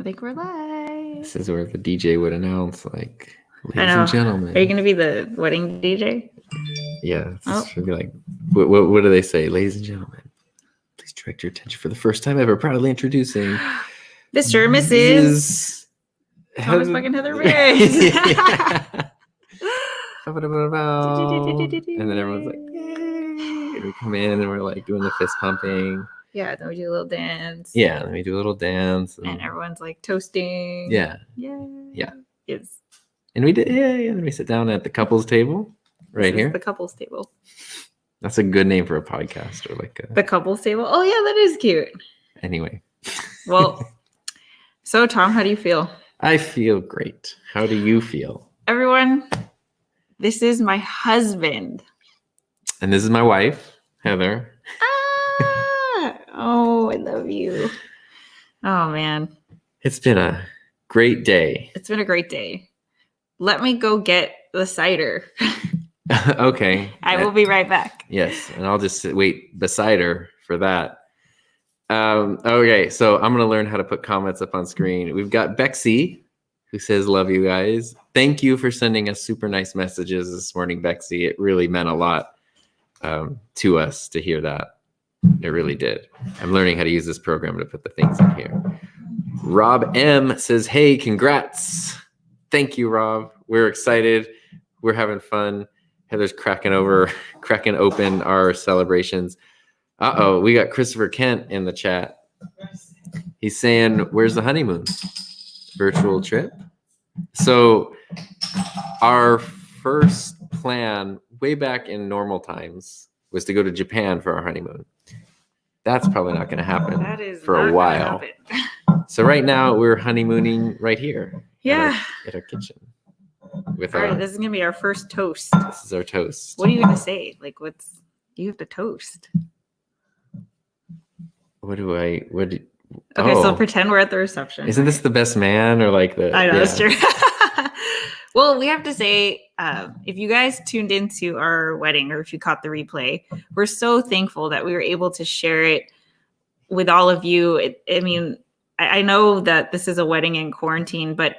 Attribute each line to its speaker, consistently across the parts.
Speaker 1: think we're live.
Speaker 2: This is where the DJ would announce, like,
Speaker 1: I
Speaker 2: ladies
Speaker 1: know.
Speaker 2: and gentlemen.
Speaker 1: Are you going to be the wedding DJ?
Speaker 2: Yeah. This should be like, what do they say? Ladies and gentlemen, please direct your attention for the first time ever, proudly introducing
Speaker 1: Mr. and Mrs. Thomas fucking Heather Riggs.
Speaker 2: And then everyone's like, yay. And we come in and we're like doing the fist pumping.
Speaker 1: Yeah, then we do a little dance.
Speaker 2: Yeah, then we do a little dance.
Speaker 1: And everyone's like toasting.
Speaker 2: Yeah.
Speaker 1: Yeah.
Speaker 2: Yeah.
Speaker 1: Yes.
Speaker 2: And we did, yeah. Then we sit down at the couples table right here.
Speaker 1: The couples table.
Speaker 2: That's a good name for a podcast, or like
Speaker 1: the couples table. Oh yeah, that is cute.
Speaker 2: Anyway.
Speaker 1: Well, so Tom, how do you feel?
Speaker 2: I feel great. How do you feel?
Speaker 1: Everyone, this is my husband.
Speaker 2: And this is my wife, Heather.
Speaker 1: Oh, I love you. Oh, man.
Speaker 2: It's been a great day.
Speaker 1: It's been a great day. Let me go get the cider.
Speaker 2: Okay.
Speaker 1: I will be right back.
Speaker 2: Yes, and I'll just wait beside her for that. Okay, so I'm going to learn how to put comments up on screen. We've got Bexy, who says, love you guys. Thank you for sending us super nice messages this morning, Bexy. It really meant a lot to us to hear that. It really did. I'm learning how to use this program to put the things in here. Rob M says, hey, congrats. Thank you, Rob. We're excited. We're having fun. Heather's cracking open our celebrations. Uh-oh, we got Christopher Kent in the chat. He's saying, where's the honeymoon? Virtual trip? So our first plan way back in normal times was to go to Japan for our honeymoon. That's probably not going to happen for a while. So right now we're honeymooning right here.
Speaker 1: Yeah.
Speaker 2: At our kitchen.
Speaker 1: All right, this is going to be our first toast.
Speaker 2: This is our toast.
Speaker 1: What are you going to say? Like, you have to toast.
Speaker 2: Okay,
Speaker 1: so pretend we're at the reception.
Speaker 2: Isn't this the best man or like the...
Speaker 1: I know, that's true. Well, we have to say, if you guys tuned into our wedding or if you caught the replay, we're so thankful that we were able to share it with all of you. I know that this is a wedding in quarantine, but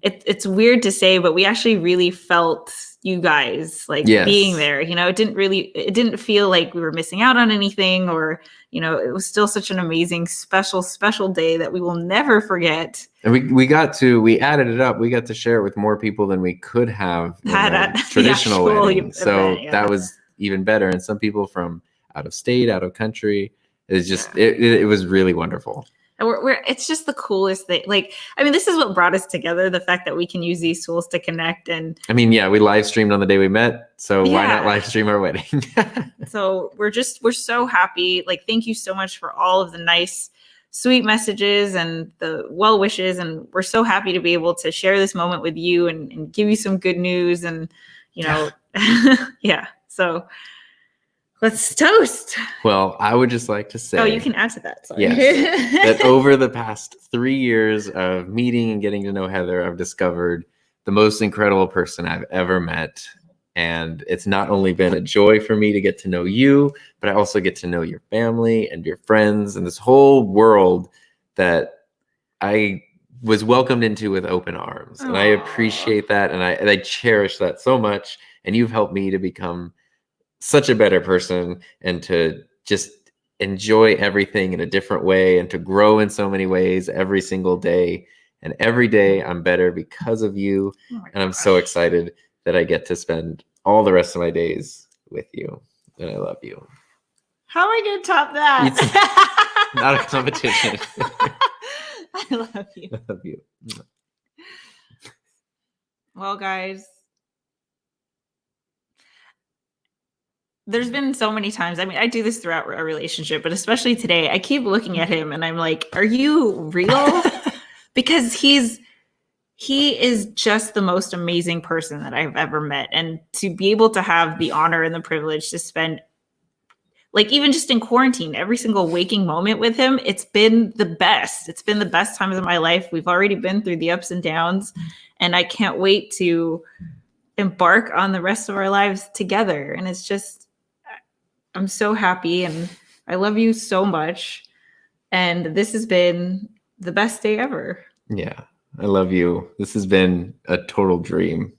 Speaker 1: it's weird to say, but we actually really felt you guys being there. It didn't feel like we were missing out on anything, or it was still such an amazing, special day that we will never forget.
Speaker 2: And we added it up. We got to share it with more people than we could have had at traditional wedding. So that was even better. And some people from out of state, out of country. It's just it was really wonderful.
Speaker 1: And it's just the coolest thing. This is what brought us together. The fact that we can use these tools to connect. And
Speaker 2: we live streamed on the day we met. So why not live stream our wedding?
Speaker 1: So we're so happy. Thank you so much for all of the nice, sweet messages and the well wishes. And we're so happy to be able to share this moment with you and give you some good news. And, So let's toast.
Speaker 2: Well, I would just like to say...
Speaker 1: Oh, you can add to that. Sorry.
Speaker 2: Yes, that over the past 3 years of meeting and getting to know Heather, I've discovered the most incredible person I've ever met. And it's not only been a joy for me to get to know you, but I also get to know your family and your friends and this whole world that I was welcomed into with open arms. Aww. And I appreciate that. And I cherish that so much. And you've helped me to become such a better person and to just enjoy everything in a different way and to grow in so many ways every single day. And every day I'm better because of you. And I'm so excited that I get to spend all the rest of my days with you. And I love you.
Speaker 1: How am I going to top that?
Speaker 2: It's not a competition.
Speaker 1: I love you.
Speaker 2: I love you.
Speaker 1: Well, guys, there's been so many times. I do this throughout our relationship, but especially today, I keep looking at him and I'm like, are you real? Because he is just the most amazing person that I've ever met. And to be able to have the honor and the privilege to spend, even just in quarantine, every single waking moment with him, it's been the best. It's been the best times of my life. We've already been through the ups and downs, and I can't wait to embark on the rest of our lives together. And it's just, I'm so happy and I love you so much. And this has been the best day ever.
Speaker 2: Yeah. I love you. This has been a total dream.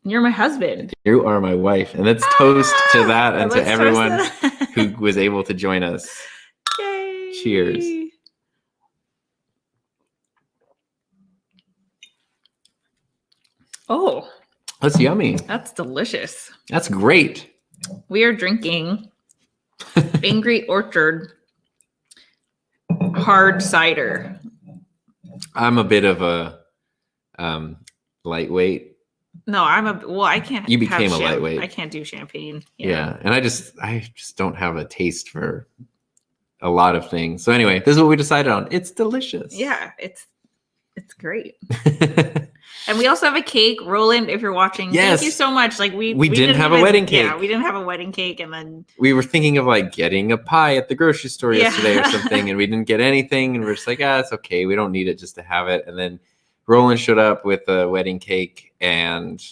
Speaker 1: You're my husband.
Speaker 2: You are my wife. And let's toast to that and to
Speaker 1: Let's toast
Speaker 2: everyone
Speaker 1: that.
Speaker 2: who was able to join us.
Speaker 1: Yay.
Speaker 2: Cheers.
Speaker 1: Oh,
Speaker 2: That's yummy.
Speaker 1: that's delicious.
Speaker 2: That's great.
Speaker 1: We are drinking Angry Orchard hard cider.
Speaker 2: I'm a bit of a lightweight.
Speaker 1: No, I can't.
Speaker 2: You became a lightweight.
Speaker 1: I can't do champagne.
Speaker 2: Yeah. And I just don't have a taste for a lot of things. So anyway, this is what we decided on. It's delicious.
Speaker 1: Yeah, it's great. And we also have a cake. Roland, if you're watching,
Speaker 2: yes.
Speaker 1: Thank you so much. Like we
Speaker 2: didn't have a wedding cake.
Speaker 1: Yeah, we didn't have a wedding cake, and then
Speaker 2: we were thinking of like getting a pie at the grocery store yesterday or something, and we didn't get anything, and we're just like, it's okay. We don't need it just to have it. And then Roland showed up with a wedding cake, and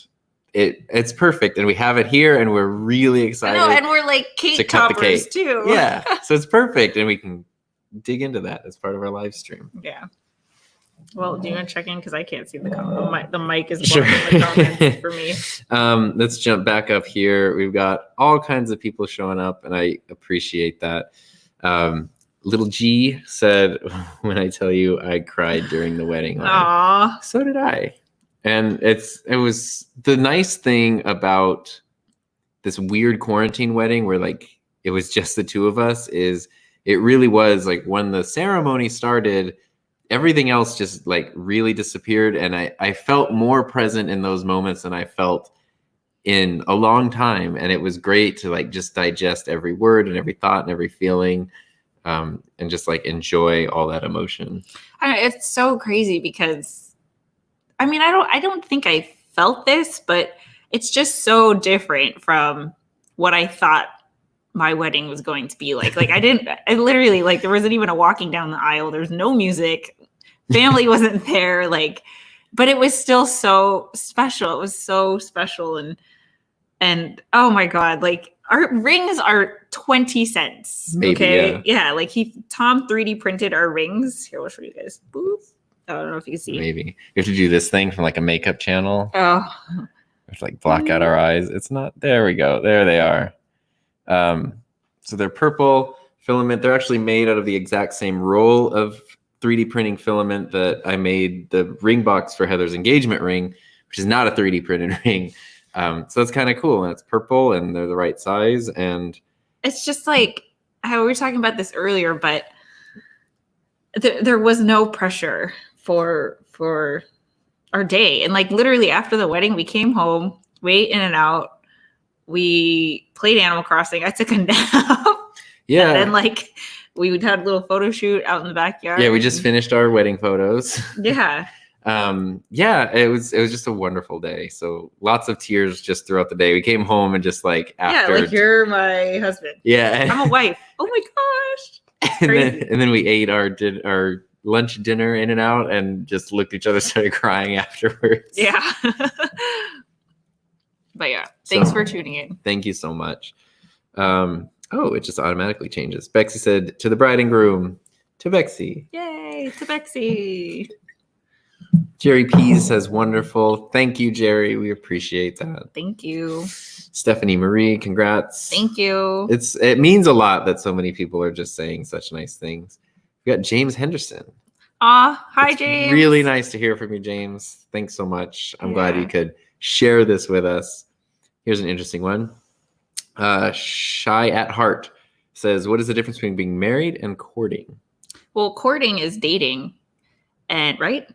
Speaker 2: it's perfect. And we have it here, and we're really excited.
Speaker 1: I know, and we're like cake toppers too.
Speaker 2: Yeah, so it's perfect, and we can dig into that as part of our live stream.
Speaker 1: Yeah. Well, do you want to check in? Because I can't see the comment. The mic is blocking the comments for me.
Speaker 2: Let's jump back up here. We've got all kinds of people showing up, and I appreciate that. Little G said, when I tell you I cried during the wedding.
Speaker 1: Aww.
Speaker 2: So did I. And it was the nice thing about this weird quarantine wedding where like it was just the two of us is it really was like when the ceremony started, everything else just like really disappeared. And I felt more present in those moments than I felt in a long time. And it was great to like just digest every word and every thought and every feeling, and just like enjoy all that emotion.
Speaker 1: It's so crazy because I mean, I don't think I felt this, but it's just so different from what I thought my wedding was going to be like. Like I literally like, there wasn't even a walking down the aisle. There's no music. Family wasn't there. Like, but it was still so special. It was so special. And oh my God, like our rings are 20 cents.
Speaker 2: Maybe,
Speaker 1: okay. Yeah. Like Tom 3D printed our rings. Here, I'll show you guys. Boop. I don't know if you can see.
Speaker 2: Maybe you have to do this thing from like a makeup channel.
Speaker 1: Oh,
Speaker 2: It's like block out our eyes. It's not. There we go. There they are. So they're purple filament. They're actually made out of the exact same roll of 3D printing filament that I made the ring box for Heather's engagement ring, which is not a 3D printed ring. So that's kind of cool. And it's purple and they're the right size. And
Speaker 1: it's just like how we were talking about this earlier, but there was no pressure for our day. And like literally after the wedding, we came home, we ate In and Out, we played Animal Crossing. I took a nap.
Speaker 2: Yeah.
Speaker 1: And then like we had a little photo shoot out in the backyard.
Speaker 2: Yeah, we just finished our wedding photos.
Speaker 1: Yeah.
Speaker 2: Yeah, it was just a wonderful day. So lots of tears just throughout the day. We came home and just like after.
Speaker 1: Yeah, like you're my husband.
Speaker 2: Yeah.
Speaker 1: I'm a wife. Oh my gosh.
Speaker 2: and then we ate our lunch dinner In and Out and just looked at each other, started crying afterwards.
Speaker 1: Yeah. But yeah, thanks for tuning in.
Speaker 2: Thank you so much. It just automatically changes. Bexy said, to the bride and groom, to Bexy.
Speaker 1: Yay, to Bexy.
Speaker 2: Jerry Pease says, wonderful. Thank you, Jerry. We appreciate that.
Speaker 1: Thank you.
Speaker 2: Stephanie Marie, congrats.
Speaker 1: Thank you.
Speaker 2: It means a lot that so many people are just saying such nice things. We got James Henderson.
Speaker 1: Hi,
Speaker 2: It's
Speaker 1: James.
Speaker 2: Really nice to hear from you, James. Thanks so much. I'm glad you could share this with us. Here's an interesting one. Shy at Heart says, what is the difference between being married and courting?
Speaker 1: Well, courting is dating, and right?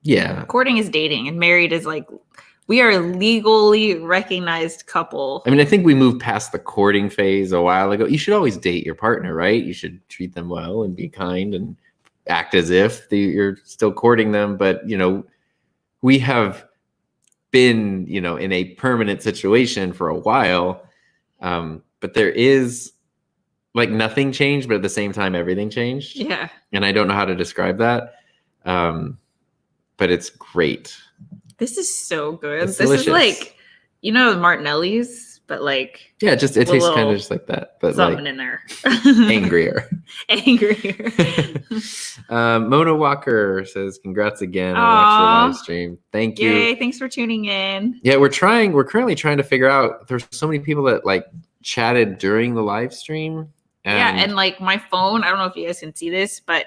Speaker 2: Yeah.
Speaker 1: Courting is dating, and married is like we are a legally recognized couple.
Speaker 2: I mean, I think we moved past the courting phase a while ago. You should always date your partner, right? You should treat them well and be kind and act as if you're still courting them. But, we have been, in a permanent situation for a while. But there is like nothing changed, but at the same time, everything changed.
Speaker 1: Yeah.
Speaker 2: And I don't know how to describe that. But it's great.
Speaker 1: This is so good.
Speaker 2: It's
Speaker 1: this
Speaker 2: delicious.
Speaker 1: is like, Martinelli's but like
Speaker 2: Yeah, it
Speaker 1: with
Speaker 2: tastes
Speaker 1: a
Speaker 2: kind
Speaker 1: little
Speaker 2: of just like that, but
Speaker 1: something
Speaker 2: like
Speaker 1: in there.
Speaker 2: angrier.
Speaker 1: Angrier.
Speaker 2: Mona Walker says, "Congrats again! I watched your
Speaker 1: Aw.
Speaker 2: live stream. Thank you."
Speaker 1: Yay! Thanks for tuning in.
Speaker 2: Yeah, we're currently trying to figure out. There's so many people that like chatted during the live stream.
Speaker 1: And like my phone, I don't know if you guys can see this, but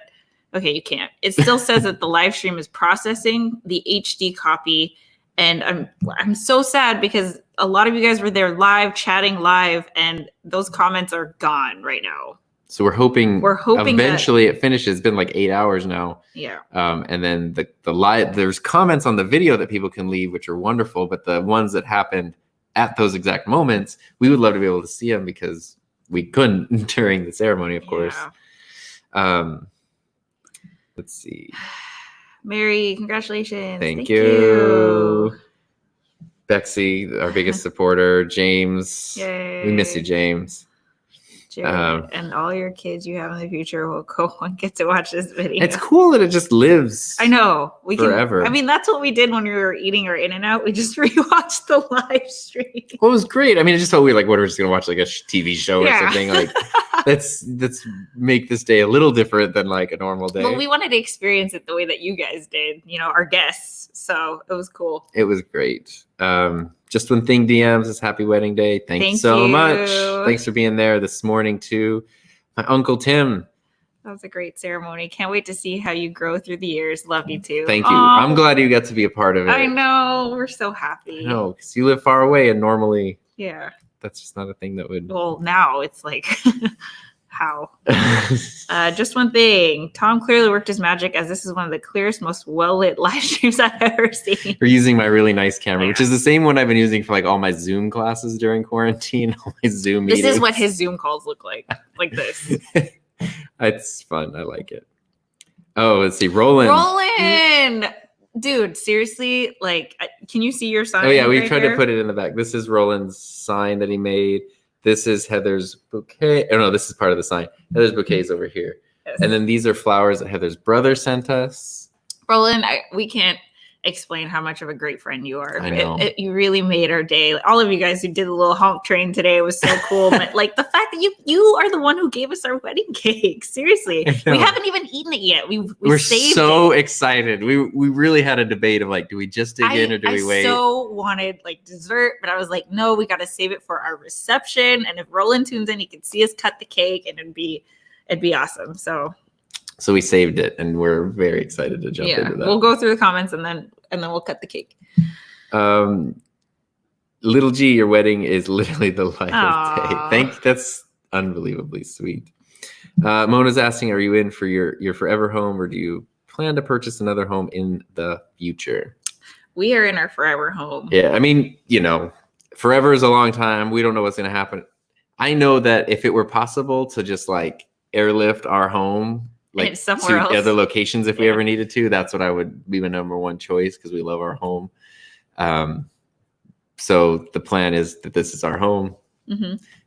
Speaker 1: okay, you can't. It still says that the live stream is processing the HD copy, and I'm so sad because a lot of you guys were there live, chatting live, and those comments are gone right now.
Speaker 2: So we're hoping eventually
Speaker 1: that
Speaker 2: it finishes. It's been like 8 hours now.
Speaker 1: Yeah.
Speaker 2: And then the live, there's comments on the video that people can leave, which are wonderful, but the ones that happened at those exact moments, we would love to be able to see them because we couldn't during the ceremony, of course. Let's see.
Speaker 1: Mary, congratulations.
Speaker 2: Thank you. Bexy, our biggest supporter. James.
Speaker 1: Yay.
Speaker 2: We miss you, James.
Speaker 1: Jared, and all your kids you have in the future will go and get to watch this video.
Speaker 2: It's cool that it just lives.
Speaker 1: I know. We
Speaker 2: forever.
Speaker 1: I mean, that's what we did when we were eating our In-N-Out. We just rewatched the live stream.
Speaker 2: Well, it was great. I mean, it just felt weird. Like, what, we're just gonna watch like a TV show or something? Like, let's make this day a little different than like a normal day.
Speaker 1: Well, we wanted to experience it the way that you guys did. You know, our guests. So it was cool.
Speaker 2: It was great. Just one thing DMs is happy wedding day. Thank you so much. Thanks for being there this morning too. My Uncle Tim.
Speaker 1: That was a great ceremony. Can't wait to see how you grow through the years. Love you too.
Speaker 2: Thank you. I'm glad you got to be a part of it.
Speaker 1: I know. We're so happy.
Speaker 2: No, because you live far away and normally that's just not a thing that would.
Speaker 1: Well, now it's like how? Just one thing. Tom clearly worked his magic as this is one of the clearest, most well-lit live streams I've ever seen.
Speaker 2: We're using my really nice camera, which is the same one I've been using for like all my Zoom classes during quarantine, all my Zoom meetings.
Speaker 1: This is what his Zoom calls look like this.
Speaker 2: It's fun. I like it. Oh, let's see. Roland.
Speaker 1: Dude, seriously, like, can you see your sign?
Speaker 2: Oh, yeah, we tried to put it in the back. This is Roland's sign that he made. This is Heather's bouquet. Oh, no, this is part of the sign. Heather's bouquet is over here. Yes. And then these are flowers that Heather's brother sent us.
Speaker 1: Roland, we can't explain how much of a great friend you are.
Speaker 2: I know.
Speaker 1: You really made our day. All of you guys who did the little honk train today was so cool. But like the fact that you are the one who gave us our wedding cake. Seriously. We haven't even eaten it yet. We're
Speaker 2: saved so excited. We really had a debate of like, do we just dig in or do we wait?
Speaker 1: I so wanted like dessert, but I was like, no, we got to save it for our reception. And if Roland tunes in, he can see us cut the cake and it'd be awesome.
Speaker 2: So we saved it, and we're very excited to jump into that.
Speaker 1: We'll go through the comments, and then we'll cut the cake.
Speaker 2: Little G, your wedding is literally the light of day. That's unbelievably sweet. Mona's asking, are you in for your forever home, or do you plan to purchase another home in the future?
Speaker 1: We are in our forever home.
Speaker 2: Yeah, I mean, forever is a long time. We don't know what's going to happen. I know that if it were possible to just like airlift our home like
Speaker 1: somewhere else,
Speaker 2: other locations, if we ever needed to, that's what I would be my number one choice because we love our home. So the plan is that this is our home,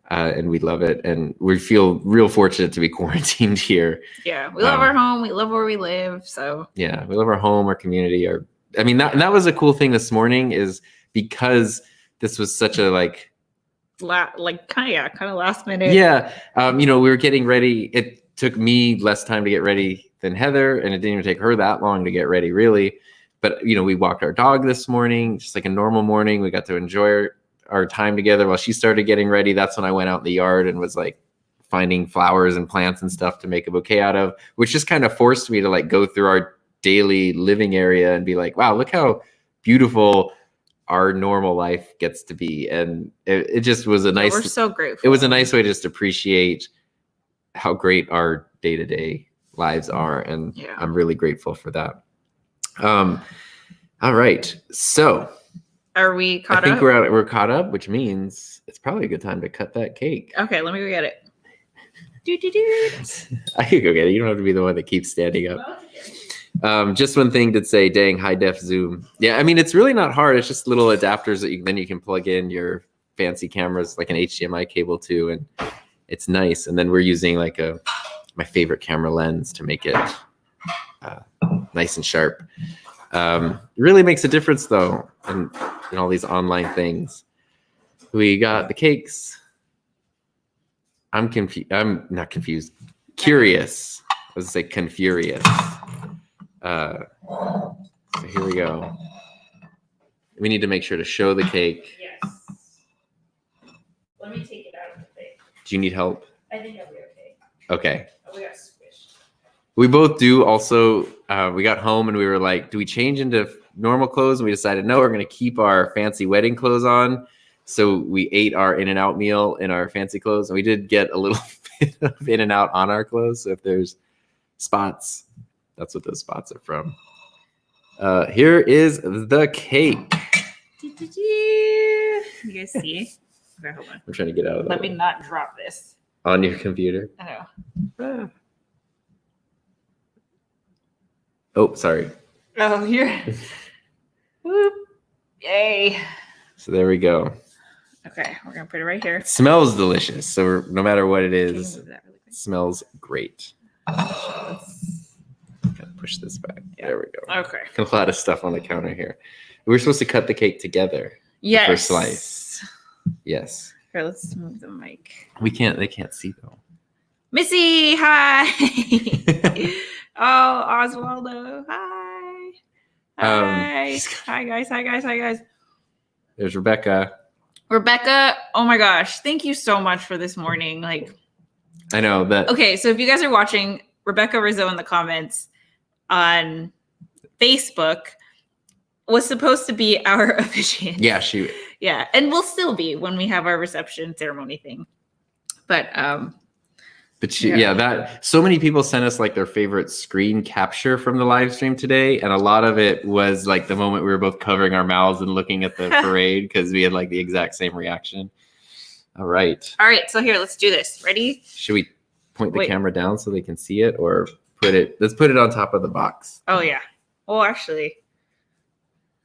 Speaker 2: and we love it, and we feel real fortunate to be quarantined here.
Speaker 1: Yeah, we love our home. We love where we live. So
Speaker 2: yeah, we love our home, our community. I mean, that was a cool thing this morning is because this was such a
Speaker 1: kind of last minute.
Speaker 2: Yeah, we were getting ready. It took me less time to get ready than Heather, and it didn't even take her that long to get ready, really. But, we walked our dog this morning, just like a normal morning. We got to enjoy our time together while she started getting ready. That's when I went out in the yard and was like finding flowers and plants and stuff to make a bouquet out of, which just kind of forced me to like go through our daily living area and be like, wow, look how beautiful our normal life gets to be. And it just was we're
Speaker 1: so grateful.
Speaker 2: It was a nice way to just appreciate how great our day-to-day lives are. And I'm really grateful for that. All right. So
Speaker 1: are we caught up?
Speaker 2: I think we're caught up, which means it's probably a good time to cut that cake.
Speaker 1: Okay, let me go get it.
Speaker 2: I could go get it. You don't have to be the one that keeps standing up. Just one thing to say, dang, high def zoom. Yeah, I mean, it's really not hard. It's just little adapters that you can plug in your fancy cameras, like an HDMI cable to, and it's nice. And then we're using like my favorite camera lens to make it nice and sharp. It really makes a difference though in all these online things. We got the cakes. I'm confused. I'm not confused. Curious. I was gonna say confurious. So here we go. We need to make sure to show the cake.
Speaker 1: Yes. Let me take it out of the thing.
Speaker 2: Do you need help?
Speaker 1: I think I'll be okay.
Speaker 2: Okay.
Speaker 1: Oh, we got squished.
Speaker 2: We both do. Also, we got home and we were like, do we change into normal clothes? And we decided, no, we're going to keep our fancy wedding clothes on. So we ate our In-N-Out meal in our fancy clothes. And we did get a little bit of In-N-Out on our clothes. So if there's spots, that's what those spots are from. Here is the cake.
Speaker 1: You guys see? Okay, hold on.
Speaker 2: I'm trying to get out of that.
Speaker 1: Let me not drop this.
Speaker 2: On your computer.
Speaker 1: I know.
Speaker 2: Oh, sorry.
Speaker 1: Oh, here. Whoop. Yay.
Speaker 2: So there we go.
Speaker 1: Okay, we're gonna put it right here.
Speaker 2: It smells delicious. So no matter what it is,
Speaker 1: Move that really quick.
Speaker 2: it smells great.
Speaker 1: Let's-
Speaker 2: Gotta push this back.
Speaker 1: Yeah.
Speaker 2: There we go.
Speaker 1: Okay.
Speaker 2: A lot of stuff on the counter here. We were supposed to cut the cake together.
Speaker 1: Yes.
Speaker 2: first slice. Yes.
Speaker 1: Here, let's move the mic.
Speaker 2: We can't. They can't see though.
Speaker 1: Missy, hi. Oh, Oswaldo, hi. Hi. Hi, guys. Hi, guys. Hi, guys.
Speaker 2: There's Rebecca.
Speaker 1: Rebecca, oh my gosh, thank you so much for this morning. Like,
Speaker 2: I know that.
Speaker 1: okay, so if you guys are watching, Rebecca Rizzo in the comments on Facebook was supposed to be our officiant.
Speaker 2: Yeah, she.
Speaker 1: Yeah, and will still be when we have our reception ceremony thing. But
Speaker 2: she,
Speaker 1: Yeah.
Speaker 2: yeah, that so many people sent us like their favorite screen capture from the live stream today, and a lot of it was like the moment we were both covering our mouths and looking at the parade because we had like the exact same reaction. All right,
Speaker 1: so here, let's do this. Ready?
Speaker 2: should we point the
Speaker 1: Wait.
Speaker 2: camera down so they can see it, or put it? Let's put it on top of the box.
Speaker 1: Oh yeah. Well, actually,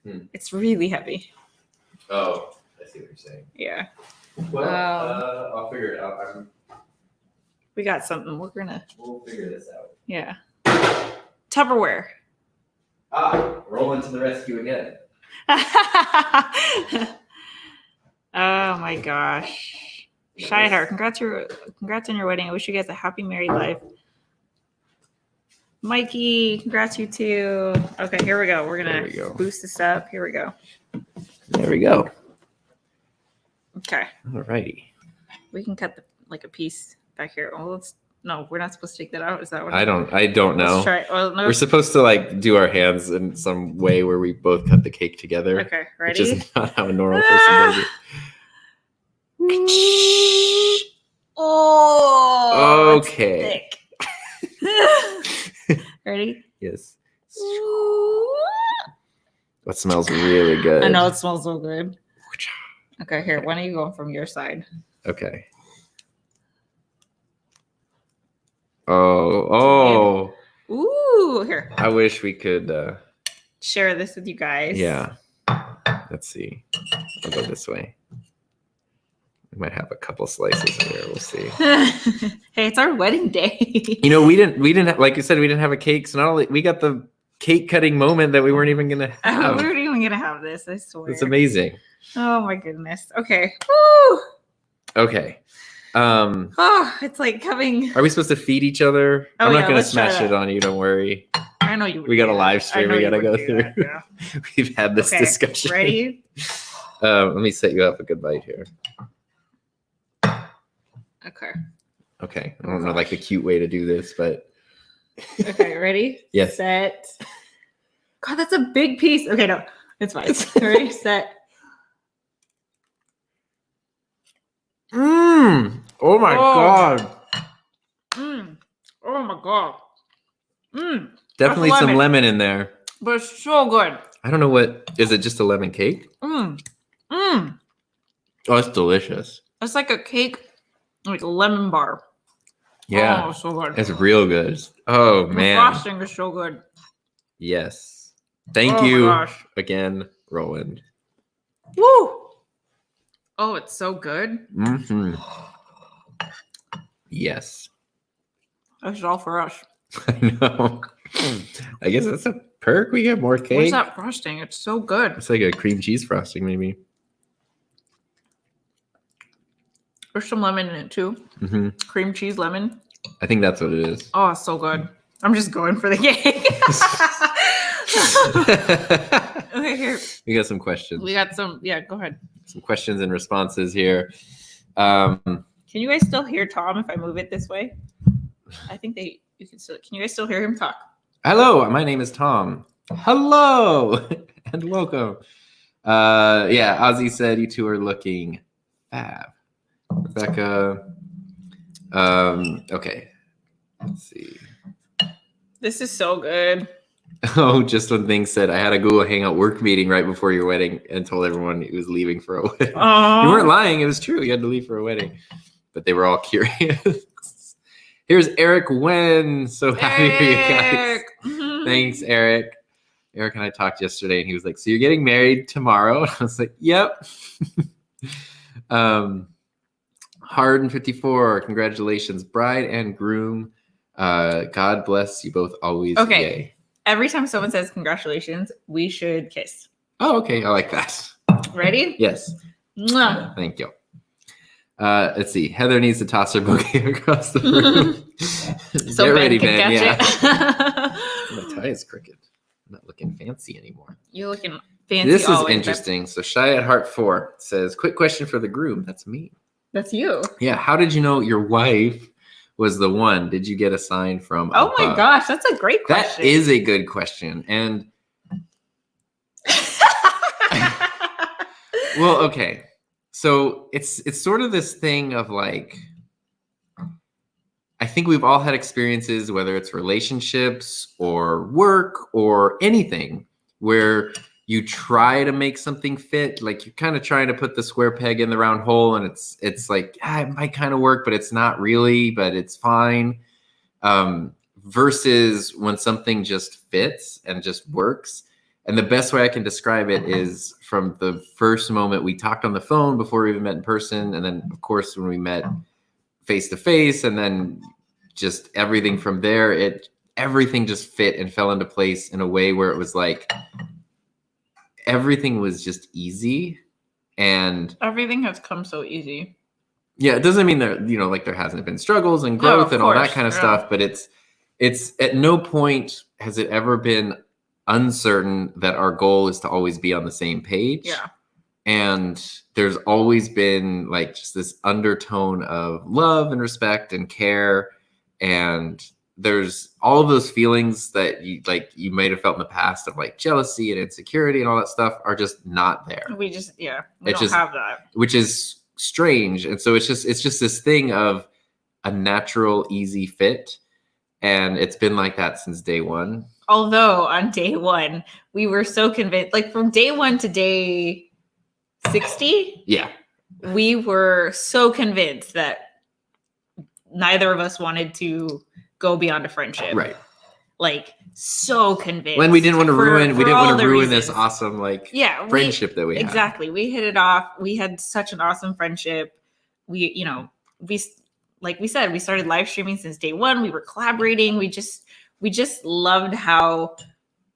Speaker 1: it's really heavy.
Speaker 2: Oh, I see what you're saying.
Speaker 1: Yeah.
Speaker 2: Well, I'll figure it out.
Speaker 1: We got something.
Speaker 2: We'll figure this out.
Speaker 1: Yeah. Tupperware.
Speaker 2: Roll into the rescue again.
Speaker 1: Oh my gosh. Shidehar, congrats on your wedding. I wish you guys a happy married life. Mikey, congrats you too. Okay, here we go. We're
Speaker 2: There
Speaker 1: gonna
Speaker 2: we go.
Speaker 1: boost this up. Here we go.
Speaker 2: There we go.
Speaker 1: Okay.
Speaker 2: All righty.
Speaker 1: We can cut a piece back here. Oh, no, we're not supposed to take that out. Is that what
Speaker 2: I don't know.
Speaker 1: Let's try. Well, no.
Speaker 2: We're supposed to like do our hands in some way where we both cut the cake together.
Speaker 1: Okay,
Speaker 2: Which
Speaker 1: ready?
Speaker 2: is not how a normal person does it.
Speaker 1: Oh, that's
Speaker 2: Okay.
Speaker 1: thick. Ready?
Speaker 2: Yes. That smells really good.
Speaker 1: I know it smells so good. Okay, here. Why don't you go from your side?
Speaker 2: Okay. Oh.
Speaker 1: Ooh, here.
Speaker 2: I wish we could.
Speaker 1: Share this with you guys.
Speaker 2: Yeah. Let's see. I'll go this way. We might have a couple slices here. We'll see.
Speaker 1: Hey, it's our wedding day.
Speaker 2: You know, we didn't like you said, we didn't have a cake. So not only we got the cake cutting moment that we weren't even gonna have.
Speaker 1: We weren't even gonna have this. I swear.
Speaker 2: It's amazing.
Speaker 1: Oh my goodness. Okay. Woo!
Speaker 2: Okay.
Speaker 1: Oh, it's like coming.
Speaker 2: Are we supposed to feed each other?
Speaker 1: Oh,
Speaker 2: I'm not
Speaker 1: yeah,
Speaker 2: gonna
Speaker 1: let's try
Speaker 2: smash
Speaker 1: that.
Speaker 2: it on you. Don't worry.
Speaker 1: I know you.
Speaker 2: We got a
Speaker 1: do
Speaker 2: live
Speaker 1: that.
Speaker 2: stream
Speaker 1: I know
Speaker 2: we
Speaker 1: you
Speaker 2: gotta
Speaker 1: would
Speaker 2: go
Speaker 1: do that,
Speaker 2: through.
Speaker 1: yeah.
Speaker 2: We've had this
Speaker 1: Okay,
Speaker 2: discussion.
Speaker 1: Ready?
Speaker 2: Let me set you up a good bite here.
Speaker 1: Okay.
Speaker 2: Okay. I don't know like the cute way to do this, but
Speaker 1: Okay. Ready?
Speaker 2: Yes.
Speaker 1: Set. God, that's a big piece. Okay, no, it's fine. Ready? Set.
Speaker 2: Oh my god.
Speaker 1: Oh my god.
Speaker 2: Definitely
Speaker 1: That's
Speaker 2: some
Speaker 1: lemon.
Speaker 2: lemon in there.
Speaker 1: But it's so good.
Speaker 2: I don't know what is it just a lemon cake?
Speaker 1: Mm.
Speaker 2: Oh, it's delicious.
Speaker 1: It's like a cake, like a lemon bar.
Speaker 2: Yeah.
Speaker 1: Oh, so good.
Speaker 2: It's real good. Oh
Speaker 1: The
Speaker 2: man.
Speaker 1: frosting is so good.
Speaker 2: Yes. Thank
Speaker 1: Oh my
Speaker 2: you
Speaker 1: gosh.
Speaker 2: again, Roland.
Speaker 1: Woo! Oh, it's so good.
Speaker 2: Hmm. Yes.
Speaker 1: That's all for us.
Speaker 2: I know. I guess that's a perk. We get more cake.
Speaker 1: Where's that frosting? It's so good.
Speaker 2: It's like a cream cheese frosting, maybe.
Speaker 1: There's some lemon in it too.
Speaker 2: Mm-hmm.
Speaker 1: Cream cheese lemon.
Speaker 2: I think that's what it is.
Speaker 1: Oh, so good. I'm just going for the cake. Okay, here.
Speaker 2: We got some questions.
Speaker 1: We got some. Yeah, go ahead.
Speaker 2: Some questions and responses here.
Speaker 1: Can you guys still hear Tom if I move it this way? I think you can still. Can you guys still hear him talk?
Speaker 2: Hello, my name is Tom. Hello and welcome. Yeah, Ozzy said you two are looking fab. Rebecca. Okay. Let's see.
Speaker 1: This is so good.
Speaker 2: Oh, just one thing said I had a Google Hangout work meeting right before your wedding and told everyone he was leaving for a wedding. You weren't lying, it was true. You had to leave for a wedding. But they were all curious. Here's Eric Wen. So happy for you guys.
Speaker 1: Mm-hmm.
Speaker 2: Thanks, Eric. Eric and I talked yesterday and he was like, so you're getting married tomorrow? I was like, yep. Hard 54, congratulations, bride and groom. God bless you both always.
Speaker 1: Okay.
Speaker 2: Yay.
Speaker 1: Every time someone says congratulations, we should kiss.
Speaker 2: Oh, okay. I like that.
Speaker 1: Ready?
Speaker 2: Yes.
Speaker 1: Mwah.
Speaker 2: Thank you. Let's see. Heather needs to toss her bouquet across the room.
Speaker 1: So
Speaker 2: Get
Speaker 1: Ben
Speaker 2: ready,
Speaker 1: can
Speaker 2: Ben.
Speaker 1: catch
Speaker 2: Yeah.
Speaker 1: it.
Speaker 2: My tie is crooked. I'm not looking fancy anymore.
Speaker 1: You're looking fancy.
Speaker 2: This is
Speaker 1: always.
Speaker 2: interesting. So Shy at Heart 4 says, quick question for the groom. That's me.
Speaker 1: That's you.
Speaker 2: Yeah. How did you know your wife was the one? Did you get a sign from
Speaker 1: Oh my
Speaker 2: above?
Speaker 1: gosh, that's a great question.
Speaker 2: That is a good question. And well, okay. So it's sort of this thing of like, I think we've all had experiences, whether it's relationships or work or anything, where you try to make something fit. Like you're kind of trying to put the square peg in the round hole, and it's like, it might kind of work, but it's not really, but it's fine. Versus when something just fits and just works. And the best way I can describe it is from the first moment we talked on the phone before we even met in person. And then, of course, when we met face to face, and then just everything from there, everything just fit and fell into place in a way where it was like everything was just easy. And
Speaker 1: everything has come so easy.
Speaker 2: Yeah, it doesn't mean that, like there hasn't been struggles and growth and all that kind of stuff, but it's at no point has it ever been uncertain that our goal is to always be on the same page.
Speaker 1: Yeah.
Speaker 2: And there's always been like just this undertone of love and respect and care. And there's all of those feelings that you might have felt in the past of like jealousy and insecurity and all that stuff are just not there.
Speaker 1: We don't have that.
Speaker 2: Which is strange. And so it's just this thing of a natural, easy fit. And it's been like that since day one.
Speaker 1: Although on day one, we were so convinced, like from day one to day 60,
Speaker 2: yeah,
Speaker 1: we were so convinced that neither of us wanted to go beyond a friendship.
Speaker 2: Right.
Speaker 1: Like so convinced.
Speaker 2: When we didn't want to ruin this
Speaker 1: reasons.
Speaker 2: Awesome friendship that we had.
Speaker 1: Exactly. We hit it off. We had such an awesome friendship. Like we said, we started live streaming since day one. We were collaborating. We just loved how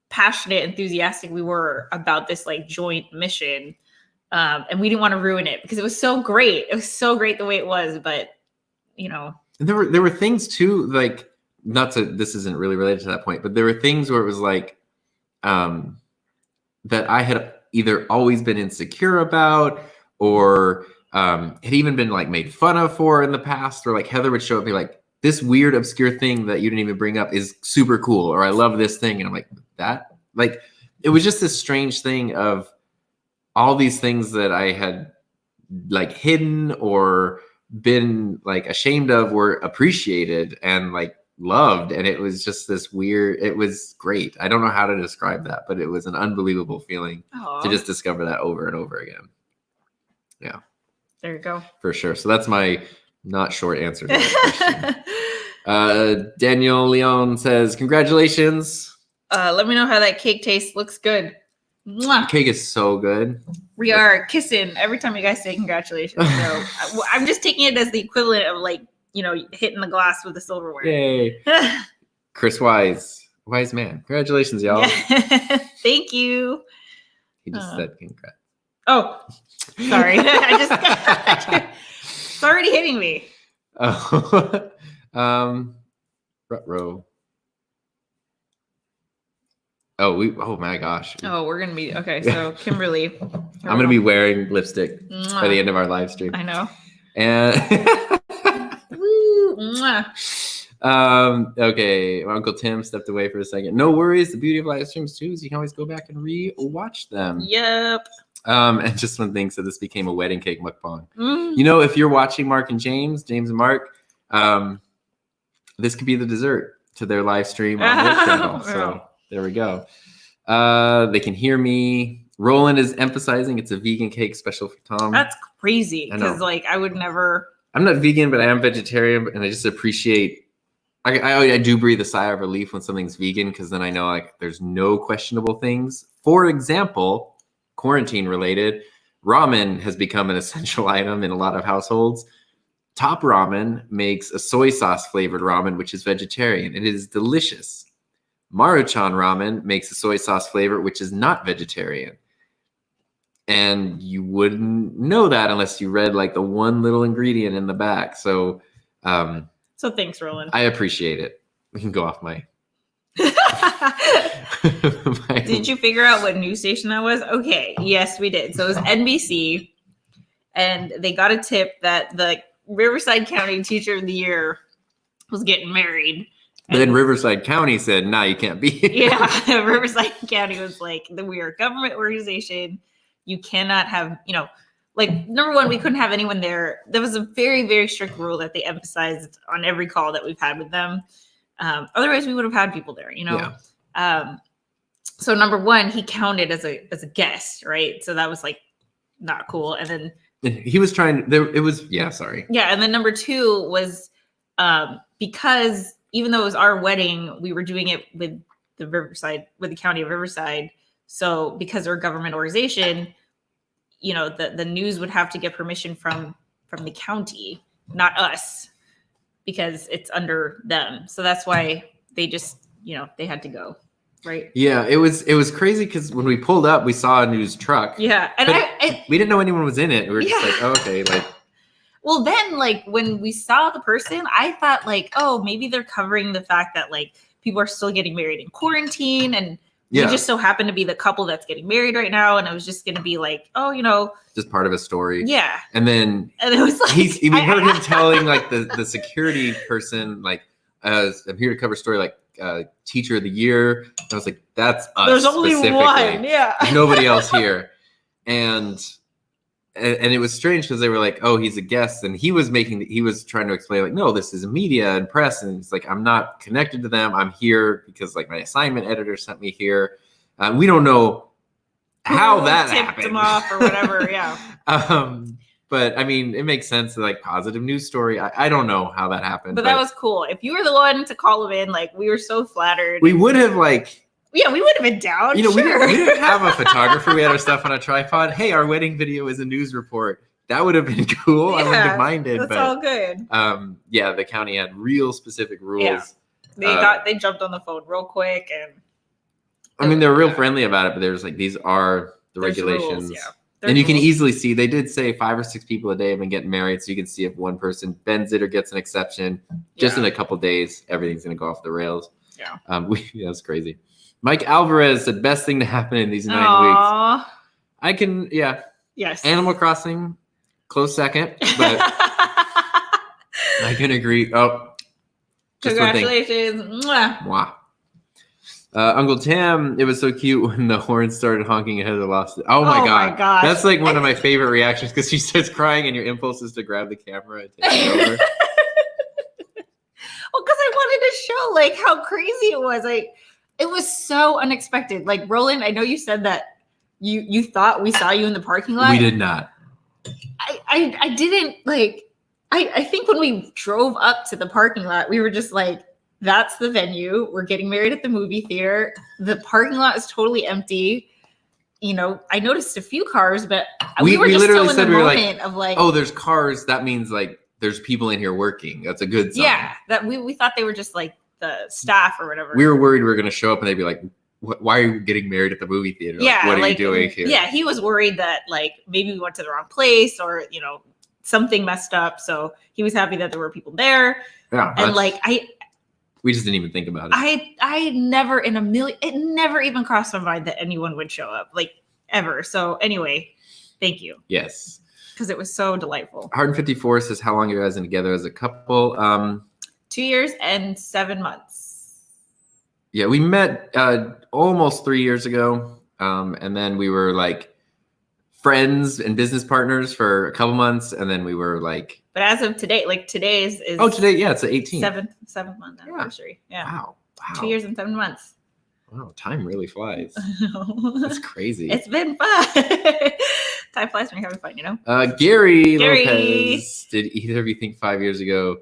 Speaker 1: passionate, enthusiastic we were about this like joint mission. And we didn't want to ruin it because it was so great. It was so great the way it was, but
Speaker 2: And there were things too, like this isn't really related to that point, but there were things where it was like that I had either always been insecure about or had even been like made fun of for in the past, or like Heather would show up and be like, this weird obscure thing that you didn't even bring up is super cool, or I love this thing. And I'm like, that? Like, it was just this strange thing of all these things that I had like hidden or been like ashamed of were appreciated and like loved. And it was just this weird, it was great. I don't know how to describe that, but it was an unbelievable feeling to just discover that over and over again. Yeah.
Speaker 1: There you go.
Speaker 2: For sure. So that's my not short answer to that question. Daniel Leon says, congratulations.
Speaker 1: Let me know how that cake tastes. Looks good. Mwah.
Speaker 2: The cake is so good.
Speaker 1: We are kissing every time you guys say congratulations. So I'm just taking it as the equivalent of like, hitting the glass with the silverware.
Speaker 2: Yay. Chris Wise man. Congratulations, y'all.
Speaker 1: Yeah. Thank you.
Speaker 2: He just said congrats.
Speaker 1: Oh, sorry. I just It's already hitting me.
Speaker 2: Oh, row. Oh my gosh.
Speaker 1: Oh, we're gonna be okay. So Kimberly,
Speaker 2: I'm gonna be wearing lipstick by the end of our live stream.
Speaker 1: I know.
Speaker 2: And
Speaker 1: Woo, mwah.
Speaker 2: Okay, Uncle Tim stepped away for a second. No worries. The beauty of live streams too is you can always go back and re-watch them.
Speaker 1: Yep.
Speaker 2: And just one thing, so this became a wedding cake mukbang. You know, if you're watching Mark and James and Mark, this could be the dessert to their live stream on their channel. So there we go. They can hear me. Roland is emphasizing it's a vegan cake special for Tom.
Speaker 1: That's crazy because like I would never.
Speaker 2: I'm not vegan, but I am vegetarian, and I just appreciate. I do breathe a sigh of relief when something's vegan because then I know like there's no questionable things. For example, quarantine related, ramen has become an essential item in a lot of households. Top Ramen makes a soy sauce flavored ramen, which is vegetarian. It is delicious. Maruchan Ramen makes a soy sauce flavor, which is not vegetarian. And you wouldn't know that unless you read like the one little ingredient in the back. So,
Speaker 1: so thanks, Roland.
Speaker 2: I appreciate it. We can go off my.
Speaker 1: Did you figure out what news station that was? Okay, yes, we did. So it was NBC, and they got a tip that the Riverside County Teacher of the Year was getting married.
Speaker 2: But then Riverside County said, "Nah, you can't be."
Speaker 1: Yeah, Riverside County was like, "We are a government organization. You cannot have, like number one, we couldn't have anyone there. There was a very, very strict rule that they emphasized on every call that we've had with them. Otherwise, we would have had people there, Yeah. So number one, he counted as a guest, right? So that was like not cool. And then
Speaker 2: he was trying. It was sorry.
Speaker 1: Yeah, and then number two was because even though it was our wedding, we were doing it with the county of Riverside. So because they're a government organization, the news would have to get permission from the county, not us, because it's under them. So that's why they just, they had to go, right?
Speaker 2: Yeah, it was crazy because when we pulled up, we saw a news truck.
Speaker 1: Yeah, and
Speaker 2: we didn't know anyone was in it. We were just like, oh, okay, like.
Speaker 1: Well, then, like, when we saw the person, I thought, like, oh, maybe they're covering the fact that, like, people are still getting married in quarantine. And we just so happen to be the couple that's getting married right now. And I was just going to be like, oh,
Speaker 2: just part of a story.
Speaker 1: Yeah.
Speaker 2: And then
Speaker 1: it was like.
Speaker 2: we heard him telling, like, the security person, like, I'm here to cover a story, like, Teacher of the Year. I was like, that's us.
Speaker 1: There's only one. Yeah.
Speaker 2: There's nobody else here. And it was strange because they were like, oh, he's a guest. And he was trying to explain like, no, this is media and press. And it's like, I'm not connected to them. I'm here because like my assignment editor sent me here. We don't know how that happened.
Speaker 1: Tipped him off or whatever. Yeah.
Speaker 2: But I mean, it makes sense. Like positive news story. I don't know how that happened.
Speaker 1: But that was cool. If you were the one to call him in, like we were so flattered.
Speaker 2: We would have like.
Speaker 1: Yeah, we would have been down.
Speaker 2: We didn't have a photographer. We had our stuff on a tripod. Hey, our wedding video is a news report. That would have been cool. Yeah, I wouldn't have minded.
Speaker 1: That's all good.
Speaker 2: The county had real specific rules.
Speaker 1: Yeah. They jumped on the phone real quick, and
Speaker 2: I mean, they were real friendly about it. But there's like these are the regulations,
Speaker 1: rules,
Speaker 2: and you can easily see. They did say 5 or 6 people a day have been getting married, so you can see if one person bends it or gets an exception. Just in a couple days, everything's gonna go off the rails.
Speaker 1: Yeah,
Speaker 2: that's crazy. Mike Alvarez said best thing to happen in these 9 weeks. I can,
Speaker 1: Yes.
Speaker 2: Animal Crossing, close second, but I can agree. Oh,
Speaker 1: congratulations.
Speaker 2: Mwah. Uncle Tim, it was so cute when the horns started honking ahead of the lost. Oh my god.
Speaker 1: Gosh.
Speaker 2: That's like one of my favorite reactions because she starts crying and your impulse is to grab the camera and take it over.
Speaker 1: Well, because I wanted to show like how crazy it was. Like, it was so unexpected. Like, Roland, I know you said that you thought we saw you in the parking lot.
Speaker 2: We did not.
Speaker 1: I didn't like. I think when we drove up to the parking lot, we were just like, "That's the venue. We're getting married at the movie theater. The parking lot is totally empty." I noticed a few cars, but we were just
Speaker 2: literally
Speaker 1: still
Speaker 2: said
Speaker 1: in the
Speaker 2: we were
Speaker 1: moment of like,
Speaker 2: "Oh, there's cars. That means like there's people in here working. That's a good sign."
Speaker 1: Yeah, that we thought they were just like the staff or whatever.
Speaker 2: We were worried we were going to show up and they'd be like, why are you getting married at the movie theater?
Speaker 1: Yeah.
Speaker 2: Like, what are you doing here?
Speaker 1: Yeah. He was worried that like maybe we went to the wrong place or, something messed up. So he was happy that there were people there.
Speaker 2: Yeah.
Speaker 1: And like,
Speaker 2: we just didn't even think about it.
Speaker 1: I never in a million, it never even crossed my mind that anyone would show up, like ever. So anyway, thank you.
Speaker 2: Yes.
Speaker 1: Because it was so delightful.
Speaker 2: Hard 54 says, how long have you guys been together as a couple?
Speaker 1: 2 years and 7 months.
Speaker 2: Yeah, we met almost 3 years ago. And then we were like friends and business partners for a couple months. And then we were like.
Speaker 1: But as of today, like today is
Speaker 2: today, yeah, it's the 18th.
Speaker 1: Seventh month anniversary. Yeah.
Speaker 2: Wow.
Speaker 1: 2 years and 7 months.
Speaker 2: Wow, time really flies. That's crazy.
Speaker 1: It's been fun. Time flies when you're having fun, you know?
Speaker 2: Gary Lopez, did either of you think 5 years ago?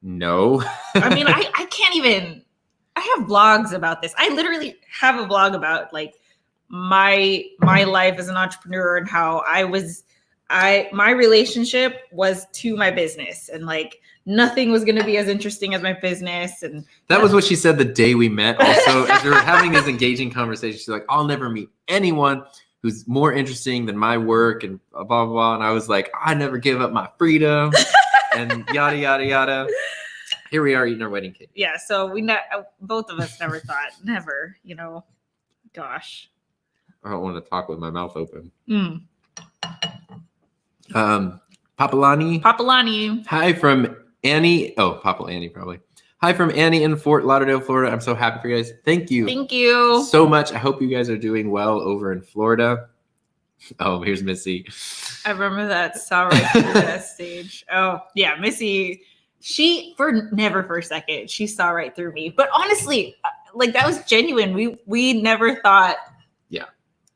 Speaker 2: No.
Speaker 1: I mean, I can't even, I have blogs about this. I literally have a blog about like my life as an entrepreneur and how my relationship was to my business, and like nothing was going to be as interesting as my business. And
Speaker 2: that was what she said the day we met. Also, as we were having this engaging conversation, she's like, I'll never meet anyone who's more interesting than my work and blah, blah, blah. And I was like, I never give up my freedom and yada, yada, yada. Here we are eating our wedding cake.
Speaker 1: Yeah. So both of us never thought, never, you know, gosh.
Speaker 2: I don't want to talk with my mouth open.
Speaker 1: Papalani.
Speaker 2: Hi from Annie. Oh, Papa Annie, probably. Hi from Annie in Fort Lauderdale, Florida. I'm so happy for you guys. Thank you.
Speaker 1: Thank you
Speaker 2: so much. I hope you guys are doing well over in Florida. Oh, here's Missy.
Speaker 1: I remember that. Saw right through that stage. Oh, yeah. Missy, she, never for a second, she saw right through me. But honestly, like that was genuine. We never thought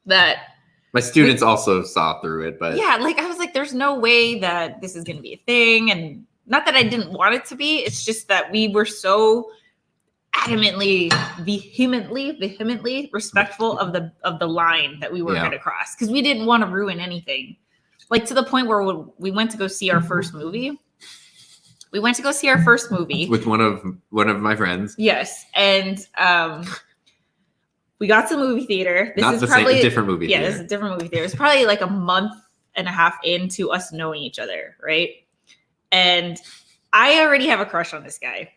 Speaker 1: that.
Speaker 2: My students also saw through it, but
Speaker 1: yeah, like I was like, there's no way that this is going to be a thing. And not that I didn't want it to be. It's just that we were so adamantly, vehemently respectful of the line that we were going to cross, because we didn't want to ruin anything. Like to the point where we went to go see our first movie. We went to go see our first movie
Speaker 2: with one of my friends.
Speaker 1: Yes, and we got to the movie theater. This is probably
Speaker 2: a different movie theater.
Speaker 1: Yeah, this is a different movie theater. It's probably like a month and a half into us knowing each other, right? And I already have a crush on this guy.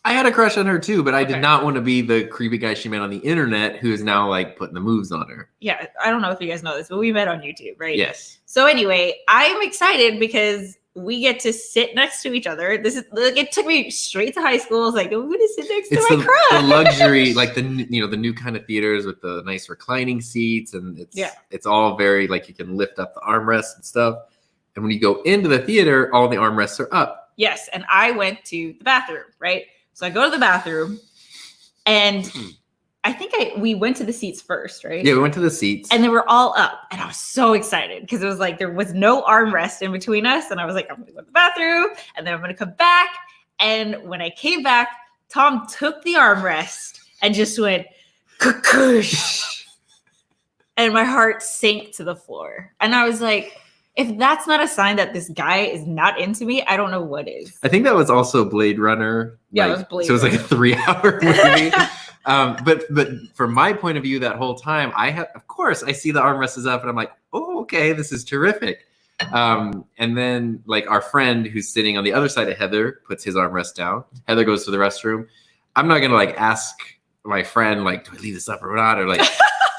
Speaker 2: I had a crush on her too, but I did not want to be the creepy guy she met on the internet who is now like putting the moves on her.
Speaker 1: Yeah, I don't know if you guys know this, but we met on YouTube, right?
Speaker 2: Yes.
Speaker 1: So anyway, I'm excited because we get to sit next to each other. This is like, it took me straight to high school. I was like, I'm going to sit next to my crush.
Speaker 2: The luxury, like the new kind of theaters with the nice reclining seats, and it's all very like you can lift up the armrests and stuff. And when you go into the theater, all the armrests are up.
Speaker 1: Yes, and I went to the bathroom, right? So I go to the bathroom, and I think we went to the seats first, right?
Speaker 2: Yeah, we went to the seats.
Speaker 1: And they were all up. And I was so excited because it was like there was no armrest in between us. And I was like, I'm going to go to the bathroom, and then I'm going to come back. And when I came back, Tom took the armrest and just went, kukush. And my heart sank to the floor. And I was like, if that's not a sign that this guy is not into me, I don't know what is.
Speaker 2: I think that was also Blade Runner.
Speaker 1: Yeah, it was Blade
Speaker 2: Runner. So it was like a 3-hour movie. But from my point of view, that whole time, of course, I see the armrest is up, and I'm like, oh, okay, this is terrific. And then like our friend who's sitting on the other side of Heather puts his armrest down. Heather goes to the restroom. I'm not gonna like ask my friend like, do I leave this up or not? Or like,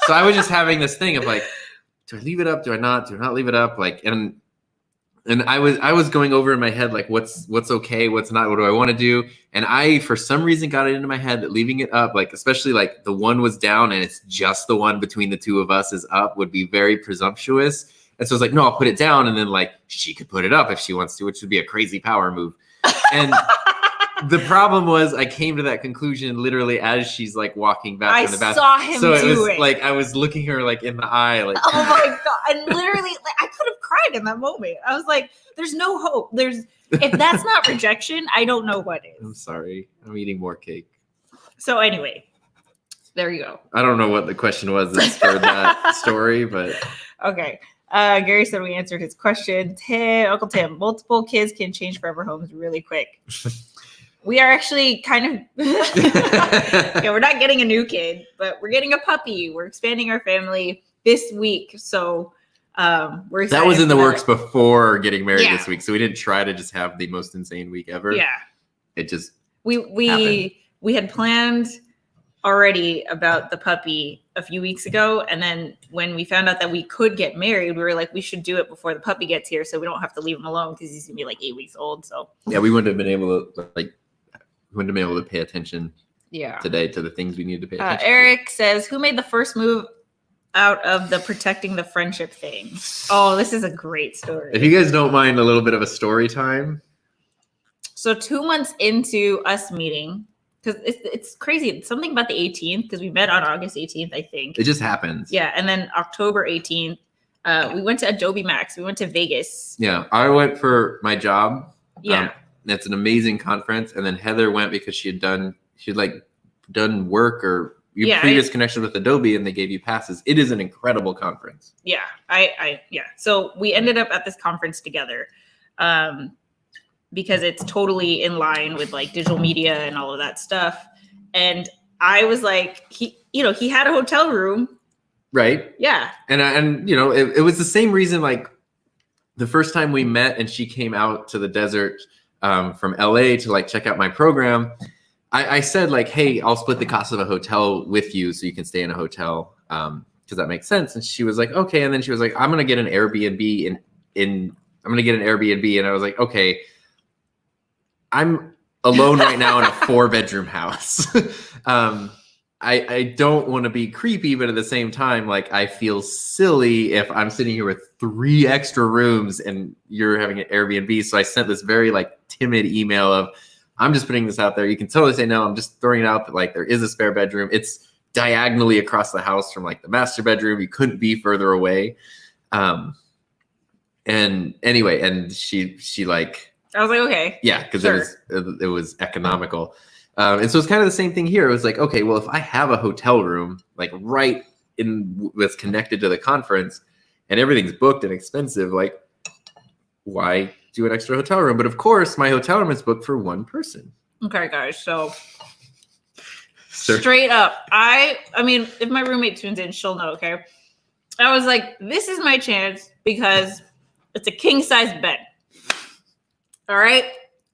Speaker 2: so I was just having this thing of like, do I leave it up? Do I not? Do I not leave it up? Like, and I was going over in my head, like, what's okay? What's not? What do I want to do? And I, for some reason, got it into my head that leaving it up, like, especially like the one was down and it's just the one between the two of us is up, would be very presumptuous. And so I was like, no, I'll put it down. And then like, she could put it up if she wants to, which would be a crazy power move. And the problem was I came to that conclusion literally as she's like walking back from the bathroom.
Speaker 1: I saw him
Speaker 2: do it.
Speaker 1: So it was
Speaker 2: like I was looking her like in the eye, like
Speaker 1: oh my god! And literally, like I could have cried in that moment. I was like, "There's no hope. If that's not rejection, I don't know what is."
Speaker 2: I'm sorry. I'm eating more cake.
Speaker 1: So anyway, there you go.
Speaker 2: I don't know what the question was that spurred that story, but
Speaker 1: okay. Gary said we answered his question. Uncle Tim, multiple kids can change forever homes really quick. We are actually kind of, we're not getting a new kid, but we're getting a puppy. We're expanding our family this week. So We're excited
Speaker 2: That was in the
Speaker 1: for
Speaker 2: works before getting married
Speaker 1: Yeah.
Speaker 2: this week, so we didn't try to just have the most insane week ever.
Speaker 1: Yeah,
Speaker 2: It just
Speaker 1: we had planned already about the puppy a few weeks ago, and then when we found out that we could get married, we were like, we should do it before the puppy gets here, so we don't have to leave him alone because he's gonna be like 8 weeks old. So
Speaker 2: yeah, we wouldn't have been able to pay attention today to the things we needed to pay attention.
Speaker 1: Eric says, "Who made the first move out of the protecting the friendship thing?" Oh, this is a great story.
Speaker 2: If you guys don't mind a little bit of a story time.
Speaker 1: So 2 months into us meeting, because it's crazy. It's something about the 18th, because we met on August 18th, I think.
Speaker 2: It just happens.
Speaker 1: Yeah, and then October 18th, we went to Adobe Max. We went to Vegas.
Speaker 2: Yeah, I went for my job.
Speaker 1: Yeah.
Speaker 2: It's an amazing conference. And then Heather went because she'd done work or your previous connection with Adobe, and they gave you passes. It is an incredible conference.
Speaker 1: Yeah, So we ended up at this conference together. Because it's totally in line with like digital media and all of that stuff. And I was like, he had a hotel room.
Speaker 2: Right.
Speaker 1: Yeah.
Speaker 2: And it was the same reason, like the first time we met and she came out to the desert from LA to like check out my program. I said like, hey, I'll split the cost of a hotel with you so you can stay in a hotel. Because that makes sense. And she was like, okay. And then she was like, I'm going to get an Airbnb I'm going to get an Airbnb. And I was like, okay, I'm alone right now in a 4-bedroom house. I don't want to be creepy, but at the same time, like I feel silly if I'm sitting here with 3 extra rooms and you're having an Airbnb. So I sent this very like timid email of, I'm just putting this out there. You can totally say no. I'm just throwing it out that like there is a spare bedroom. It's diagonally across the house from like the master bedroom. You couldn't be further away. And anyway, and she like,
Speaker 1: I was like, okay.
Speaker 2: Yeah, because it was economical. And so it's kind of the same thing here. It was like, okay, well, if I have a hotel room, like right in that's connected to the conference and everything's booked and expensive, like why do an extra hotel room? But of course, my hotel room is booked for 1 person.
Speaker 1: Okay, guys. So straight up, I mean, if my roommate tunes in, she'll know, okay? I was like, this is my chance because it's a king size bed. All right.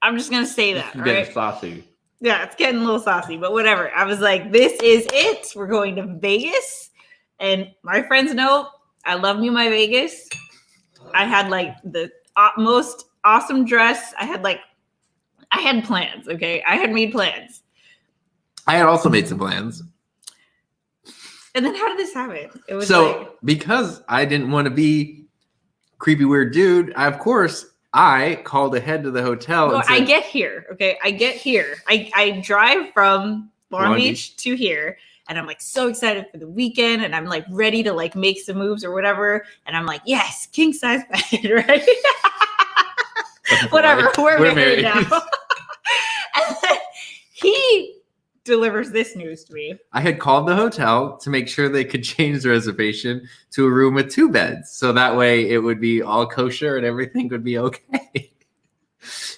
Speaker 1: I'm just going to say that. All right.
Speaker 2: Saucy.
Speaker 1: Yeah, it's getting a little saucy, but whatever. I was like, this is it. We're going to Vegas. And my friends know I love me my Vegas. I had like the most awesome dress. I had plans. Okay. I had made plans.
Speaker 2: I had also made some plans.
Speaker 1: And then how did this happen? It was
Speaker 2: because I didn't want to be creepy, weird dude, I called ahead to the hotel.
Speaker 1: I get here. Okay. I get here. I drive from Long Beach to here. And I'm like so excited for the weekend. And I'm like ready to like make some moves or whatever. And I'm like, yes, king size bed, right? Whatever. We're married now. And then he delivers this news to me.
Speaker 2: I had called the hotel to make sure they could change the reservation to a room with 2 beds. So that way it would be all kosher and everything would be okay.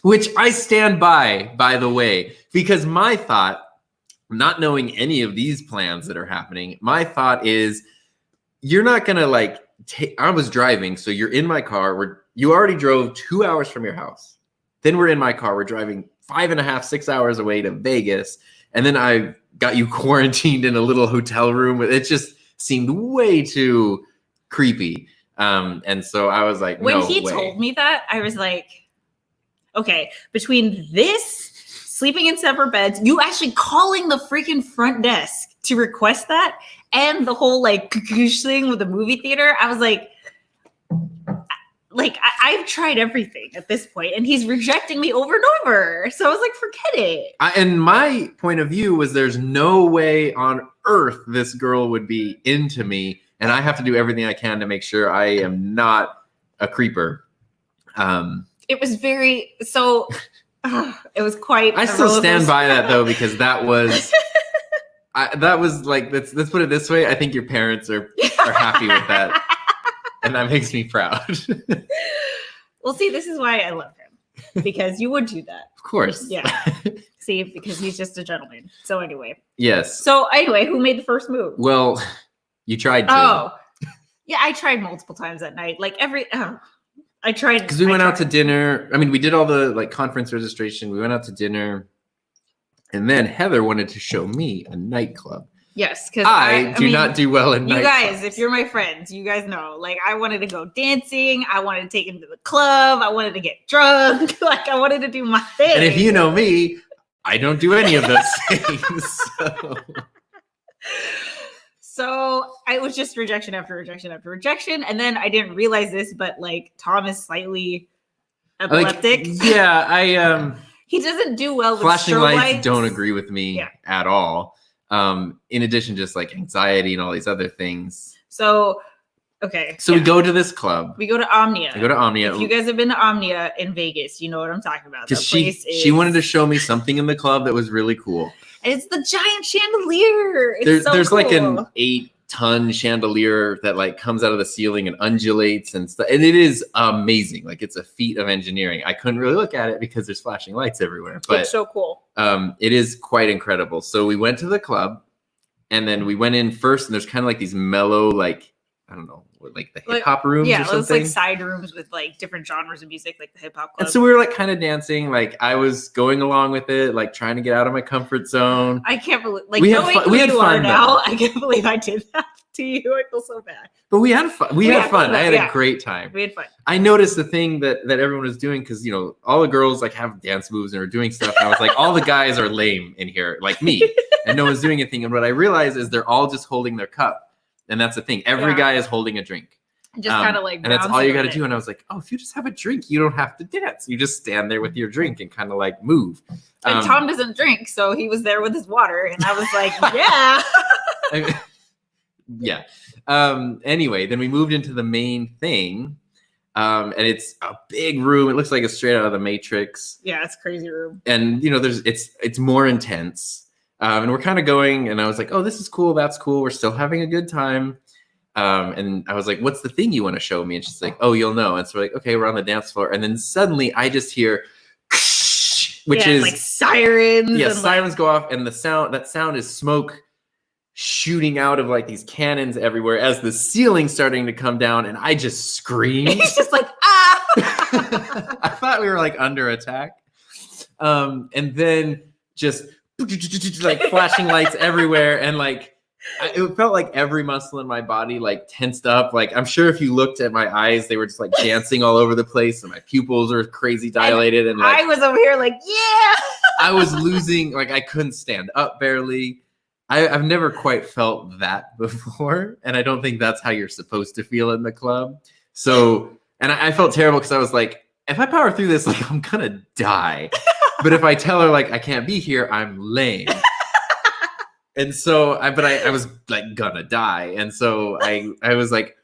Speaker 2: Which I stand by the way, because my thought, not knowing any of these plans that are happening, my thought is you're not going to like I was driving. So you're in my car. You already drove 2 hours from your house. Then we're in my car. We're driving 5.5, 6 hours away to Vegas. And then I got you quarantined in a little hotel room. It just seemed way too creepy. And so I was like,
Speaker 1: when he told me that, I was like, okay, between this, sleeping in separate beds, you actually calling the freaking front desk to request that, and the whole like thing with the movie theater, I was like I've tried everything at this point, and he's rejecting me over and over. So I was like, forget it.
Speaker 2: And my point of view was there's no way on earth this girl would be into me, and I have to do everything I can to make sure I am not a creeper.
Speaker 1: It was very so. It was quite.
Speaker 2: I still stand by that though, because that was. That was like let's put it this way. I think your parents are happy with that. And that makes me proud.
Speaker 1: Well, see, this is why I love him. Because you would do that.
Speaker 2: Of course.
Speaker 1: Yeah. See, because he's just a gentleman. So anyway.
Speaker 2: Yes.
Speaker 1: So anyway, who made the first move?
Speaker 2: Well, you tried to.
Speaker 1: Oh. Yeah, I tried multiple times that night. Like I tried
Speaker 2: because we went out to dinner. I mean, we did all the like conference registration. We went out to dinner, and then Heather wanted to show me a nightclub.
Speaker 1: Yes, because
Speaker 2: I do not do well in
Speaker 1: you
Speaker 2: nightclubs.
Speaker 1: guys, if you're my friends, you guys know. Like, I wanted to go dancing. I wanted to take him to the club. I wanted to get drunk. Like, I wanted to do my thing.
Speaker 2: And if you know me, I don't do any of those things.
Speaker 1: So I was just rejection after rejection after rejection. And then I didn't realize this, but like Tom is slightly epileptic.
Speaker 2: Like, yeah,
Speaker 1: he doesn't do well with
Speaker 2: flashing
Speaker 1: strobe
Speaker 2: lights don't agree with me at all. In addition, just like anxiety and all these other things.
Speaker 1: So, okay.
Speaker 2: So we go to this club.
Speaker 1: We go to Omnia.
Speaker 2: We go to Omnia.
Speaker 1: If you guys have been to Omnia in Vegas, you know what I'm talking about.
Speaker 2: Because she wanted to show me something in the club that was really cool.
Speaker 1: And it's the giant chandelier.
Speaker 2: There's
Speaker 1: cool.
Speaker 2: like an 8-ton chandelier that like comes out of the ceiling and undulates and stuff. And it is amazing. Like it's a feat of engineering. I couldn't really look at it because there's flashing lights everywhere. But
Speaker 1: it's so cool.
Speaker 2: It is quite incredible. So we went to the club and then we went in first and there's kind of like these mellow, like, I don't know, like the hip hop rooms or something.
Speaker 1: Yeah, it's like side rooms with like different genres of music, like the hip hop club.
Speaker 2: And so we were like kind of dancing, like I was going along with it, like trying to get out of my comfort zone.
Speaker 1: I can't believe, like, knowing who you are now, I can't believe I did that to you. I feel so bad.
Speaker 2: But we had fun. We had fun. I had a great time.
Speaker 1: We had fun.
Speaker 2: I noticed the thing that everyone was doing because, you know, all the girls like have dance moves and are doing stuff. And I was like, all the guys are lame in here, like me, and no one's doing anything. And what I realized is they're all just holding their cup. And that's the thing. Every guy is holding a drink.
Speaker 1: Just kind of like,
Speaker 2: and that's all you got to do. And I was like, oh, if you just have a drink, you don't have to dance. You just stand there with your drink and kind of like move.
Speaker 1: And Tom doesn't drink, so he was there with his water, and I was like, yeah.
Speaker 2: Yeah. Anyway, then we moved into the main thing, and it's a big room. It looks like it's straight out of the Matrix.
Speaker 1: Yeah, it's a crazy room.
Speaker 2: And you know, it's more intense. And we're kind of going, and I was like, oh, this is cool. That's cool. We're still having a good time. And I was like, what's the thing you want to show me? And she's like, oh, you'll know. And so we're like, okay, we're on the dance floor. And then suddenly I just hear, which is
Speaker 1: like sirens.
Speaker 2: Yeah,
Speaker 1: and
Speaker 2: sirens go off. And that sound is smoke shooting out of like these cannons everywhere as the ceiling's starting to come down. And I just screamed.
Speaker 1: It's just like, ah.
Speaker 2: I thought we were like under attack. And then just like flashing lights everywhere. And like, it felt like every muscle in my body like tensed up. Like I'm sure if you looked at my eyes, they were just like dancing all over the place, and my pupils are crazy dilated. And like,
Speaker 1: I was over here like, yeah.
Speaker 2: I was losing. Like I couldn't stand up barely. I've never quite felt that before, and I don't think that's how you're supposed to feel in the club. So, and I felt terrible because I was like, if I power through this, like I'm gonna die. But if I tell her like I can't be here, I'm lame. And so I was like gonna die. And so I was like,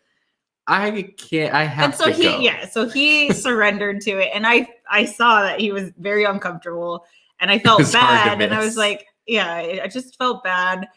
Speaker 2: I can't, I have to go.
Speaker 1: So he surrendered to it. And I saw that he was very uncomfortable, and I felt bad. And I was like, yeah, I just felt bad.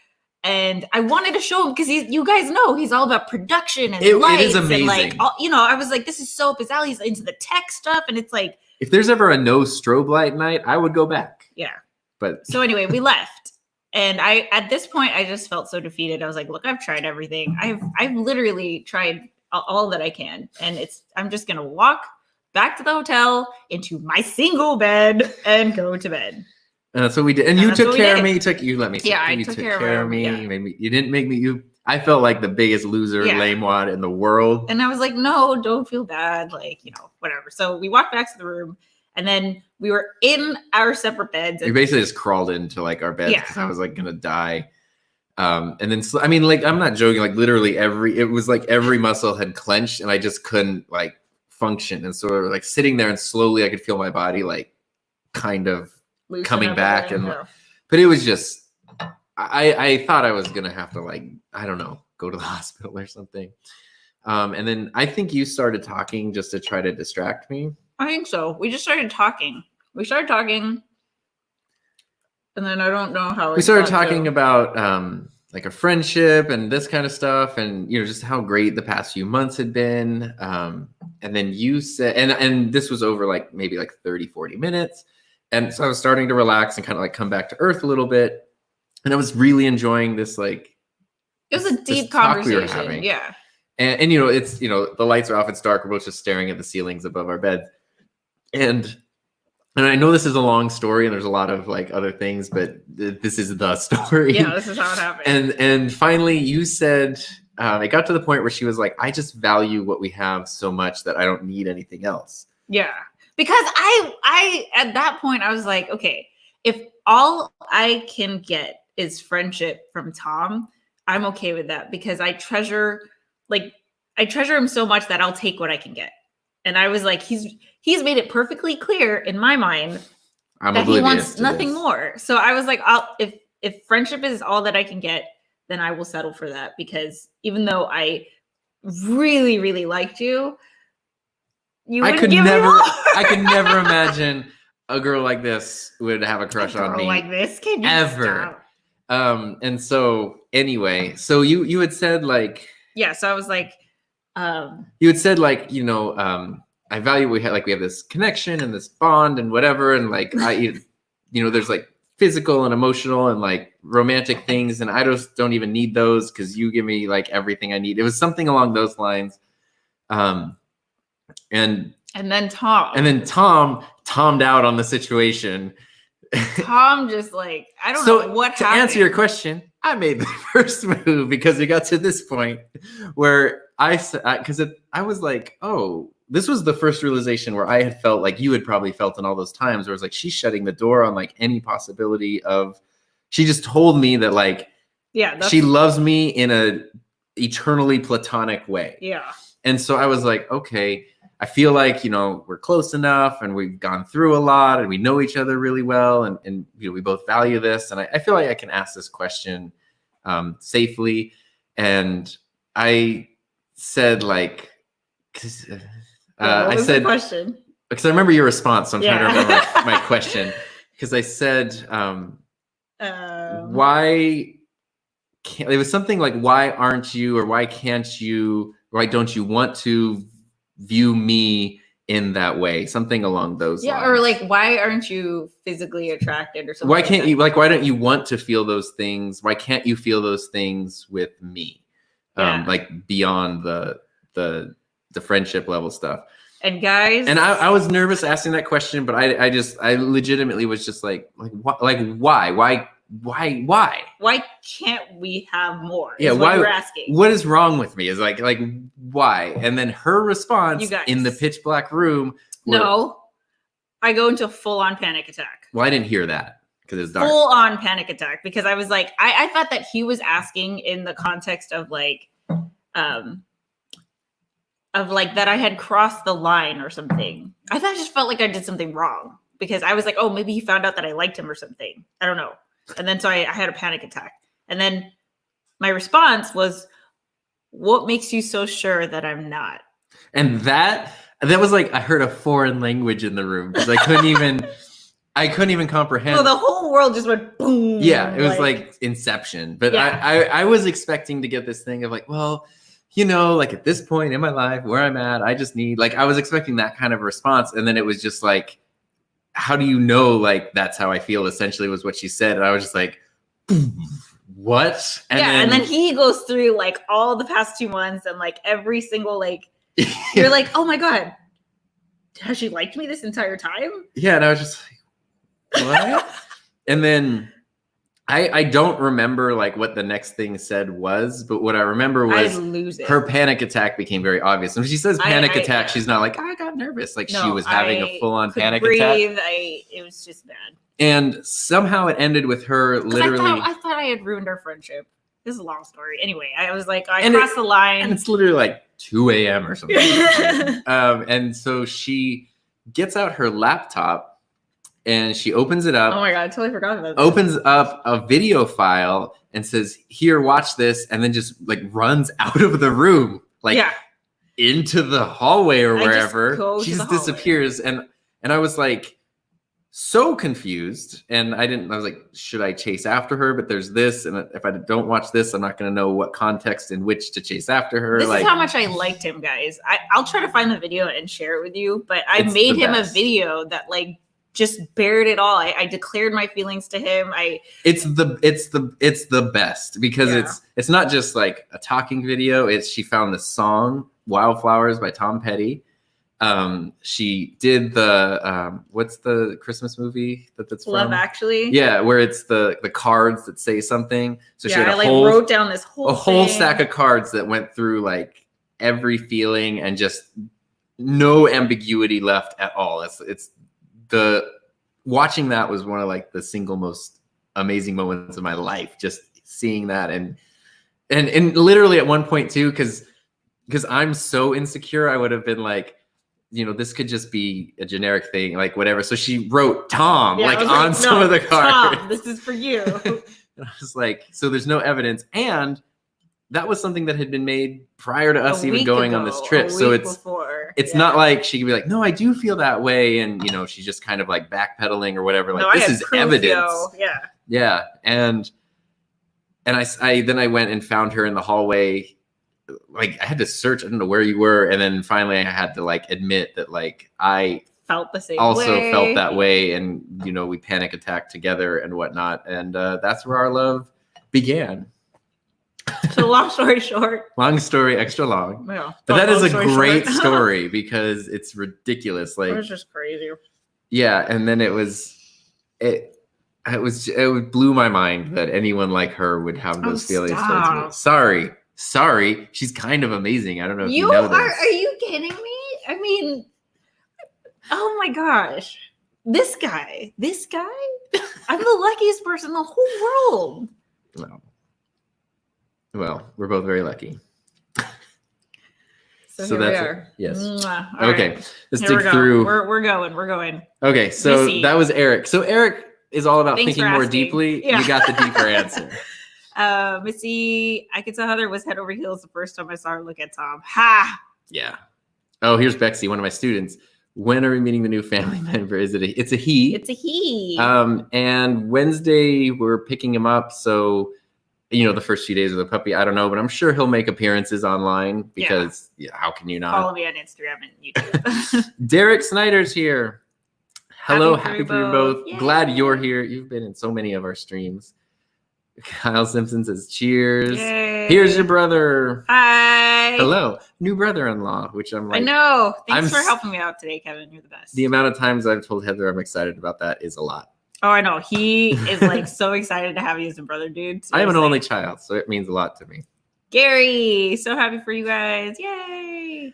Speaker 1: And I wanted to show him because you guys know he's all about production and lights. It is amazing. And like, you know, I was like, this is so up his alley. He's into the tech stuff. And it's like,
Speaker 2: if there's ever a no strobe light night, I would go back.
Speaker 1: Yeah.
Speaker 2: But
Speaker 1: so anyway, we left. And at this point, I just felt so defeated. I was like, look, I've tried everything. I've literally tried all that I can. And I'm just going to walk back to the hotel into my single bed and go to bed.
Speaker 2: And that's what we did. And you took care of me. You let me.
Speaker 1: Yeah, I took care of me.
Speaker 2: Yeah. You didn't make me. I felt like the biggest loser, lamewad in the world.
Speaker 1: And I was like, no, don't feel bad. Like, you know, whatever. So we walked back to the room. And then we were in our separate beds.
Speaker 2: We basically just crawled into like our beds because I was like gonna die. And then I mean, like I'm not joking. Like literally it was like every muscle had clenched, and I just couldn't like function. And so like sitting there, and slowly I could feel my body like kind of coming back. But it was just I thought I was gonna have to like I don't know go to the hospital or something. And then I think you started talking just to try to distract me.
Speaker 1: I think so. We just started talking. And then I don't know how
Speaker 2: we started talking about like a friendship and this kind of stuff, and you know just how great the past few months had been. And then you said, and this was over like maybe like 30-40 minutes, and so I was starting to relax and kind of like come back to earth a little bit, and I was really enjoying this like
Speaker 1: it was a deep conversation.
Speaker 2: We were having.
Speaker 1: Yeah.
Speaker 2: And it's the lights are off, it's dark, we're both just staring at the ceilings above our bed. And I know this is a long story and there's a lot of like other things, but this is the story.
Speaker 1: Yeah, this is how it happened.
Speaker 2: And finally you said, it got to the point where she was like, I just value what we have so much that I don't need anything else.
Speaker 1: Yeah. Because I at that point I was like, okay, if all I can get is friendship from Tom, I'm okay with that, because I treasure him so much that I'll take what I can get. And I was like, he's made it perfectly clear in my mind that he wants nothing more. So I was like, if friendship is all that I can get, then I will settle for that, because even though I really, really liked you,
Speaker 2: I could never imagine a girl like this would have a crush on me.
Speaker 1: Like this, can you
Speaker 2: ever?
Speaker 1: Stop?
Speaker 2: And so anyway, so you had said like,
Speaker 1: yeah. So I was like,
Speaker 2: you had said like, I value we have this connection and this bond and whatever, and like there's like physical and emotional and like romantic things, and I just don't even need those because you give me like everything I need. It was something along those lines. And then Tom Tom'd out on the situation.
Speaker 1: Tom just like, I don't know what happened.
Speaker 2: To answer your question, I made the first move because it got to this point where I was like, oh, this was the first realization where I had felt like you had probably felt in all those times where it was like, she's shutting the door on like any possibility of, she just told me that like, she loves me in a eternally platonic way.
Speaker 1: Yeah.
Speaker 2: And so I was like, okay, I feel like, we're close enough and we've gone through a lot and we know each other really well. And we both value this. And I feel like I can ask this question safely. And I said like,
Speaker 1: I said, question?
Speaker 2: Because I remember your response. So I'm trying to remember my question. Because I said, why can't, it was something like, why aren't you, or why can't you, why don't you want to view me in that way? Something along those lines.
Speaker 1: Or like, why aren't you physically attracted or something?
Speaker 2: Why can't you, like, why don't you want to feel those things? Why can't you feel those things with me? Like beyond the friendship level stuff.
Speaker 1: And guys,
Speaker 2: and I was nervous asking that question, but I legitimately was just like why
Speaker 1: can't we have more?
Speaker 2: Yeah,
Speaker 1: why you're asking.
Speaker 2: What is wrong with me? Is like why? And then her response in the pitch black room.
Speaker 1: I go into a full-on panic attack.
Speaker 2: Well, I didn't hear that because it was dark.
Speaker 1: Full-on panic attack, because I was like, I thought that he was asking in the context of like that I had crossed the line or something. I just felt like I did something wrong, because I was like, oh, maybe he found out that I liked him or something. I don't know. And then so I had a panic attack. And then my response was, what makes you so sure that I'm not?
Speaker 2: And that was like, I heard a foreign language in the room, because I couldn't even comprehend.
Speaker 1: Well, the whole world just went boom.
Speaker 2: Yeah, it was like Inception. But I was expecting to get this thing of like, well, like at this point in my life where I'm at, I just need, like, I was expecting that kind of response. And then it was just like, how do you know, like, that's how I feel, essentially was what she said. And I was just like, what? And
Speaker 1: then he goes through like all the past 2 months and like every single, like, you're like, oh my God, has she liked me this entire time?
Speaker 2: Yeah. And I was just like, what? And then I don't remember like what the next thing said was, but what I remember was her panic attack became very obvious. And when she says panic attack, she's not like, I got nervous. Like she was having a full-on panic attack.
Speaker 1: It was just bad.
Speaker 2: And somehow it ended with her literally.
Speaker 1: I thought I had ruined our friendship. This is a long story. Anyway, I was like, I crossed the line.
Speaker 2: And it's literally like 2 a.m. or something. And so she gets out her laptop. And she opens it up.
Speaker 1: Oh my God, I totally forgot about that.
Speaker 2: Opens up a video file and says, here, watch this. And then just like runs out of the room, like into the hallway or wherever. She just disappears. And I was like so confused. And I was like, should I chase after her? But there's this. And if I don't watch this, I'm not going to know what context in which to chase after her.
Speaker 1: This is how much I liked him, guys. I'll try to find the video and share it with you. But I made him a video that like just bared it all. I declared my feelings to him.
Speaker 2: It's the best because
Speaker 1: Yeah.
Speaker 2: it's not just like a talking video. She found the song Wildflowers by Tom Petty. She did the what's the Christmas movie that's from?
Speaker 1: Love Actually.
Speaker 2: Yeah, where it's the cards that say something. So she had
Speaker 1: I wrote down this whole
Speaker 2: stack of cards that went through like every feeling and just no ambiguity left at all. It's the watching that was one of like the single most amazing moments of my life. Just seeing that and literally at one point too, because I'm so insecure, I would have been like, this could just be a generic thing, like whatever. So she wrote Tom on some of the cards.
Speaker 1: Tom, this is for you.
Speaker 2: And I was like, so there's no evidence, and that was something that had been made prior to us even going on this trip. So it's not like she could be like, no, I do feel that way. And, she's just kind of like backpedaling or whatever. Like, this is evidence.
Speaker 1: Yeah.
Speaker 2: Yeah. And I went and found her in the hallway. Like I had to search. I don't know where you were. And then finally I had to like admit that like I
Speaker 1: felt the same
Speaker 2: also felt that way. And, we panic attacked together and whatnot. And that's where our love began.
Speaker 1: So long story short.
Speaker 2: Long story, extra long.
Speaker 1: Yeah.
Speaker 2: But that is a great story because it's ridiculous. Like,
Speaker 1: it was just crazy.
Speaker 2: Yeah. And then it blew my mind that anyone like her would have those feelings towards me. Sorry. She's kind of amazing. I don't know if you know this.
Speaker 1: Are you kidding me? I mean, oh my gosh. This guy. I'm the luckiest person in the whole world.
Speaker 2: Well, we're both very lucky.
Speaker 1: So here we are.
Speaker 2: Yes.
Speaker 1: All
Speaker 2: okay.
Speaker 1: right.
Speaker 2: Let's dig through.
Speaker 1: We're going.
Speaker 2: Okay. So that was Eric. So Eric is all about thinking more deeply.
Speaker 1: Yeah.
Speaker 2: You got the deeper answer.
Speaker 1: Missy, I could tell Heather was head over heels the first time I saw her look at Tom. Ha!
Speaker 2: Yeah. Oh, here's Bexy, one of my students. When are we meeting the new family member? It's a he.
Speaker 1: It's a he.
Speaker 2: And Wednesday we're picking him up. So, the first few days of the puppy, I don't know, but I'm sure he'll make appearances online because how can you not?
Speaker 1: Follow me on Instagram and YouTube.
Speaker 2: Derek Snyder's here. Hello, happy for you both.
Speaker 1: Yay.
Speaker 2: Glad you're here. You've been in so many of our streams. Kyle Simpson says, cheers.
Speaker 1: Yay.
Speaker 2: Here's your brother.
Speaker 1: Hi.
Speaker 2: Hello. New brother-in-law, which I'm like.
Speaker 1: I know. Thanks for helping me out today, Kevin. You're the best.
Speaker 2: The amount of times I've told Heather I'm excited about that is a lot.
Speaker 1: Oh, I know. He is like so excited to have you as a brother, dude.
Speaker 2: I am an only child, so it means a lot to me.
Speaker 1: Gary, so happy for you guys. Yay.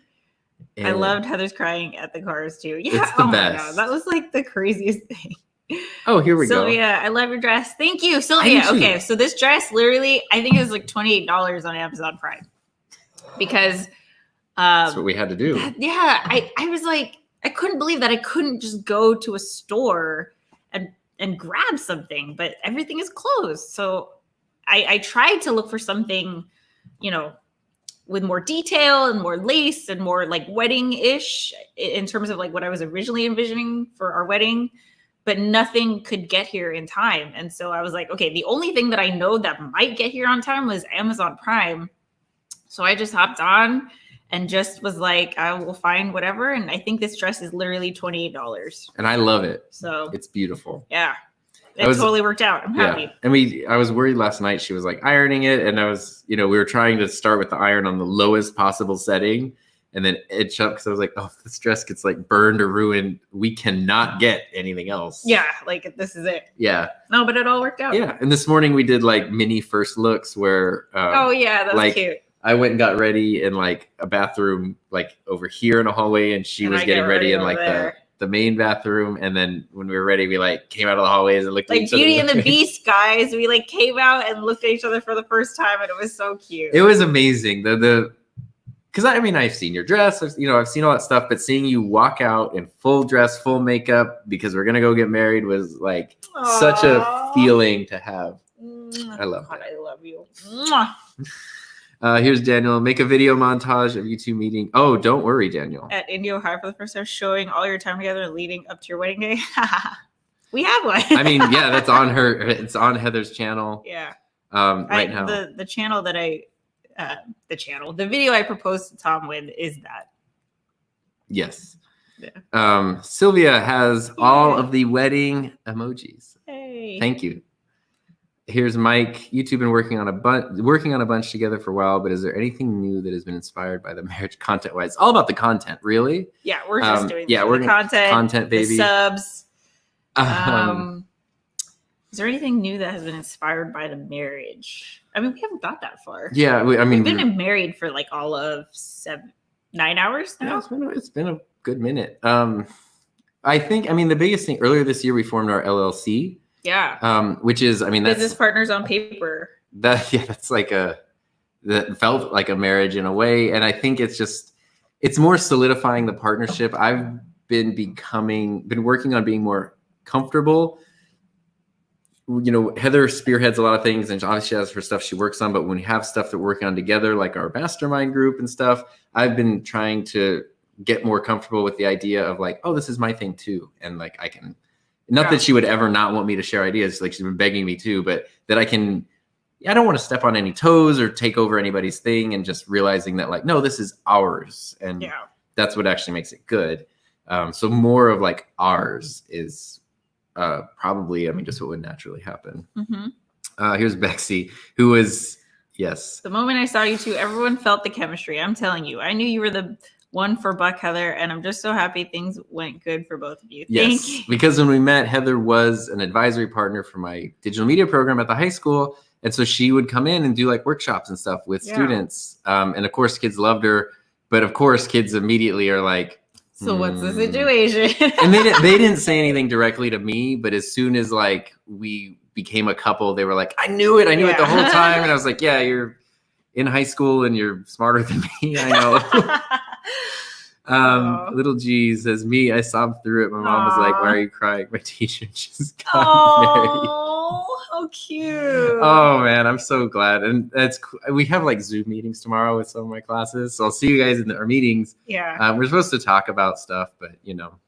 Speaker 2: And
Speaker 1: I loved Heather's crying at the cars too. Yeah.
Speaker 2: It's the best.
Speaker 1: My God, that was like the craziest thing.
Speaker 2: Oh, here we
Speaker 1: Sylvia,
Speaker 2: go.
Speaker 1: I love your dress. Thank you, Sylvia. Okay, so this dress literally, I think it was like $28 on Amazon Prime. Because
Speaker 2: that's what we had to do.
Speaker 1: I was like, I couldn't believe that I couldn't just go to a store and grab something, but everything is closed. So I tried to look for something, with more detail and more lace and more like wedding-ish in terms of like what I was originally envisioning for our wedding, but nothing could get here in time. And so I was like, okay, the only thing that I know that might get here on time was Amazon Prime. So I just hopped on and just was like, I will find whatever. And I think this dress is literally $28.
Speaker 2: And I love it.
Speaker 1: So
Speaker 2: it's beautiful.
Speaker 1: Yeah. It totally worked out. I'm happy.
Speaker 2: Yeah. And I was worried last night. She was like ironing it. And I was, we were trying to start with the iron on the lowest possible setting and then edge up because I was like, oh, if this dress gets like burned or ruined, we cannot get anything else.
Speaker 1: Yeah. Like this is it.
Speaker 2: Yeah.
Speaker 1: No, but it all worked out.
Speaker 2: Yeah. And this morning we did like mini first looks where,
Speaker 1: oh yeah, that's like, cute.
Speaker 2: I went and got ready in like a bathroom, like over here in a hallway. And she was getting ready in like the main bathroom, and then when we were ready, we like came out of the hallways and looked at each other. Like Beauty and the Beast, guys. We like came out and looked at each other for the first time, and it was so cute. It was amazing. Because I've seen your dress, I've seen all that stuff, but seeing you walk out in full dress, full makeup, because we're gonna go get married, was like such a feeling to have. I love it. I love you. Here's Daniel. Make a video montage of you two meeting. Oh, don't worry, Daniel. At Indio Ohio for the first time, showing all your time together leading up to your wedding day. We have one. I mean, yeah, that's on her. It's on Heather's channel. Yeah. Right now. The channel that the video I proposed to Tom with is that. Yes.
Speaker 1: Yeah.
Speaker 2: Sylvia has all of the wedding emojis.
Speaker 1: Hey.
Speaker 2: Thank you. Here's Mike. You two been working on a bunch together for a while, but is there anything new that has been inspired by the marriage content-wise? It's all about the content, really.
Speaker 1: Yeah, we're just doing
Speaker 2: we're
Speaker 1: the content,
Speaker 2: baby.
Speaker 1: the subs. Is there anything new that has been inspired by the marriage? I mean, we haven't got that far.
Speaker 2: Yeah,
Speaker 1: we've been married for like all of 9 hours now.
Speaker 2: Yeah, it's been a good minute. I think, the biggest thing, earlier this year we formed our LLC.
Speaker 1: Yeah.
Speaker 2: Which is, that's
Speaker 1: business partners on paper.
Speaker 2: That's like that felt like a marriage in a way, and I think it's more solidifying the partnership. I've been working on being more comfortable. Heather spearheads a lot of things, and obviously she has her stuff she works on, but when we have stuff that we're working on together, like our mastermind group and stuff, I've been trying to get more comfortable with the idea of like, oh, this is my thing too, and like I can, not that she would ever not want me to share ideas, like she's been begging me to, but that I don't want to step on any toes or take over anybody's thing, and just realizing that like, no, this is ours, and that's what actually makes it good. So more of like ours is probably, just what would naturally happen. Mm-hmm. Here's Bexy, who was, yes.
Speaker 1: The moment I saw you two, everyone felt the chemistry. I'm telling you, I knew you were the one for Buck, Heather, and I'm just so happy things went good for both of you.
Speaker 2: Yes,
Speaker 1: Thank you.
Speaker 2: because when we met, Heather was an advisory partner for my digital media program at the high school. And so she would come in and do like workshops and stuff with students. And of course, kids loved her. But of course, kids immediately are like,
Speaker 1: so what's the situation?
Speaker 2: And they didn't say anything directly to me. But as soon as like we became a couple, they were like, I knew it the whole time. And I was like, yeah, you're in high school and you're smarter than me. I know. Little G says, me, I sobbed through it. My mom was like, why are you crying? My teacher just got married.
Speaker 1: How cute.
Speaker 2: Oh man, I'm so glad. And we have like Zoom meetings tomorrow with some of my classes. So I'll see you guys in our meetings.
Speaker 1: Yeah.
Speaker 2: We're supposed to talk about stuff, but it's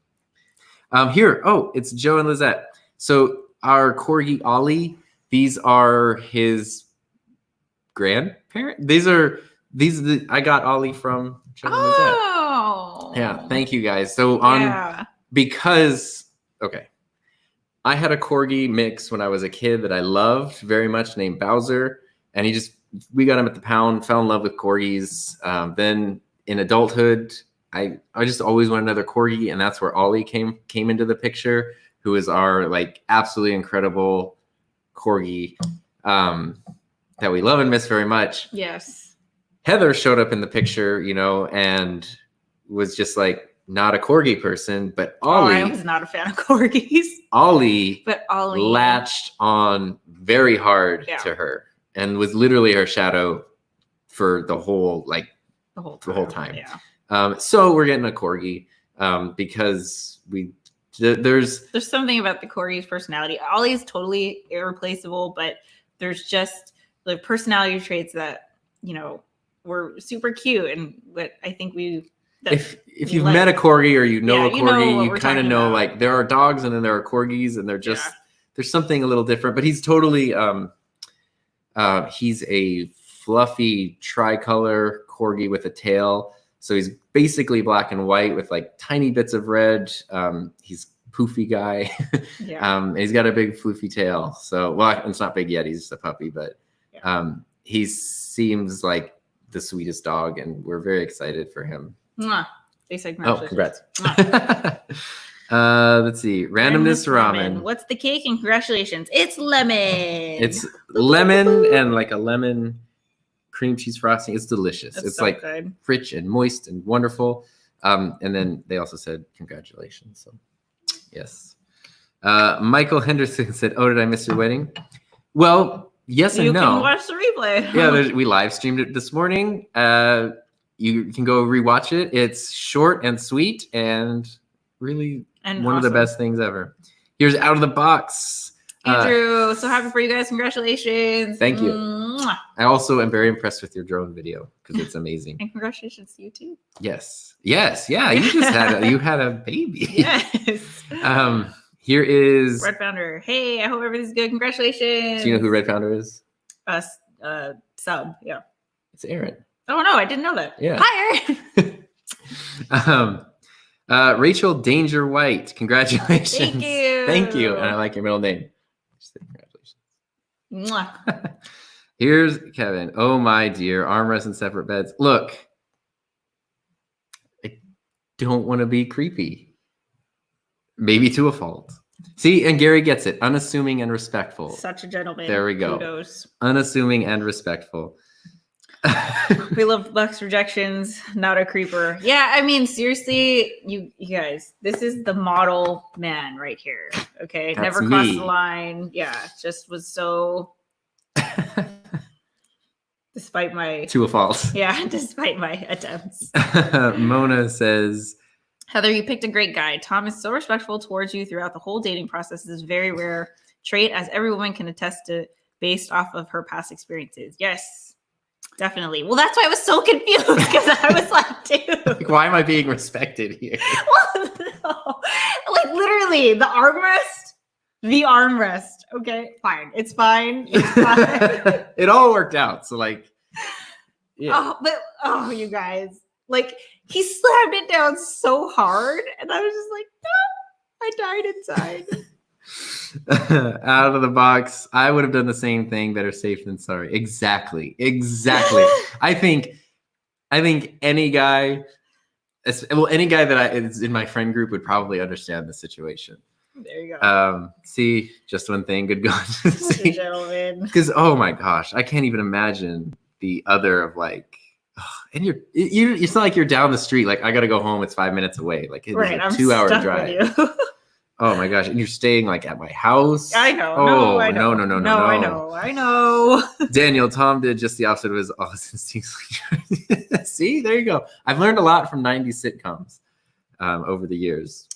Speaker 2: Joe and Lizette. So our corgi Ollie, these are his grandparents. I got Ollie from Joe and Lizette. Yeah, thank you guys. So I had a corgi mix when I was a kid that I loved very much, named Bowser, and we got him at the pound, fell in love with corgis. Then in adulthood, I just always wanted another corgi, and that's where Ollie came into the picture, who is our like absolutely incredible corgi that we love and miss very much.
Speaker 1: Yes.
Speaker 2: Heather showed up in the picture, and was just like not a corgi person, but Ollie.
Speaker 1: I was not a fan of corgis.
Speaker 2: Ollie latched on very hard to her and was literally her shadow for the whole time. Yeah. So we're getting a corgi because there's
Speaker 1: something about the corgi's personality. Ollie's totally irreplaceable, but there's just the personality traits that were super cute, and what I think if
Speaker 2: you've met a corgi or a corgi, you kind of know like there are dogs and then there are corgis, and they're just there's something a little different. But he's totally he's a fluffy tricolor corgi with a tail. So he's basically black and white with like tiny bits of red. He's poofy guy. He's got a big floofy tail. So it's not big yet. He's just a puppy, but he seems like the sweetest dog, and we're very excited for him.
Speaker 1: They say congratulations.
Speaker 2: Oh, congrats. Let's see. Randomness ramen.
Speaker 1: What's the cake? And congratulations. It's lemon.
Speaker 2: It's lemon and like a lemon cream cheese frosting. It's delicious. It's so like good. Rich and moist and wonderful. And then they also said congratulations. So yes. Michael Henderson said, "Oh, did I miss your wedding?" Well, yes and no.
Speaker 1: You can watch the replay.
Speaker 2: Yeah, we live streamed it this morning. You can go rewatch it. It's short and sweet and really one of the best things ever. Here's Out of the Box.
Speaker 1: Andrew, so happy for you guys. Congratulations.
Speaker 2: Thank you. Mwah. I also am very impressed with your drone video because it's amazing.
Speaker 1: And congratulations to you too.
Speaker 2: Yes. Yeah, you just had a baby.
Speaker 1: Yes.
Speaker 2: Here is
Speaker 1: Red Founder. Hey, I hope everything's good. Congratulations.
Speaker 2: Do you know who Red Founder is?
Speaker 1: Sub, yeah.
Speaker 2: It's Aaron.
Speaker 1: Oh no, I didn't know that.
Speaker 2: Yeah.
Speaker 1: Hi, Aaron.
Speaker 2: Rachel Danger White, congratulations.
Speaker 1: Thank you.
Speaker 2: Thank you. And I like your middle name. Just say congratulations.
Speaker 1: Mwah.
Speaker 2: Here's Kevin. Oh my dear, armrests and separate beds. Look, I don't want to be creepy. Maybe to a fault. See, and Gary gets it. Unassuming and respectful.
Speaker 1: Such a gentleman.
Speaker 2: There we go.
Speaker 1: Kudos.
Speaker 2: Unassuming and respectful.
Speaker 1: We love Buck's rejections, not a creeper. Yeah, I mean, seriously, you guys, this is the model man right here. Okay,
Speaker 2: That's
Speaker 1: never crossed
Speaker 2: me.
Speaker 1: the line. Yeah, just was so. Despite my
Speaker 2: To a fault.
Speaker 1: Yeah, despite my attempts.
Speaker 2: Mona says,
Speaker 1: Heather, you picked a great guy. Tom is so respectful towards you throughout the whole dating process. This is a very rare trait, as every woman can attest to based off of her past experiences. Yes, definitely. Well, that's why I was so confused because I was like, dude.
Speaker 2: like, why am I being respected here?
Speaker 1: Well, no. Like literally the armrest. The armrest. Okay, fine. It's fine. It's fine.
Speaker 2: It all worked out. So like, yeah.
Speaker 1: Oh, you guys. Like he slammed it down so hard, and I was just like, no, I died inside.
Speaker 2: Out of the box, I would have done the same thing. Better safe than sorry. Exactly. I think any guy that is in my friend group would probably understand the situation.
Speaker 1: There you go.
Speaker 2: See, just one thing. Good God.
Speaker 1: Gentlemen.
Speaker 2: Because oh my gosh, I can't even imagine the other of like, and you're it's not like you're down the street. Like I got to go home. It's 5 minutes away. Like it's
Speaker 1: right,
Speaker 2: a
Speaker 1: I'm
Speaker 2: 2 hour
Speaker 1: stuck
Speaker 2: drive.
Speaker 1: with you.
Speaker 2: Oh my gosh, and you're staying like at my house.
Speaker 1: I know.
Speaker 2: Oh
Speaker 1: no, I know.
Speaker 2: No.
Speaker 1: I know.
Speaker 2: Daniel, Tom did just the opposite of his all his instincts. See, there you go. I've learned a lot from 90s sitcoms over the years.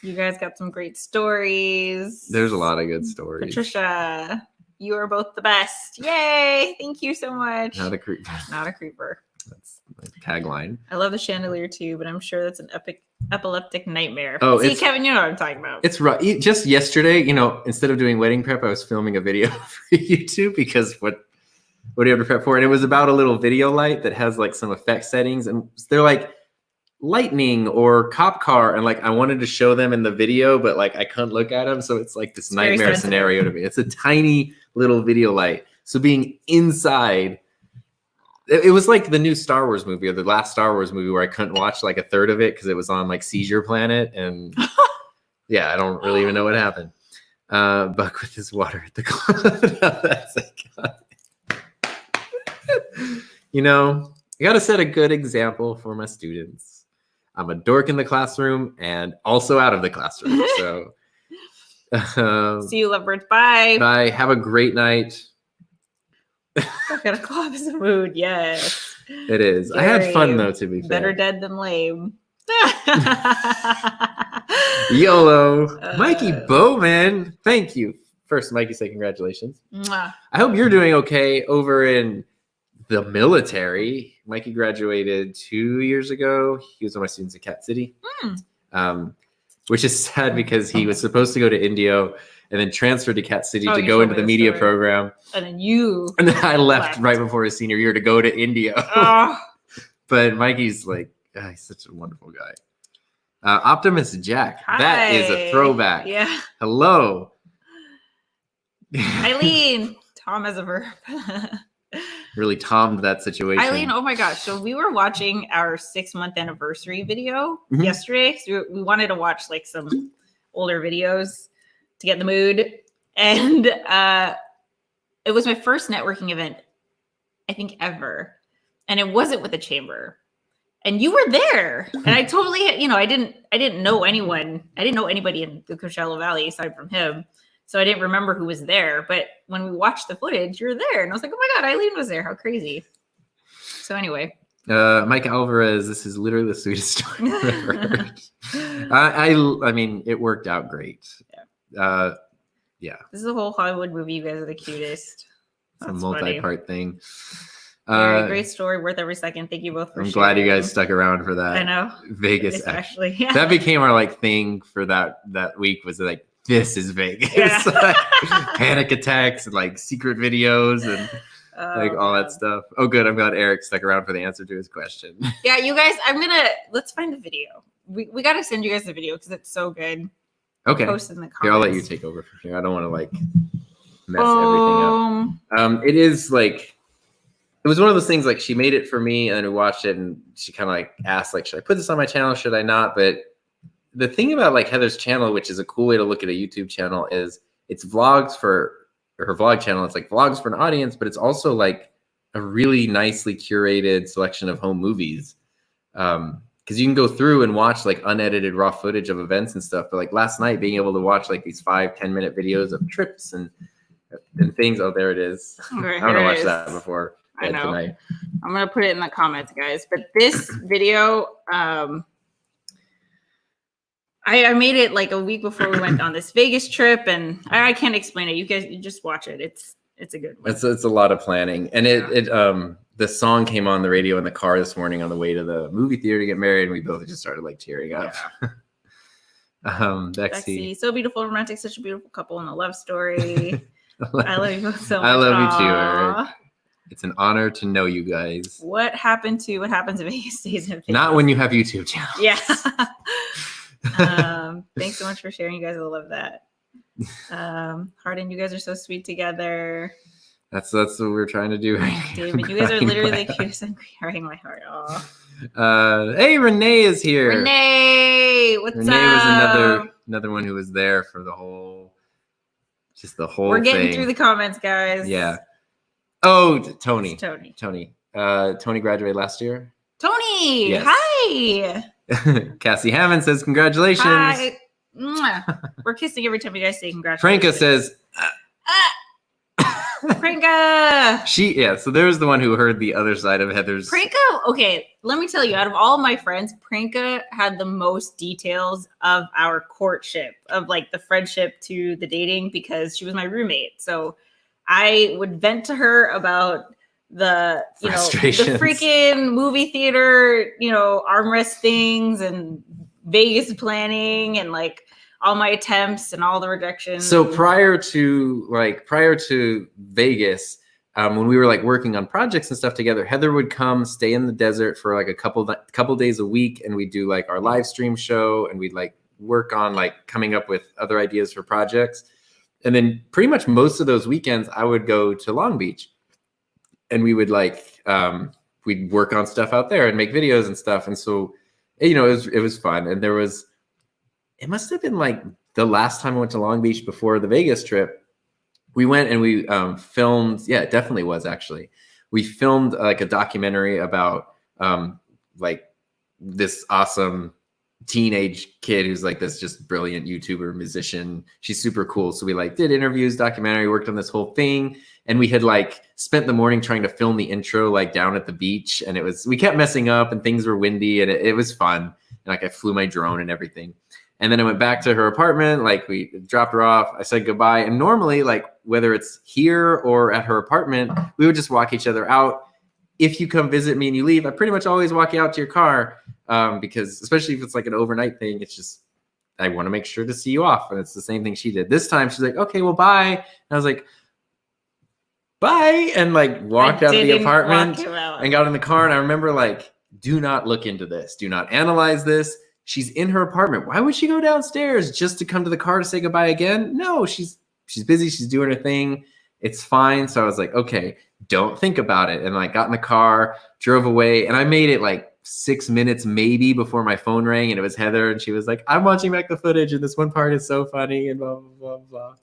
Speaker 1: You guys got some great stories.
Speaker 2: There's a lot of good stories.
Speaker 1: Patricia, you are both the best. Yay! Thank you so much.
Speaker 2: Not a creeper.
Speaker 1: Not a creeper.
Speaker 2: That's my tagline.
Speaker 1: I love the chandelier too, but I'm sure that's an epileptic nightmare.
Speaker 2: Oh,
Speaker 1: see, Kevin, you know what I'm talking about.
Speaker 2: It's right. Just yesterday, instead of doing wedding prep, I was filming a video for YouTube because what do you have to prep for? And it was about a little video light that has like some effect settings, and they're like lightning or cop car, and like I wanted to show them in the video, but like I couldn't look at them, so it's like this nightmare scenario to me. It's a tiny little video light, so being inside. It was like the new Star Wars movie or the last Star Wars movie where I couldn't watch like a third of it because it was on like Seizure Planet. And yeah, I don't really even know what happened. Buck with his water at the club. That's I got to set a good example for my students. I'm a dork in the classroom and also out of the classroom. So
Speaker 1: see you, lovebirds. Bye.
Speaker 2: Bye. Have a great night.
Speaker 1: I got a collapse of mood. Yes,
Speaker 2: it is. I had fun though. To be fair,
Speaker 1: better dead than lame.
Speaker 2: YOLO. Mikey Bowman, thank you. First, Mikey, say congratulations.
Speaker 1: Mwah.
Speaker 2: I hope you're doing okay over in the military. Mikey graduated 2 years ago. He was one of my students at Cat City, which is sad because he was supposed to go to Indio and then transferred to Cat City to go into the media program.
Speaker 1: And then
Speaker 2: I left right before his senior year to go to India. But Mikey's like, he's such a wonderful guy. Optimus Jack.
Speaker 1: Hi.
Speaker 2: That is a throwback.
Speaker 1: Yeah.
Speaker 2: Hello.
Speaker 1: Eileen. Tom as a verb.
Speaker 2: Really Tom'd that situation.
Speaker 1: Eileen, oh my gosh. So we were watching our 6-month anniversary video yesterday. So we wanted to watch like some older videos to get in the mood. And it was my first networking event, I think, ever. And it wasn't with the chamber. And you were there. And I totally, I didn't know anyone. I didn't know anybody in the Coachella Valley aside from him. So I didn't remember who was there. But when we watched the footage, you're there. And I was like, oh my God, Eileen was there. How crazy. So anyway.
Speaker 2: Mike Alvarez, this is literally the sweetest story I've ever heard. I mean, it worked out great. Yeah.
Speaker 1: This is a whole Hollywood movie. You guys are the cutest.
Speaker 2: It's a multi-part thing.
Speaker 1: Great story, worth every second. Thank you both for sharing.
Speaker 2: Glad you guys stuck around for that.
Speaker 1: I know.
Speaker 2: Vegas
Speaker 1: actually. Yeah.
Speaker 2: That became our like thing for that week was like, this is Vegas.
Speaker 1: Yeah.
Speaker 2: Like, panic attacks and like secret videos and all that stuff. Oh, good. I'm glad Eric stuck around for the answer to his question.
Speaker 1: Yeah, you guys, let's find the video. we got to send you guys the video because it's so good.
Speaker 2: Okay.
Speaker 1: Post in the comments.
Speaker 2: Here, I'll let you take over from here. I don't want to like mess everything up. It is like, it was one of those things like she made it for me and then we watched it and she kind of like asked like, should I put this on my channel? Should I not? But the thing about like Heather's channel, which is a cool way to look at a YouTube channel, is it's vlogs for her vlog channel. It's like vlogs for an audience, but it's also like a really nicely curated selection of home movies. Because you can go through and watch like unedited raw footage of events and stuff. But like last night, being able to watch like these 5-10 minute videos of trips and things. Oh, there it is.
Speaker 1: Right,
Speaker 2: I want to watch that before
Speaker 1: I know.
Speaker 2: tonight.
Speaker 1: I'm gonna put it in the comments, guys. But this video, I made it like a week before we went on this Vegas trip, and I can't explain it. You guys, you just watch it. It's a good one.
Speaker 2: It's a lot of planning, and the song came on the radio in the car this morning on the way to the movie theater to get married, and we both just started like tearing up. Yeah.
Speaker 1: Bexy, so beautiful, romantic, such a beautiful couple in a love story. I love you both so much.
Speaker 2: I love you too, Eric. It's an honor to know you guys.
Speaker 1: What happens in Vegas stays in Vegas.
Speaker 2: Not when you have YouTube channels.
Speaker 1: Yeah. Thanks so much for sharing, you guys. I love that. Hardin, you guys are so sweet together.
Speaker 2: That's what we're trying to do.
Speaker 1: David, you guys are literally the cutest. I'm crying my heart. Oh.
Speaker 2: Hey, Renee is here.
Speaker 1: Renee, what's up?
Speaker 2: Renee was another one who was there for the whole
Speaker 1: We're getting
Speaker 2: thing.
Speaker 1: through the comments, guys.
Speaker 2: Yeah. Oh, Tony.
Speaker 1: It's Tony.
Speaker 2: Tony graduated last year.
Speaker 1: Tony,
Speaker 2: yes.
Speaker 1: Hi.
Speaker 2: Cassie Hammond says congratulations.
Speaker 1: Hi. We're kissing every time you guys say congratulations.
Speaker 2: Franca says.
Speaker 1: Pranka.
Speaker 2: So there's the one who heard the other side of Heather's.
Speaker 1: Pranka, okay, let me tell you, out of all my friends, Pranka had the most details of our courtship, of like the friendship to the dating, because she was my roommate. So I would vent to her about the freaking movie theater, armrest things and Vegas planning and like all my attempts and all the rejections.
Speaker 2: So prior to Vegas, when we were like working on projects and stuff together, Heather would come stay in the desert for like a couple days a week, and we'd do like our live stream show, and we'd like work on like coming up with other ideas for projects. And then pretty much most of those weekends, I would go to Long Beach, and we would like we'd work on stuff out there and make videos and stuff. And so it was fun, and it must have been like the last time I went to Long Beach before the Vegas trip. We went and we filmed. Yeah, it definitely was actually. We filmed like a documentary about like this awesome teenage kid who's like this just brilliant YouTuber musician. She's super cool. So we like did interviews, documentary, worked on this whole thing. And we had like spent the morning trying to film the intro like down at the beach. And we kept messing up and things were windy, and it was fun. And like I flew my drone and everything. And then I went back to her apartment, like we dropped her off. I said goodbye. And normally, like whether it's here or at her apartment, we would just walk each other out. If you come visit me and you leave, I pretty much always walk you out to your car, because especially if it's like an overnight thing, it's just, I want to make sure to see you off. And it's the same thing she did. This time she's like, okay, well, bye. And I was like, bye. And like walked out of the apartment and got in the car. And I remember like, do not look into this. Do not analyze this. She's in her apartment. Why would she go downstairs just to come to the car to say goodbye again? No, she's busy. She's doing her thing. It's fine. So I was like, okay, don't think about it. And like got in the car, drove away. And I made it like 6 minutes maybe before my phone rang, and it was Heather. And she was like, I'm watching back the footage and this one part is so funny and blah, blah, blah, blah.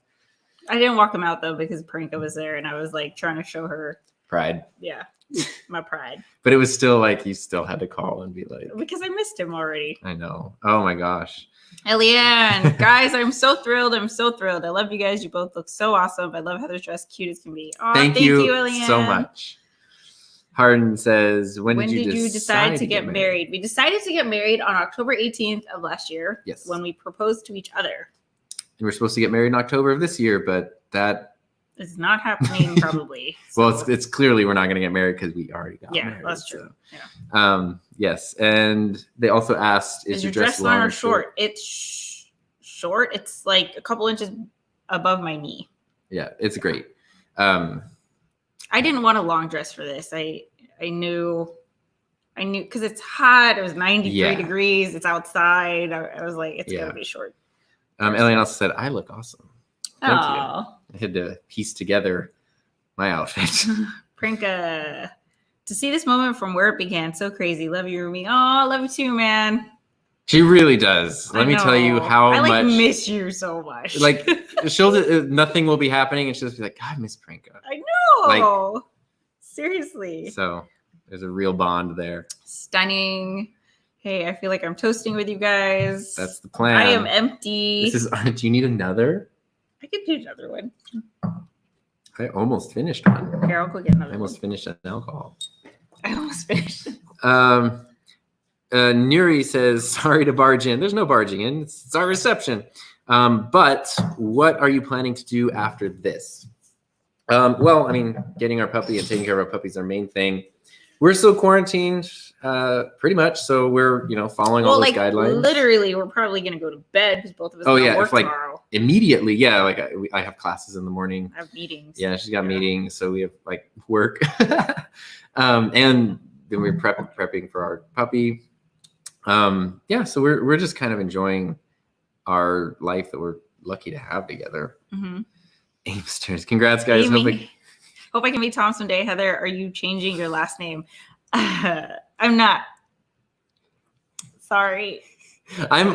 Speaker 2: I
Speaker 1: didn't walk him out though, because Pranka was there and I was like trying to show her
Speaker 2: pride.
Speaker 1: Yeah. My pride.
Speaker 2: But it was still like, you still had to call and be like,
Speaker 1: because I missed him already.
Speaker 2: I know. Oh my gosh.
Speaker 1: Eliane, guys, I'm so thrilled. I love you guys. You both look so awesome. I love Heather's dress. Cute as can be.
Speaker 2: Thank you
Speaker 1: Eliane,
Speaker 2: so much. Hardin says, when did you
Speaker 1: decide to get married? We decided to get married on October 18th of last year.
Speaker 2: Yes.
Speaker 1: When we proposed to each other.
Speaker 2: And we're supposed to get married in October of this year, but that
Speaker 1: is not happening probably.
Speaker 2: So. Well, it's clearly we're not going to get married because we already got married.
Speaker 1: Yeah, that's true.
Speaker 2: So. Yeah. Yes. And they also asked, is your dress long or short?
Speaker 1: It's short. It's like a couple inches above my knee.
Speaker 2: Yeah, it's great.
Speaker 1: I didn't want a long dress for this. I knew I knew because it's hot. It was 93
Speaker 2: Yeah.
Speaker 1: degrees. It's outside. I was like, it's
Speaker 2: Yeah.
Speaker 1: gonna be short.
Speaker 2: Elliot also said, I look awesome. Thank you.
Speaker 1: Oh,
Speaker 2: I had to piece together my outfit.
Speaker 1: Prinka. To see this moment from where it began, so crazy. Love you, Rumi. Oh, love you too, man.
Speaker 2: She really does. Let
Speaker 1: I
Speaker 2: me tell you
Speaker 1: know.
Speaker 2: how
Speaker 1: I
Speaker 2: much.
Speaker 1: miss you so much.
Speaker 2: Like, nothing will be happening, and she'll just be like, God, I miss Prinka.
Speaker 1: I know. Seriously.
Speaker 2: So there's a real bond there.
Speaker 1: Stunning. Hey, I feel like I'm toasting with you guys.
Speaker 2: That's the plan.
Speaker 1: I am empty.
Speaker 2: Do you need another?
Speaker 1: I could do another one.
Speaker 2: I almost finished one.
Speaker 1: Here, I'll go get another
Speaker 2: I almost finished an alcohol.
Speaker 1: I almost finished.
Speaker 2: Nuri says, sorry to barge in. There's no barging in. It's our reception. But what are you planning to do after this? Well, I mean, getting our puppy and taking care of our puppy is our main thing. We're still quarantined, pretty much. So we're, following all those guidelines.
Speaker 1: Literally, we're probably going to go to bed because both of us work tomorrow.
Speaker 2: Immediately. Yeah. Like I have classes in the morning.
Speaker 1: I have meetings.
Speaker 2: Yeah. She's got meetings. So we have work. And then we're prepping for our puppy. So we're just kind of enjoying our life that we're lucky to have together. Mm-hmm. Amesters. Congrats, guys.
Speaker 1: Hope I can meet Tom someday. Heather, are you changing your last name? I'm not. Sorry.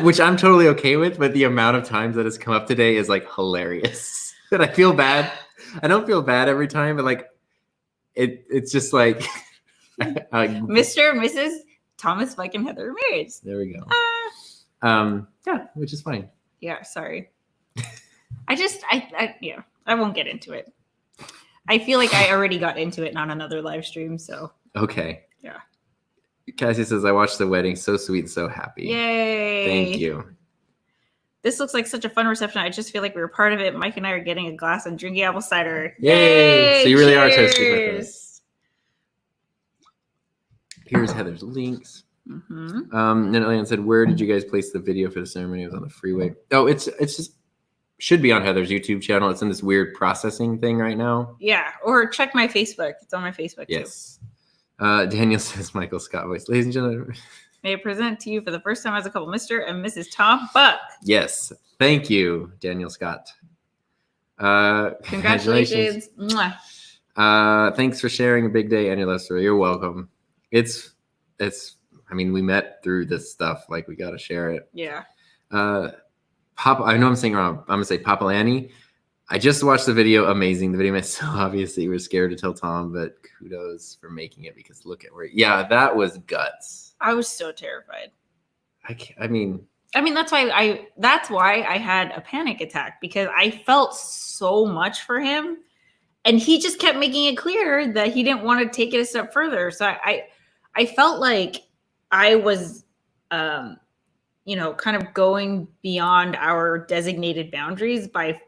Speaker 2: Which I'm totally okay with, but the amount of times that has come up today is hilarious. And I feel bad. I don't feel bad every time, but it's just like
Speaker 1: Mr. and Mrs. Thomas Fike and Heather Ramirez.
Speaker 2: There we go. Which is fine.
Speaker 1: Yeah, sorry. I won't get into it. I feel like I already got into it on another live stream, so.
Speaker 2: Okay.
Speaker 1: Yeah.
Speaker 2: Cassie says, I watched the wedding. So sweet and so happy.
Speaker 1: Yay.
Speaker 2: Thank you.
Speaker 1: This looks like such a fun reception. I just feel like we were part of it. Mike and I are getting a glass and drinking apple cider.
Speaker 2: Yay. So you really are toasting with us. Here's Heather's links. Mm-hmm. And Elian said, where did you guys place the video for the ceremony? It was on the freeway. Oh, it's just should be on Heather's YouTube channel. It's in this weird processing thing right now.
Speaker 1: Yeah, or check my Facebook. It's on my Facebook
Speaker 2: yes. Too. Daniel says, Michael Scott voice. Ladies and gentlemen.
Speaker 1: May I present to you for the first time as a couple, Mr. and Mrs. Tom Buck.
Speaker 2: Yes. Thank you, Daniel Scott.
Speaker 1: Congratulations.
Speaker 2: Thanks for sharing a big day and your love story. You're welcome. It's we met through this stuff. We got to share it.
Speaker 1: Yeah.
Speaker 2: I know I'm saying wrong. I'm going to say Papalani. I just watched the video. Amazing. The video made so obviously we were scared to tell Tom, but kudos for making it because look at where. Yeah, that was guts.
Speaker 1: I was so terrified.
Speaker 2: I mean,
Speaker 1: that's why I had a panic attack because I felt so much for him. And he just kept making it clear that he didn't want to take it a step further. So I felt like I was, kind of going beyond our designated boundaries by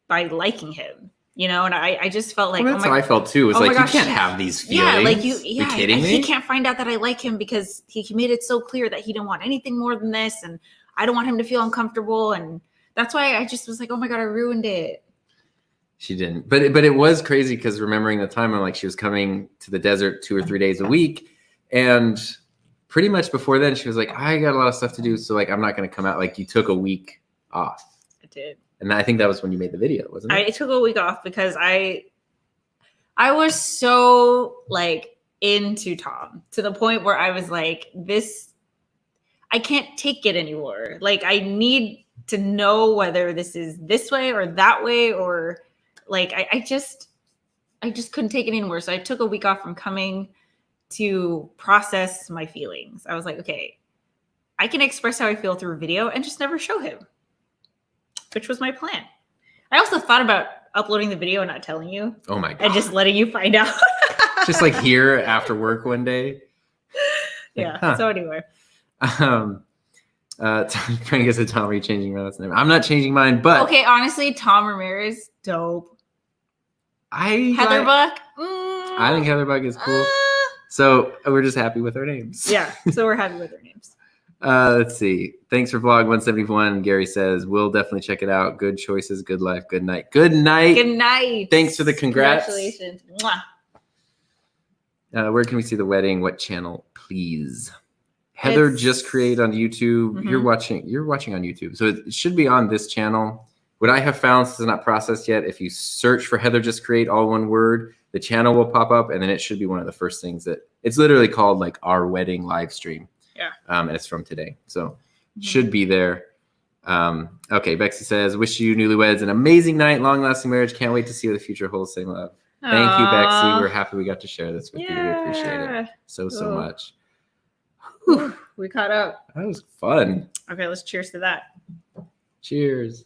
Speaker 1: liking him, and I just felt like,
Speaker 2: that's how I felt too. It was you can't have these feelings. You're kidding me?
Speaker 1: He can't find out that I like him because he made it so clear that he didn't want anything more than this. And I don't want him to feel uncomfortable. And that's why I just was like, oh my God, I ruined it.
Speaker 2: She didn't, but it was crazy because remembering the time when she was coming to the desert 2 or 3 days a week, and pretty much before then she was like, I got a lot of stuff to do, so I'm not going to come out. You took a week off.
Speaker 1: I did, and
Speaker 2: I think that was when you made the video, wasn't it?
Speaker 1: I took a week off because I was so into Tom to the point where I was like, this, I can't take it anymore. I need to know whether this is this way or that way or. I just couldn't take it anymore. So I took a week off from coming to process my feelings. I was like, okay, I can express how I feel through video and just never show him, which was my plan. I also thought about uploading the video and not telling you.
Speaker 2: Oh my God. And
Speaker 1: just letting you find out.
Speaker 2: Just here after work one day.
Speaker 1: Yeah. So anyway.
Speaker 2: Frank said, Tom, are you changing my last name? I'm not changing mine, but.
Speaker 1: Okay, honestly, Tom Ramirez, dope. Heather Buck.
Speaker 2: I think Heather Buck is cool. So we're just happy with our names.
Speaker 1: Yeah, so we're happy with our names.
Speaker 2: Let's see. Thanks for vlog 171. Gary says, we'll definitely check it out. Good choices, good life, good night. Good night.
Speaker 1: Good night.
Speaker 2: Thanks for the congrats.
Speaker 1: Congratulations. Mwah.
Speaker 2: Where can we see the wedding? What channel, please? Heather just create on YouTube.
Speaker 1: Mhm.
Speaker 2: You're watching on YouTube, so it should be on this channel. What I have found, this is not processed yet. If you search for Heather just create, all one word, the channel will pop up, and then it should be one of the first things that it's literally called like our wedding live stream.
Speaker 1: Yeah.
Speaker 2: And it's from today, so should be there. Okay, Bexy says, wish you newlyweds an amazing night, long-lasting marriage. Can't wait to see what the future holds. Same love. Thank you, Bexy. We're happy we got to share this with you. We appreciate it so much.
Speaker 1: Ooh, we caught up.
Speaker 2: That was fun.
Speaker 1: Okay, let's cheers to that.
Speaker 2: Cheers.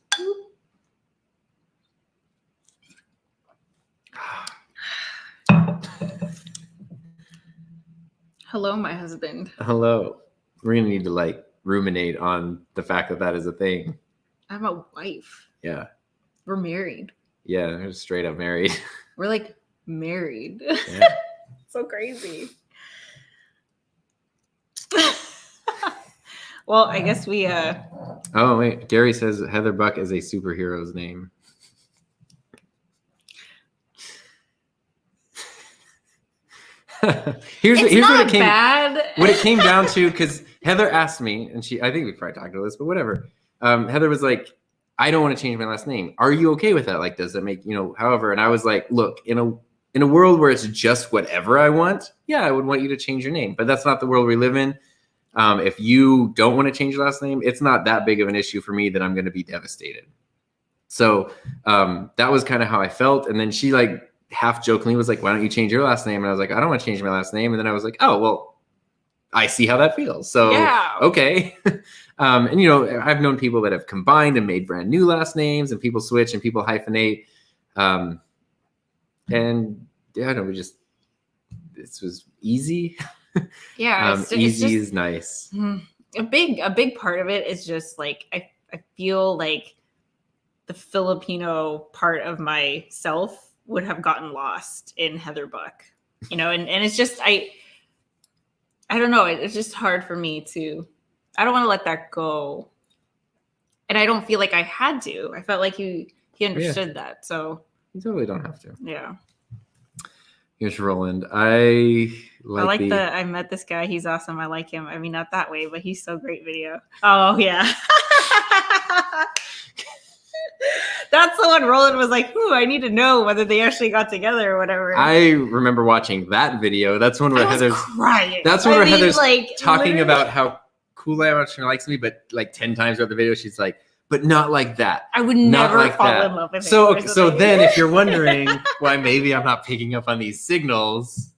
Speaker 1: Hello, my husband.
Speaker 2: Hello. We're gonna need to like ruminate on the fact that that is a thing.
Speaker 1: I'm a wife.
Speaker 2: Yeah.
Speaker 1: We're married.
Speaker 2: Yeah, we're straight up married.
Speaker 1: We're like married.
Speaker 2: Yeah.
Speaker 1: So crazy. Well, I guess we
Speaker 2: Oh wait, Gary says Heather Buck is a superhero's name. here's what it came
Speaker 1: bad.
Speaker 2: What it came down to, because Heather asked me, and I think we probably talked about this, but whatever. Heather was like, I don't want to change my last name. Are you okay with that? Like, does that make, however? And I was like, look, in a world where it's just whatever I want, yeah, I would want you to change your name, but that's not the world we live in. If you don't want to change your last name, it's not that big of an issue for me that I'm going to be devastated. So that was kind of how I felt. And then she like half jokingly was like, why don't you change your last name? And I was like, I don't want to change my last name. And then I was like, oh, well, I see how that feels. So,
Speaker 1: yeah.
Speaker 2: Okay. And, I've known people that have combined and made brand new last names, and people switch and people hyphenate. And yeah, no, this was easy.
Speaker 1: Yeah.
Speaker 2: Easy is nice.
Speaker 1: A big part of it is just like, I feel like the Filipino part of myself would have gotten lost in Heather Buck, and it's just, I don't know. It's just hard for me I don't want to let that go. And I don't feel like I had to. I felt like he understood that. So
Speaker 2: you totally don't have to.
Speaker 1: Yeah.
Speaker 2: Here's Roland. I
Speaker 1: met this guy. He's awesome. I like him. I mean, not that way, but he's so great video. Oh yeah. That's the one Roland was like, ooh, I need to know whether they actually got together or whatever.
Speaker 2: I remember watching that video. That's one where Heather's
Speaker 1: crying.
Speaker 2: That's one where Heather's
Speaker 1: like,
Speaker 2: talking about how cool I am, she likes me, but like 10 times throughout the video, she's like, but not like that.
Speaker 1: I would never fall in love with him.
Speaker 2: So then if you're wondering why maybe I'm not picking up on these signals,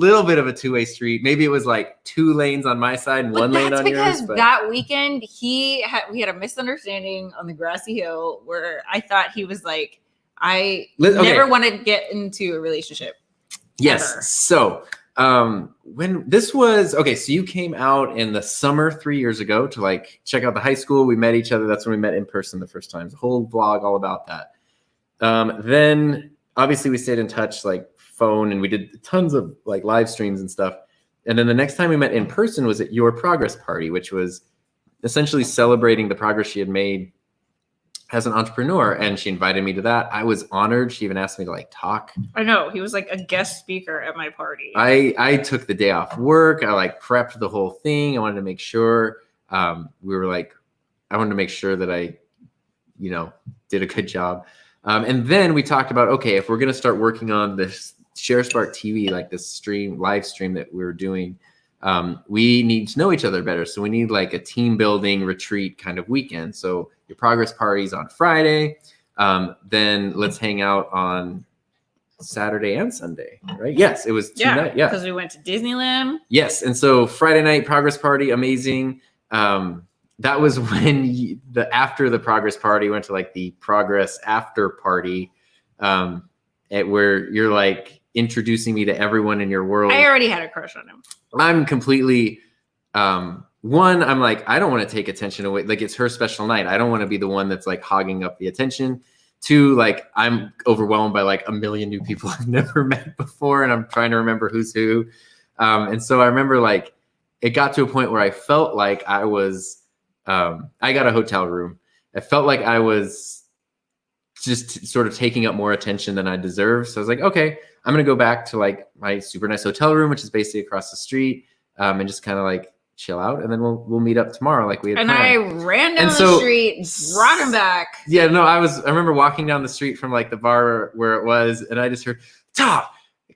Speaker 2: little bit of a two-way street. Maybe it was like 2 lanes on my side and 1 lane on yours.
Speaker 1: Because that weekend we had a misunderstanding on the grassy hill where I thought he was like, never want to get into a relationship.
Speaker 2: Yes. Ever. So when this was so you came out in the summer 3 years ago to like check out the high school. We met each other. That's when we met in person the first time. The whole vlog all about that. Then obviously we stayed in touch, like phone, and we did tons of like live streams and stuff. And then the next time we met in person was at your progress party, which was essentially celebrating the progress she had made as an entrepreneur. And she invited me to that. I was honored. She even asked me to like talk.
Speaker 1: I know. He was like a guest speaker at my party.
Speaker 2: I took the day off work. I like prepped the whole thing. I wanted to make sure I wanted to make sure that I, did a good job. And then we talked about, okay, if we're going to start working on this ShareSpark TV, like this live stream that we were doing, we need to know each other better. So we need like a team building retreat kind of weekend. So your progress party's on Friday. Then let's hang out on Saturday and Sunday, right? Yes, it was 2 nights. Yeah,
Speaker 1: because we went to Disneyland.
Speaker 2: Yes, and so Friday night progress party, amazing. That was when after the progress party went to like the progress after party, where you're like introducing me to everyone in your world.
Speaker 1: I already had a crush on him.
Speaker 2: I'm completely one, I'm like, I don't want to take attention away. Like, it's her special night. I don't want to be the one that's like hogging up the attention. 2, like, I'm overwhelmed by like a million new people I've never met before, and I'm trying to remember who's who. And so I remember like it got to a point where I felt like I was I got a hotel room. I felt like I was just sort of taking up more attention than I deserve. So I was like, okay, I'm going to go back to like my super nice hotel room, which is basically across the street, and just kind of like chill out. And then we'll meet up tomorrow like we had
Speaker 1: And
Speaker 2: planned.
Speaker 1: I ran down the street, brought him back.
Speaker 2: Yeah, no, I remember walking down the street from like the bar where it was, and I just heard, Tom,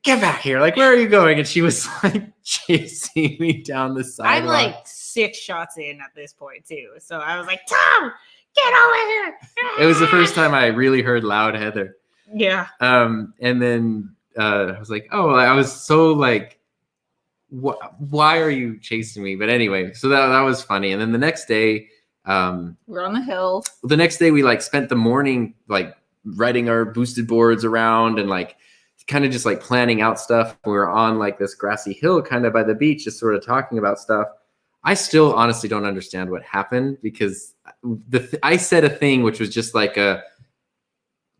Speaker 2: get back here. Like, where are you going? And she was like chasing me down the sidewalk.
Speaker 1: I'm like 6 shots in at this point too. So I was like, Tom, get over here.
Speaker 2: It was the first time I really heard loud Heather.
Speaker 1: Yeah.
Speaker 2: And then I was like, oh, I was so like, why are you chasing me? But anyway, so that was funny. And then the next day,
Speaker 1: we're on the hill.
Speaker 2: The next day we like spent the morning like riding our boosted boards around and like kind of just like planning out stuff. We were on like this grassy hill kind of by the beach, just sort of talking about stuff. I still honestly don't understand what happened because I said a thing which was just like a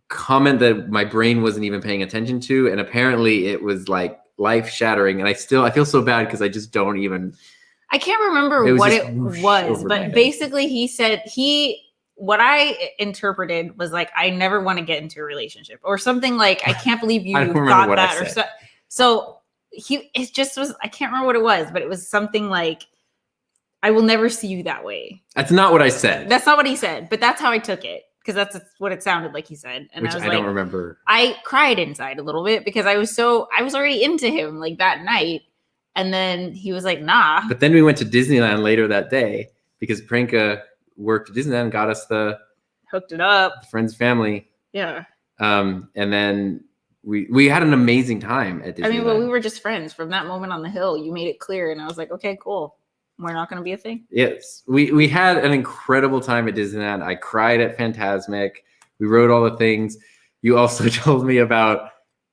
Speaker 2: comment that my brain wasn't even paying attention to, and apparently it was like life shattering. And I feel so bad because I just don't even.
Speaker 1: I can't remember what it was, but basically he said what I interpreted was like, I never want to get into a relationship or something like, I can't believe you thought that or so. So it just was, I can't remember what it was, but it was something like, I will never see you that way.
Speaker 2: That's not what I said.
Speaker 1: That's not what he said, but that's how I took it. Because that's what it sounded like he said. And
Speaker 2: which I don't remember.
Speaker 1: I cried inside a little bit because I was already into him like that night. And then he was like, nah.
Speaker 2: But then we went to Disneyland later that day because Pranka worked at Disneyland and got us
Speaker 1: hooked it up.
Speaker 2: Friends family.
Speaker 1: Yeah.
Speaker 2: And then we had an amazing time at Disneyland.
Speaker 1: I mean, but we were just friends from that moment on the hill. You made it clear. And I was like, okay, cool. We're not going to be a thing.
Speaker 2: Yes. We had an incredible time at Disneyland. I cried at Fantasmic. We wrote all the things. You also told me about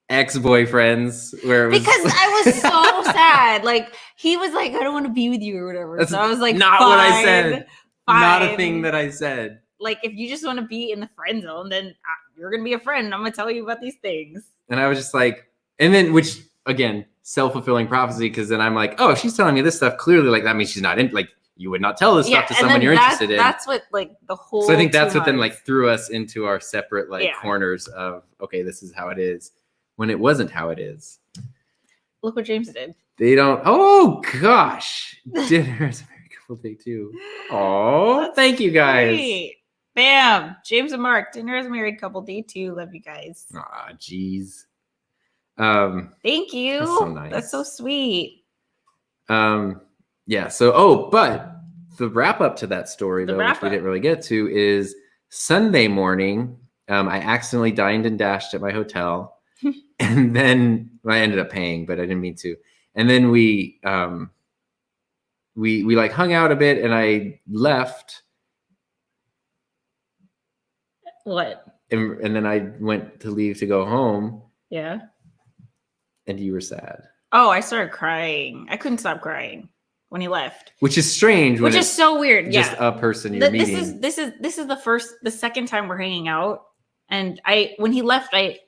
Speaker 2: ex-boyfriends where it was
Speaker 1: because I was so sad. Like he was like, I don't want to be with you or whatever.
Speaker 2: That's
Speaker 1: so I was like,
Speaker 2: not what I said.
Speaker 1: Fine.
Speaker 2: Not a thing that I said.
Speaker 1: Like if you just want to be in the friend zone, then you're going to be a friend. I'm going to tell you about these things.
Speaker 2: And I was just like, and then which again, self-fulfilling prophecy, because then I'm like, oh, if she's telling me this stuff, clearly like that means she's not in, like you would not tell this stuff to someone you're interested in.
Speaker 1: That's what like the whole.
Speaker 2: So I think that's what then like threw us into our separate like corners of okay, this is how it is, when it wasn't how it is.
Speaker 1: Look what James did.
Speaker 2: They don't. Oh gosh, dinner is a very cool day too. Oh, thank you guys.
Speaker 1: Great. Bam, James and Mark, dinner as a married couple, day 2. Love you guys.
Speaker 2: Ah, jeez.
Speaker 1: Thank you.
Speaker 2: That's so nice.
Speaker 1: That's so sweet.
Speaker 2: Yeah. So, but the wrap up to that story, though, which we didn't really get to, is Sunday morning. I accidentally dined and dashed at my hotel, and then I ended up paying, but I didn't mean to. And then we like hung out a bit, and I left.
Speaker 1: What?
Speaker 2: And then I went to leave to go home.
Speaker 1: Yeah. And
Speaker 2: you were sad.
Speaker 1: Oh, I started crying. I couldn't stop crying when he left.
Speaker 2: Which is strange.
Speaker 1: Which is so weird.
Speaker 2: Just a person you're meeting.
Speaker 1: This is the second time we're hanging out. And when he left, I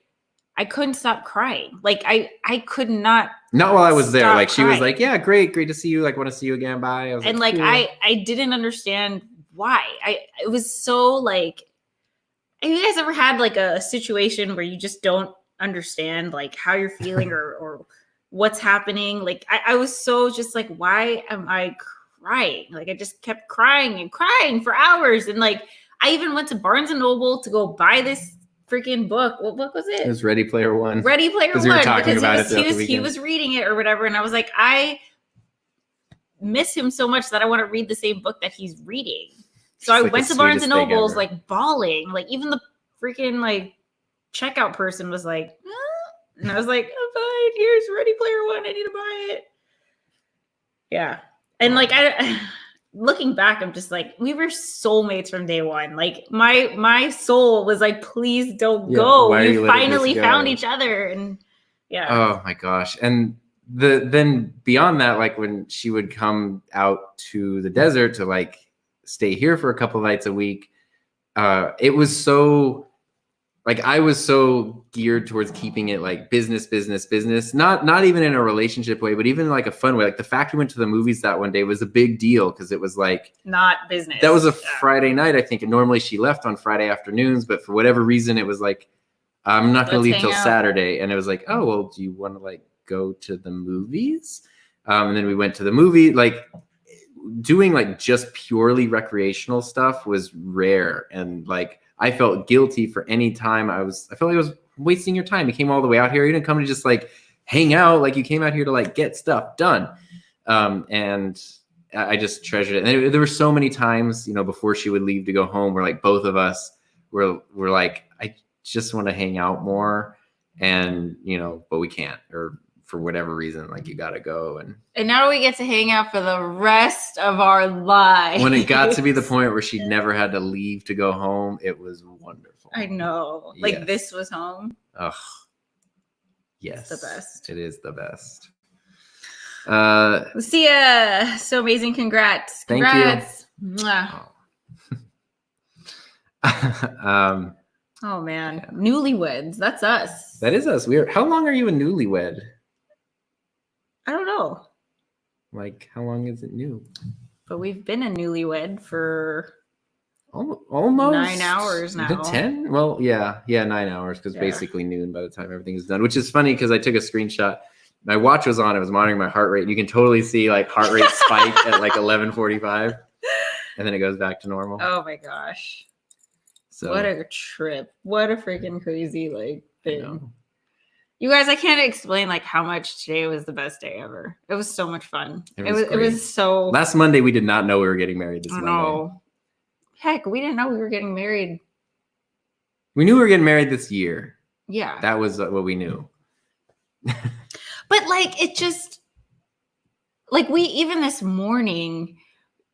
Speaker 1: couldn't stop crying. Like I could not.
Speaker 2: Not while I was there. Like
Speaker 1: crying.
Speaker 2: She was like, yeah, great to see you. Like, want to see you again. Bye. I was
Speaker 1: and
Speaker 2: like cool.
Speaker 1: I didn't understand why. It was so like, have you guys ever had like a situation where you just don't understand like how you're feeling or what's happening? Like I was so just like, why am I crying? Like I just kept crying and crying for hours. And like I even went to Barnes and Noble to go buy this freaking book. What book was it?
Speaker 2: It was Ready Player One.
Speaker 1: Ready Player One.
Speaker 2: We were talking about
Speaker 1: he was reading it or whatever. And I was like, I miss him so much that I want to read the same book that he's reading. So I went to Barnes and Noble's like bawling. Like even the freaking like checkout person was like, and I was like, oh, fine, here's Ready Player One. I need to buy it. Yeah. And like looking back, I'm just like, we were soulmates from day one. Like my soul was like, please don't go. We finally found each other. And yeah.
Speaker 2: Oh my gosh. And then beyond that, like when she would come out to the desert to like stay here for a couple of nights a week, it was so like I was so geared towards keeping it like business, business, business. Not even in a relationship way, but even like a fun way. Like the fact we went to the movies that one day was a big deal because it was like
Speaker 1: not business.
Speaker 2: That was a Friday night, I think. And normally she left on Friday afternoons, but for whatever reason, it was like, I'm not going to leave till Saturday. And it was like, oh, well, do you want to like go to the movies? And then we went to the movie. Like doing like just purely recreational stuff was rare. And like, I felt guilty for any time I felt like I was wasting your time. You came all the way out here. You didn't come to just like hang out. Like you came out here to like get stuff done. And I just treasured it. And there were so many times, you know, before she would leave to go home where like both of us were like, I just want to hang out more. And, you know, but we can't, or for whatever reason, like you got to go. And
Speaker 1: now we get to hang out for the rest of our lives.
Speaker 2: When it got to be the point where she never had to leave to go home, it was wonderful.
Speaker 1: I know. Like yes. This was home.
Speaker 2: Ugh. Yes.
Speaker 1: It's the best.
Speaker 2: It is the best.
Speaker 1: Lucia, so amazing. Congrats. Congrats.
Speaker 2: Thank you.
Speaker 1: Oh man. Yeah. Newlyweds. That's us.
Speaker 2: That is us. How long are you a newlywed?
Speaker 1: I don't know.
Speaker 2: Like, how long is it new?
Speaker 1: But we've been a newlywed for
Speaker 2: almost
Speaker 1: 9 hours now.
Speaker 2: 10? Well, yeah, 9 hours because basically noon by the time everything is done, which is funny because I took a screenshot. My watch was on. I was monitoring my heart rate. You can totally see like heart rate spike at like 11:45, and then it goes back to normal.
Speaker 1: Oh my gosh! So what a trip! What a freaking crazy like thing. You guys, I can't explain like how much today was the best day ever. It was so much fun. It was so.
Speaker 2: Last Monday we did not know we were getting married. This Monday.
Speaker 1: No, heck, we didn't know we were getting married.
Speaker 2: We knew we were getting married this year.
Speaker 1: Yeah,
Speaker 2: that was what we knew.
Speaker 1: But like, it just, like even this morning,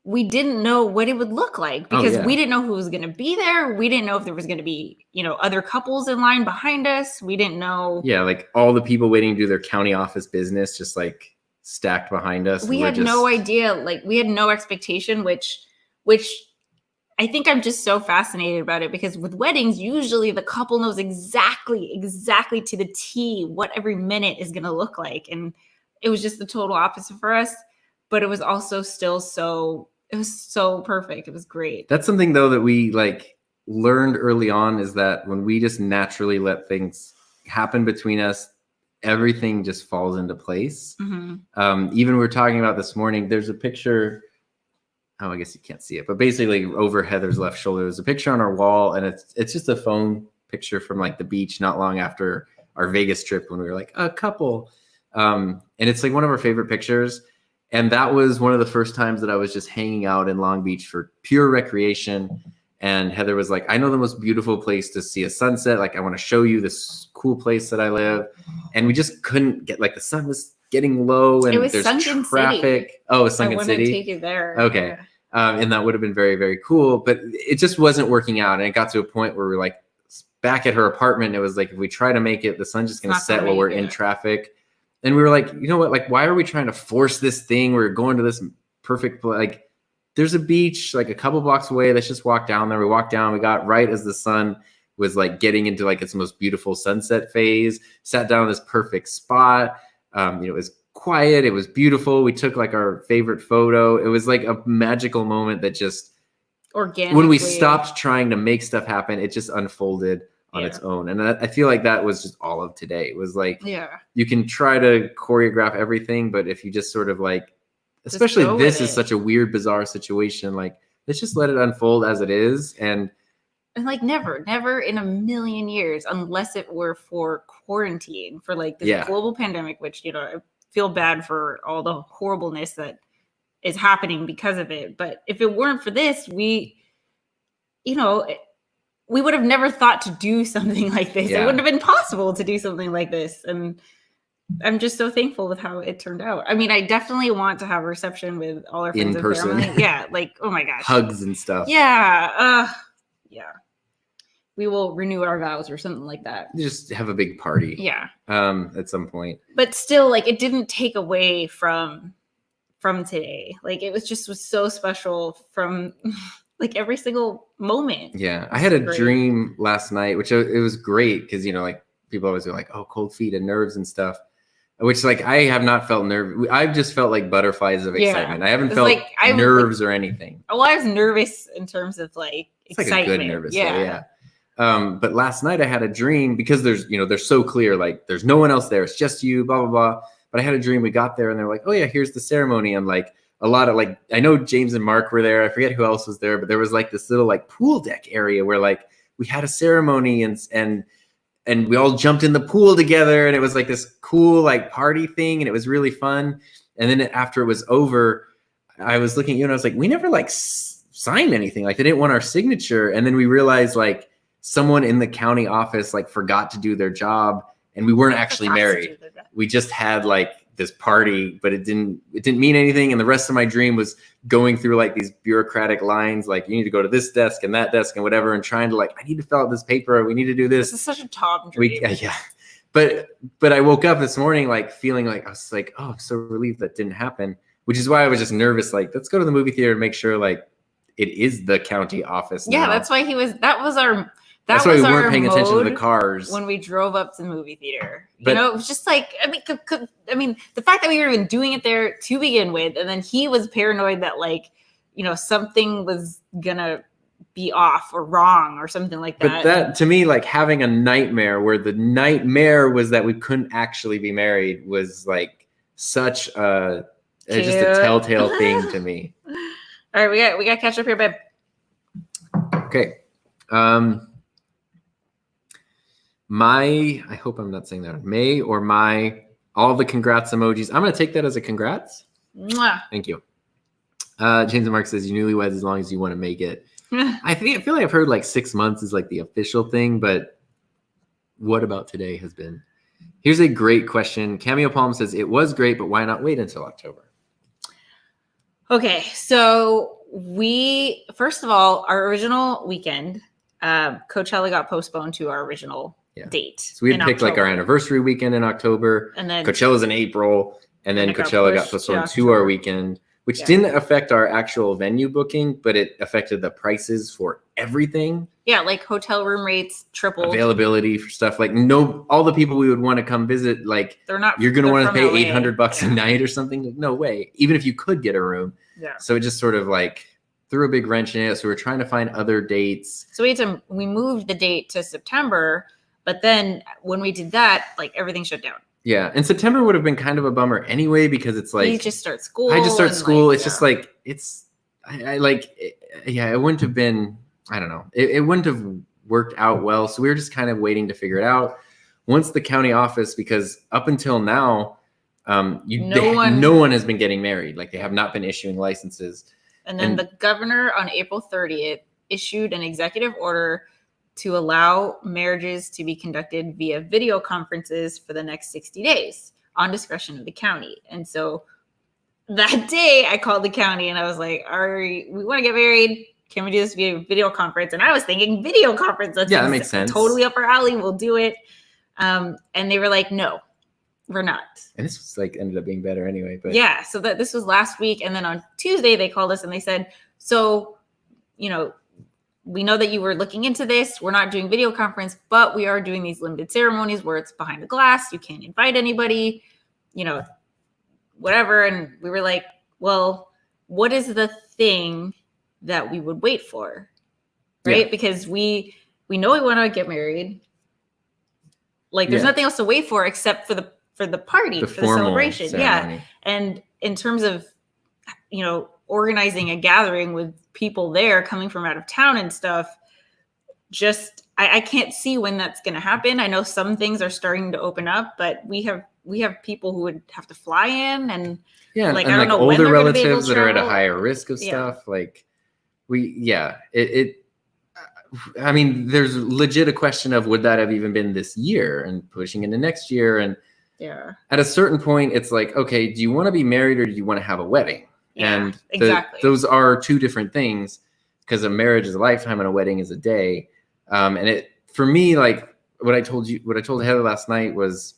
Speaker 1: we didn't know what it would look like because we didn't know who was going to be there. We didn't know if there was going to be, you know, other couples in line behind us. We didn't know.
Speaker 2: Yeah. Like all the people waiting to do their county office business, just like stacked behind us.
Speaker 1: We had no idea. Like we had no expectation, which I think I'm just so fascinated about it because with weddings, usually the couple knows exactly to the T what every minute is going to look like. And it was just the total opposite for us, but it was also still it was so perfect. It was great.
Speaker 2: That's something though that we like learned early on is that when we just naturally let things happen between us, everything just falls into place. Mm-hmm. Even we were talking about this morning, there's a picture. Oh, I guess you can't see it, but basically over Heather's left shoulder, there's a picture on our wall, and it's just a phone picture from like the beach not long after our Vegas trip when we were like a couple. And it's like one of our favorite pictures. And that was one of the first times that I was just hanging out in Long Beach for pure recreation. And Heather was like, I know the most beautiful place to see a sunset. Like, I want to show you this cool place that I live. And we just couldn't get, like, the sun was getting low and there's
Speaker 1: Sunken
Speaker 2: traffic.
Speaker 1: City.
Speaker 2: Oh, it's Sunken City.
Speaker 1: I want to take you there.
Speaker 2: Okay. And that would have been very, very cool, but it just wasn't working out. And it got to a point where we were like back at her apartment. It was like, if we try to make it, the sun's just going to set while we're in traffic. And we were like, you know what? Like, why are we trying to force this thing? We're going to this perfect, like, there's a beach like a couple blocks away. Let's just walk down there. We walked down. We got right as the sun was like getting into like its most beautiful sunset phase, sat down in this perfect spot. It was quiet. It was beautiful. We took like our favorite photo. It was like a magical moment that just
Speaker 1: organically,
Speaker 2: when we stopped trying to make stuff happen, it just unfolded on its own. And I feel like that was just all of today. It was like, you can try to choreograph everything, but if you just sort of like, especially this is such a weird, bizarre situation, like let's just let it unfold as it is. And
Speaker 1: like never in a million years, unless it were for quarantine, for like this global pandemic, which, you know, I feel bad for all the horribleness that is happening because of it. But if it weren't for this, we would have never thought to do something like this. It wouldn't have been possible to do something like this. And I'm just so thankful with how it turned out. I mean, I definitely want to have a reception with all our friends and family. Yeah, like, oh my gosh.
Speaker 2: Hugs and stuff.
Speaker 1: Yeah. We will renew our vows or something like that.
Speaker 2: Just have a big party.
Speaker 1: Yeah.
Speaker 2: At some point.
Speaker 1: But still, like, it didn't take away from today. Like, it was so special from like every single moment.
Speaker 2: Yeah. I had a dream last night, which it was great because, you know, like people always go like, oh, cold feet and nerves and stuff, which like I have not felt nerve. I've just felt like butterflies of excitement. I haven't felt like nerves or anything.
Speaker 1: Well, I was nervous in terms of like
Speaker 2: it's
Speaker 1: excitement.
Speaker 2: Like a good nervous. Yeah. But last night I had a dream because there's, you know, they're so clear, like there's no one else there. It's just you, blah, blah, blah. But I had a dream. We got there and they're like, oh yeah, here's the ceremony. And like a lot of like, I know James and Mark were there. I forget who else was there, but there was like this little like pool deck area where like we had a ceremony and we all jumped in the pool together. And it was like this cool like party thing. And it was really fun. And then after it was over, I was looking at you and I was like, we never like signed anything. Like they didn't want our signature. And then we realized like someone in the county office like forgot to do their job and we weren't actually married. We just had like this party, but it didn't mean anything. And the rest of my dream was going through like these bureaucratic lines, like you need to go to this desk and that desk and whatever, and trying to like, I need to fill out this paper. We need to do this.
Speaker 1: This is such a Tom dream.
Speaker 2: Yeah. But I woke up this morning, like feeling like, I was like, oh, I'm so relieved that didn't happen, which is why I was just nervous. Like, let's go to the movie theater and make sure like it is the county office.
Speaker 1: Yeah.
Speaker 2: Now.
Speaker 1: That's why
Speaker 2: That's why we weren't paying attention to the cars
Speaker 1: when we drove up to the movie theater. But, you know, it was just like, I mean, the fact that we were even doing it there to begin with, and then he was paranoid that like, you know, something was gonna be off or wrong or something like that.
Speaker 2: But that to me, like having a nightmare where the nightmare was that we couldn't actually be married was like such just a telltale thing to me.
Speaker 1: All right, we got to catch up here, babe.
Speaker 2: Okay. I hope I'm not saying that. May or my, all the congrats emojis. I'm going to take that as a congrats.
Speaker 1: Mwah.
Speaker 2: Thank you. James and Mark says, you newlyweds as long as you want to make it. I feel like I've heard like 6 months is like the official thing, but what about today has been? Here's a great question. Cameo Palm says, it was great, but why not wait until October?
Speaker 1: Okay. So first of all, our original weekend, Coachella got postponed to our original date.
Speaker 2: So we had picked October. Like our anniversary weekend in October, and then Coachella's in April, and then Coachella got postponed to our weekend, which didn't affect our actual venue booking, but it affected the prices for everything. Yeah, like hotel room rates tripled. Availability for stuff like all the people we would want to come visit, like they're not. You're going to want to pay $800 a night or something. Like, no way. Even if you could get a room. Yeah. So it just sort of like threw a big wrench in it. So we're trying to find other dates. So we moved the date to September, but then when we did that, like everything shut down. Yeah. And September would have been kind of a bummer anyway, because it's like, you just start school. I just start school. Like, it's just like, it wouldn't have been, I don't know. It wouldn't have worked out well. So we were just kind of waiting to figure it out. Once the county office, because up until now, no one has been getting married. Like they have not been issuing licenses. And then the governor on April 30th issued an executive order to allow marriages to be conducted via video conferences for the next 60 days on discretion of the county. And so that day I called the county and I was like, we want to get married. Can we do this via video conference? And I was thinking video conference. That makes sense. Totally up our alley. We'll do it. And they were like, no, we're not. And this was like ended up being better anyway. But yeah, so this was last week. And then on Tuesday, they called us and they said, so, you know, we know that you were looking into this. We're not doing video conference, but we are doing these limited ceremonies where it's behind the glass. You can't invite anybody, you know, whatever. And we were like, well, what is the thing that we would wait for? Right? Yeah. Because we know we want to get married. Like there's nothing else to wait for except for the party, for the celebration. Ceremony. Yeah. And in terms of, you know, organizing a gathering with people there coming from out of town and stuff, just I can't see when that's going to happen. I know some things are starting to open up, but we have people who would have to fly in and like I don't know, older relatives that are at a higher risk of stuff. Like I mean, there's legit a question of would that have even been this year and pushing into next year. And at a certain point, it's like, okay, do you want to be married or do you want to have a wedding? Yeah, and exactly. Those are two different things, because a marriage is a lifetime and a wedding is a day. And it, for me, like what I told Heather last night was,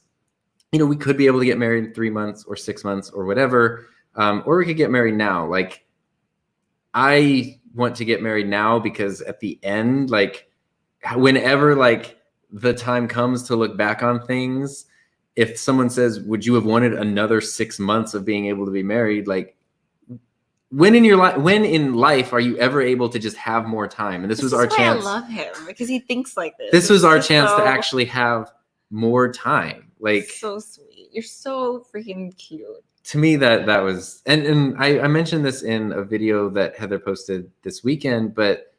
Speaker 2: you know, we could be able to get married in 3 months or 6 months or whatever. Or we could get married now. Like I want to get married now because at the end, like whenever like the time comes to look back on things, if someone says, would you have wanted another 6 months of being able to be married? Like when in life are you ever able to just have more time? And this was our chance.
Speaker 1: I love him because he thinks like this.
Speaker 2: This was our chance to actually have more time. Like
Speaker 1: so sweet. You're so freaking cute.
Speaker 2: To me, that was, and I mentioned this in a video that Heather posted this weekend, but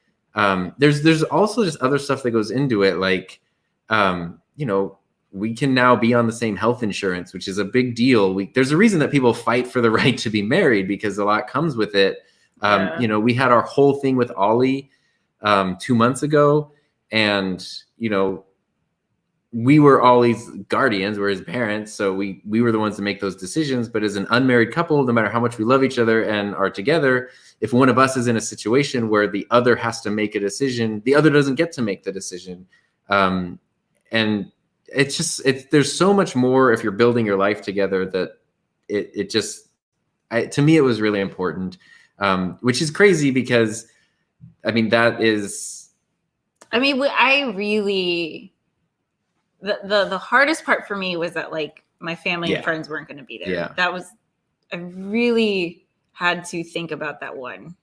Speaker 2: there's also just other stuff that goes into it. Like, you know, we can now be on the same health insurance, which is a big deal. There's a reason that people fight for the right to be married because a lot comes with it. You know, we had our whole thing with Ollie 2 months ago, and, you know, we were Ollie's guardians, we're his parents. So we were the ones to make those decisions. But as an unmarried couple, no matter how much we love each other and are together, if one of us is in a situation where the other has to make a decision, the other doesn't get to make the decision. And it's just, there's so much more if you're building your life together that it just, to me, it was really important, which is crazy because, I mean, that is.
Speaker 1: I mean, I really, the hardest part for me was that like my family and friends weren't going to be there.
Speaker 2: Yeah.
Speaker 1: That was, I really had to think about that one.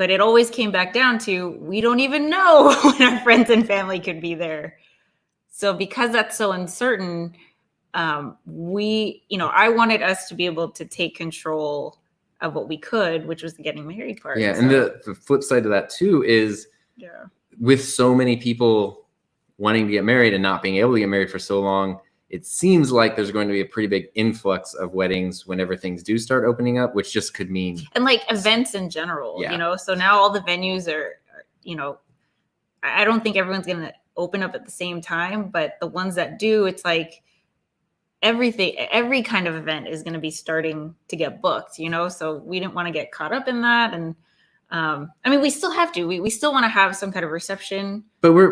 Speaker 1: But it always came back down to, we don't even know when our friends and family could be there. So because that's so uncertain, you know, I wanted us to be able to take control of what we could, which was the getting married part.
Speaker 2: Yeah. And the flip side of that too is, with so many people wanting to get married and not being able to get married for so long, it seems like there's going to be a pretty big influx of weddings whenever things do start opening up, which just could mean. And
Speaker 1: like events in general, you know, so now all the venues are, you know, I don't think everyone's going to open up at the same time, but the ones that do, it's like every kind of event is going to be starting to get booked, you know, so we didn't want to get caught up in that. And I mean, we still have to. We still want to have some kind of reception.
Speaker 2: But we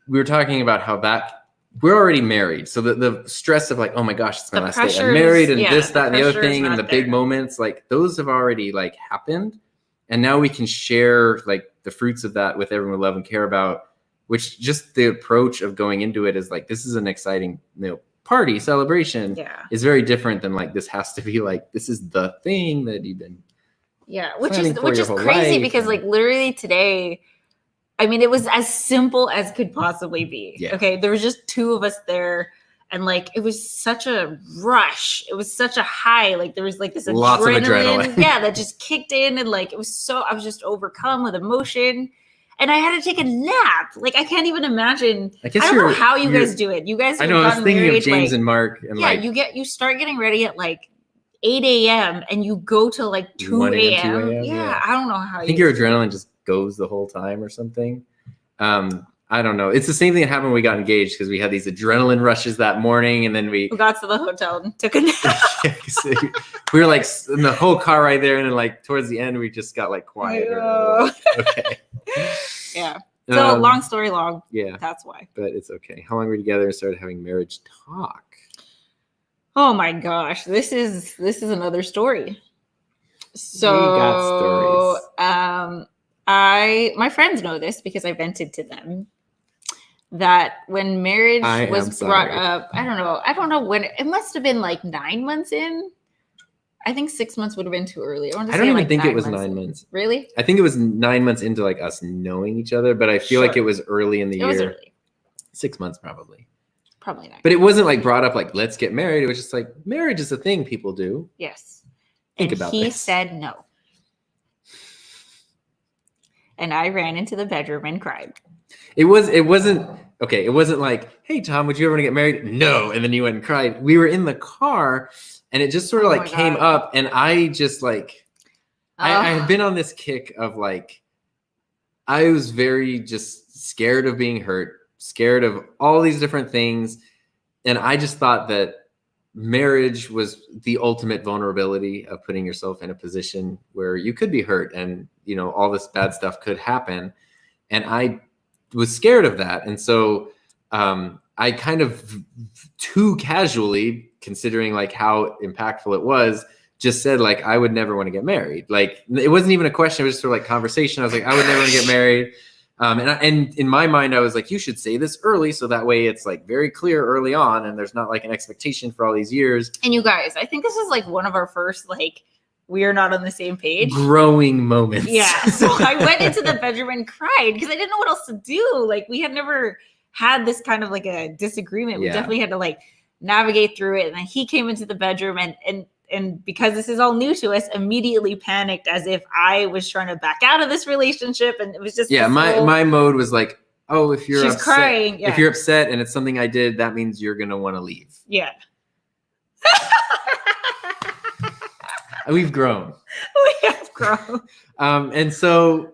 Speaker 2: were talking about how that we're already married, so the stress of like, oh my gosh, it's my last day. I'm married, and this, that, and the other thing, and the big moments, like those have already like happened, and now we can share like the fruits of that with everyone we love and care about. Which just the approach of going into it is like, this is an exciting, you know, party celebration. Is very different than like, this has to be like, this is the thing that you've been.
Speaker 1: Yeah, which is crazy because like literally today, I mean, it was as simple as could possibly be.
Speaker 2: Yeah.
Speaker 1: Okay, there was just two of us there, and like it was such a rush. It was such a high. Like there was like this
Speaker 2: lots of adrenaline.
Speaker 1: Yeah, that just kicked in, and like it was so. I was just overcome with emotion, and I had to take a nap. Like I can't even imagine. I don't know how you guys do it. You guys.
Speaker 2: I know. I was thinking of James and Mark, and
Speaker 1: you start getting ready at like 8 a.m. and you go to like 2 a.m. Yeah, I don't know how.
Speaker 2: I think your adrenaline just goes the whole time or something. I don't know. It's the same thing that happened when we got engaged because we had these adrenaline rushes that morning, and then we
Speaker 1: got to the hotel and took a nap.
Speaker 2: We were like in the whole car right there, and then like towards the end we just got like quiet. Okay.
Speaker 1: Yeah. So long story long.
Speaker 2: Yeah.
Speaker 1: That's why.
Speaker 2: But it's okay. How long were we together and started having marriage talk?
Speaker 1: Oh my gosh, this is another story. So
Speaker 2: we got stories.
Speaker 1: My friends know this because I vented to them that when marriage was brought up, I don't know when, it must have been like 9 months in. I think 6 months would have been too early.
Speaker 2: I don't even think it was 9 months.
Speaker 1: Really?
Speaker 2: I think it was 9 months into like us knowing each other, but I feel like it was early in the year. It was early. 6 months probably.
Speaker 1: Probably not.
Speaker 2: But it wasn't like brought up like, let's get married. It was just like, marriage is a thing people do.
Speaker 1: Yes.
Speaker 2: Think about
Speaker 1: he
Speaker 2: this.
Speaker 1: said no. And I ran into the bedroom and cried.
Speaker 2: It wasn't like, hey, Tom, would you ever want to get married? No. And then you went and cried. We were in the car and it just sort of like came up. And I just like, I had been on this kick of like, I was very just scared of being hurt, scared of all these different things. And I just thought that marriage was the ultimate vulnerability of putting yourself in a position where you could be hurt and, you know, all this bad stuff could happen. And I was scared of that. And so I kind of too casually, considering like how impactful it was, just said like, I would never want to get married. Like it wasn't even a question. It was just sort of like conversation. I was like, I would never want to get married. And in my mind, I was like, you should say this early. So that way it's like very clear early on. And there's not like an expectation for all these years.
Speaker 1: And you guys, I think this is like one of our first, like, we are not on the same page.
Speaker 2: Growing moments.
Speaker 1: Yeah. So I went into the bedroom and cried because I didn't know what else to do. Like we had never had this kind of like a disagreement. We definitely had to like navigate through it. And then he came into the bedroom and because this is all new to us, immediately panicked as if I was trying to back out of this relationship. And it was just
Speaker 2: my mode was like, oh, if you're
Speaker 1: she's
Speaker 2: upset,
Speaker 1: crying. Yeah.
Speaker 2: If you're upset and it's something I did, that means you're gonna want to leave.
Speaker 1: Yeah.
Speaker 2: We've grown.
Speaker 1: We have grown.
Speaker 2: And so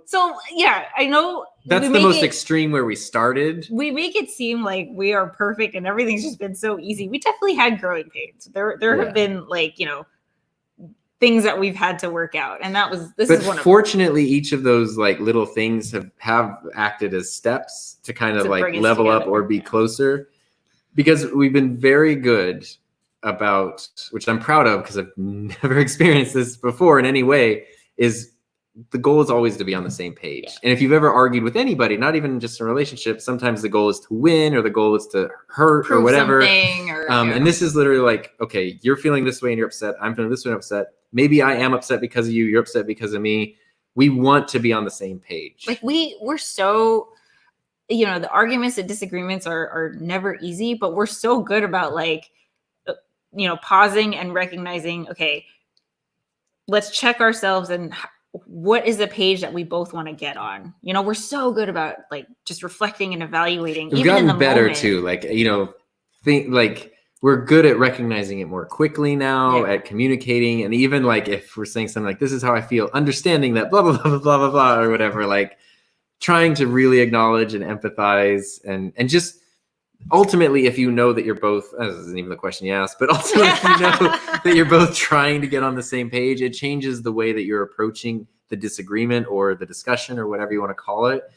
Speaker 1: yeah, I know
Speaker 2: that's the most extreme where we started.
Speaker 1: We make it seem like we are perfect and everything's just been so easy. We definitely had growing pains. There have been like, things that we've had to work out. And this is one of
Speaker 2: fortunately, each of those like little things have acted as steps to kind of like level up or be closer, because we've been very good about, which I'm proud of because I've never experienced this before in any way, is the goal is always to be on the same page. Yeah. And if you've ever argued with anybody, not even just a relationship, sometimes the goal is to win or the goal is to hurt
Speaker 1: prove
Speaker 2: or whatever.
Speaker 1: And
Speaker 2: this is literally like, okay, you're feeling this way and you're upset. I'm feeling this way and I'm upset. Maybe I am upset because of you. You're upset because of me. We want to be on the same page.
Speaker 1: Like we're so, the arguments and disagreements are never easy, but we're so good about like, pausing and recognizing, okay, let's check ourselves and what is the page that we both want to get on? We're so good about like just reflecting and evaluating.
Speaker 2: We've gotten better too. Like, we're good at recognizing it more quickly now, at communicating. And even like, if we're saying something like, this is how I feel, understanding that blah, blah, blah, blah, blah, blah, or whatever, like trying to really acknowledge and empathize and just ultimately, if you know that you're both, this isn't even the question you asked, but ultimately if you know that you're both trying to get on the same page, it changes the way that you're approaching the disagreement or the discussion or whatever you want to call it.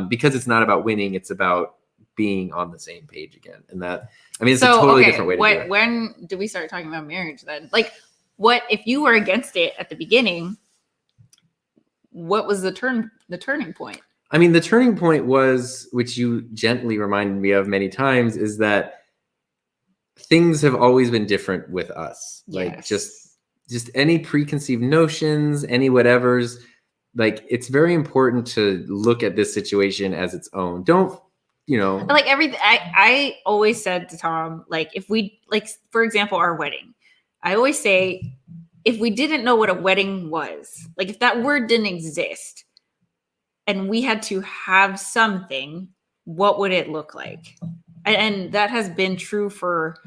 Speaker 2: Because it's not about winning, it's about being on the same page again. And that, it's a totally different way to do it.
Speaker 1: When do we start talking about marriage then? Like, what if you were against it at the beginning? What was the turning point?
Speaker 2: The turning point was, which you gently reminded me of many times, is that things have always been different with us.
Speaker 1: Yes.
Speaker 2: Like just any preconceived notions, any whatevers. Like, it's very important to look at this situation as its own. Don't,
Speaker 1: like everything. I always said to Tom, like, if we, like, for example, our wedding, I always say, if we didn't know what a wedding was, like if that word didn't exist and we had to have something, what would it look like? And that has been true for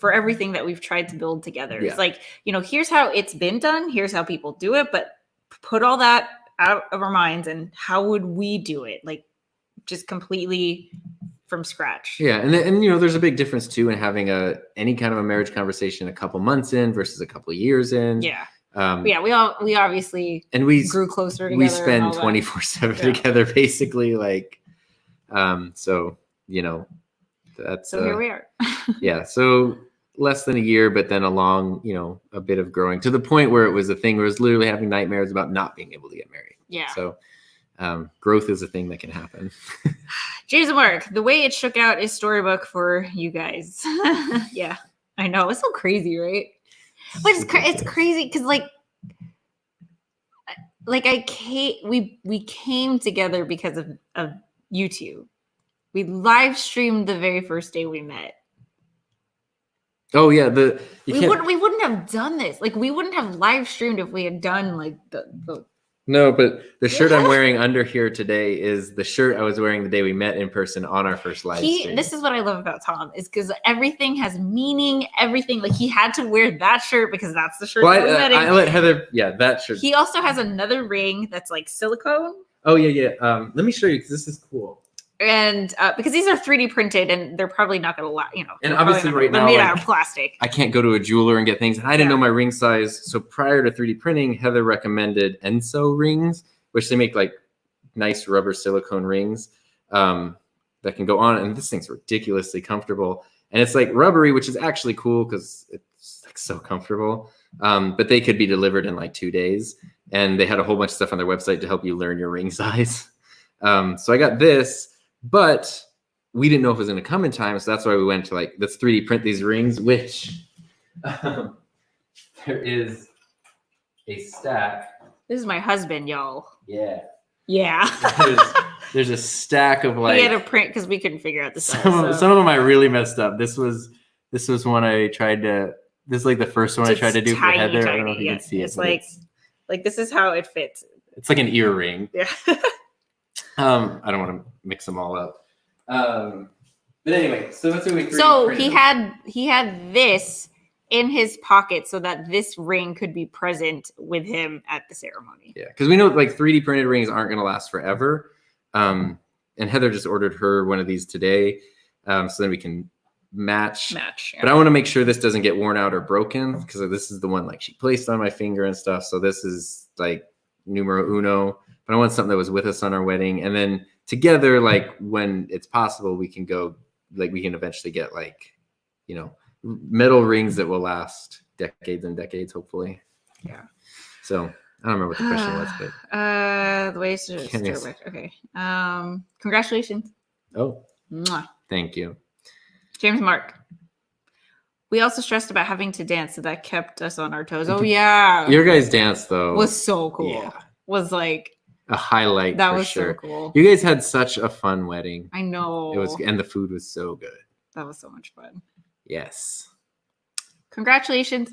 Speaker 1: everything that we've tried to build together. Yeah. It's like, here's how it's been done. Here's how people do it, but put all that out of our minds and how would we do it? Like just completely from scratch.
Speaker 2: Yeah. And there's a big difference too in having any kind of a marriage conversation a couple months in versus a couple of years in.
Speaker 1: Yeah. We obviously grew closer together.
Speaker 2: We spend 24/7 together basically, like so that's
Speaker 1: so here we are.
Speaker 2: Yeah, so less than a year, but then along a bit of growing to the point where it was a thing where I was literally having nightmares about not being able to get married.
Speaker 1: Yeah.
Speaker 2: So growth is a thing that can happen.
Speaker 1: James and Mark, the way it shook out is storybook for you guys. Yeah, I know, it's so crazy, right? But it's crazy because we came together because of YouTube. We live streamed the very first day we met.
Speaker 2: Oh yeah,
Speaker 1: we wouldn't have done this. Like we wouldn't have live streamed if we had done like the
Speaker 2: No, but the shirt I'm wearing under here today is the shirt I was wearing the day we met in person on our first live stream.
Speaker 1: This is what I love about Tom, is because everything has meaning. Everything, like he had to wear that shirt because that's the shirt that we met in.
Speaker 2: I let Heather, that shirt.
Speaker 1: He also has another ring that's like silicone.
Speaker 2: Oh yeah. Let me show you because this is cool.
Speaker 1: And because these are 3D printed and they're probably not going to
Speaker 2: And obviously right now,
Speaker 1: made out of plastic.
Speaker 2: I can't go to a jeweler and get things. And I didn't know my ring size. So prior to 3D printing, Heather recommended Enso rings, which they make like nice rubber silicone rings that can go on. And this thing's ridiculously comfortable. And it's like rubbery, which is actually cool because it's like so comfortable. but they could be delivered in like 2 days. And they had a whole bunch of stuff on their website to help you learn your ring size. So I got this, but we didn't know if it was going to come in time. So that's why we went to like, let's 3D print these rings, which there is a stack.
Speaker 1: This is my husband, y'all.
Speaker 2: Yeah.
Speaker 1: Yeah.
Speaker 2: There's a stack of like.
Speaker 1: We had to print because we couldn't figure out the size.
Speaker 2: Some of them I really messed up. This was one I tried to. This is like the first one I tried to do for Heather.
Speaker 1: Tiny.
Speaker 2: I don't know if you can see
Speaker 1: it's
Speaker 2: it.
Speaker 1: Like this is how it fits.
Speaker 2: It's like an earring.
Speaker 1: Yeah.
Speaker 2: I don't want to mix them all up. But anyway, so that's what we.
Speaker 1: So he had this in his pocket so that this ring could be present with him at the ceremony.
Speaker 2: Yeah, because we know like 3D printed rings aren't going to last forever. And Heather just ordered her one of these today, so then we can match.
Speaker 1: Yeah.
Speaker 2: But I want to make sure this doesn't get worn out or broken because this is the one like she placed on my finger and stuff. So this is like numero uno. But I want something that was with us on our wedding, and then together, like when it's possible, we can go. Like we can eventually get like, metal rings that will last decades and decades, hopefully.
Speaker 1: Yeah.
Speaker 2: So I don't remember what the question was, but
Speaker 1: the ways to start with. Okay. Congratulations.
Speaker 2: Oh,
Speaker 1: Mwah.
Speaker 2: Thank you.
Speaker 1: James Mark. We also stressed about having to dance, so that kept us on our toes. Oh yeah.
Speaker 2: Your guys' dance though
Speaker 1: was so cool.
Speaker 2: Yeah.
Speaker 1: Was like
Speaker 2: a highlight.
Speaker 1: That
Speaker 2: for
Speaker 1: was
Speaker 2: sure.
Speaker 1: so cool.
Speaker 2: You guys had such a fun wedding.
Speaker 1: I know.
Speaker 2: It was, and the food was so good.
Speaker 1: That was so much fun.
Speaker 2: Yes.
Speaker 1: Congratulations.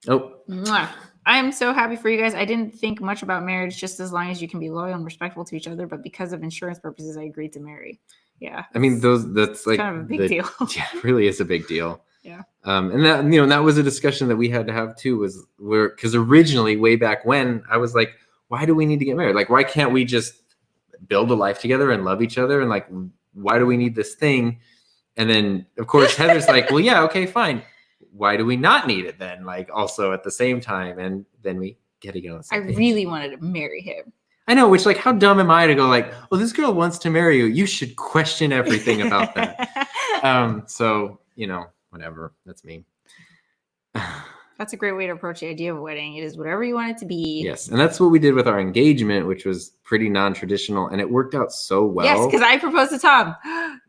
Speaker 2: Oh.
Speaker 1: Mwah. I am so happy for you guys. I didn't think much about marriage, just as long as you can be loyal and respectful to each other. But because of insurance purposes, I agreed to marry. Yeah.
Speaker 2: I mean, that's like
Speaker 1: kind of a big deal.
Speaker 2: Yeah, it really is a big deal.
Speaker 1: Yeah.
Speaker 2: And that, that was a discussion that we had to have too, because originally way back when I was like, why do we need to get married? Like, why can't we just build a life together and love each other? And like, why do we need this thing? And then of course, Heather's like, well, yeah, okay, fine. Why do we not need it then? Like also at the same time. And then we get to get on the same page.
Speaker 1: Really wanted to marry him.
Speaker 2: I know, which like, how dumb am I to go like, well, this girl wants to marry you. You should question everything about that. So, whatever. That's me.
Speaker 1: That's a great way to approach the idea of a wedding. It is whatever you want it to be.
Speaker 2: Yes. And that's what we did with our engagement, which was pretty non-traditional. And it worked out so well.
Speaker 1: Yes, because I proposed to Tom.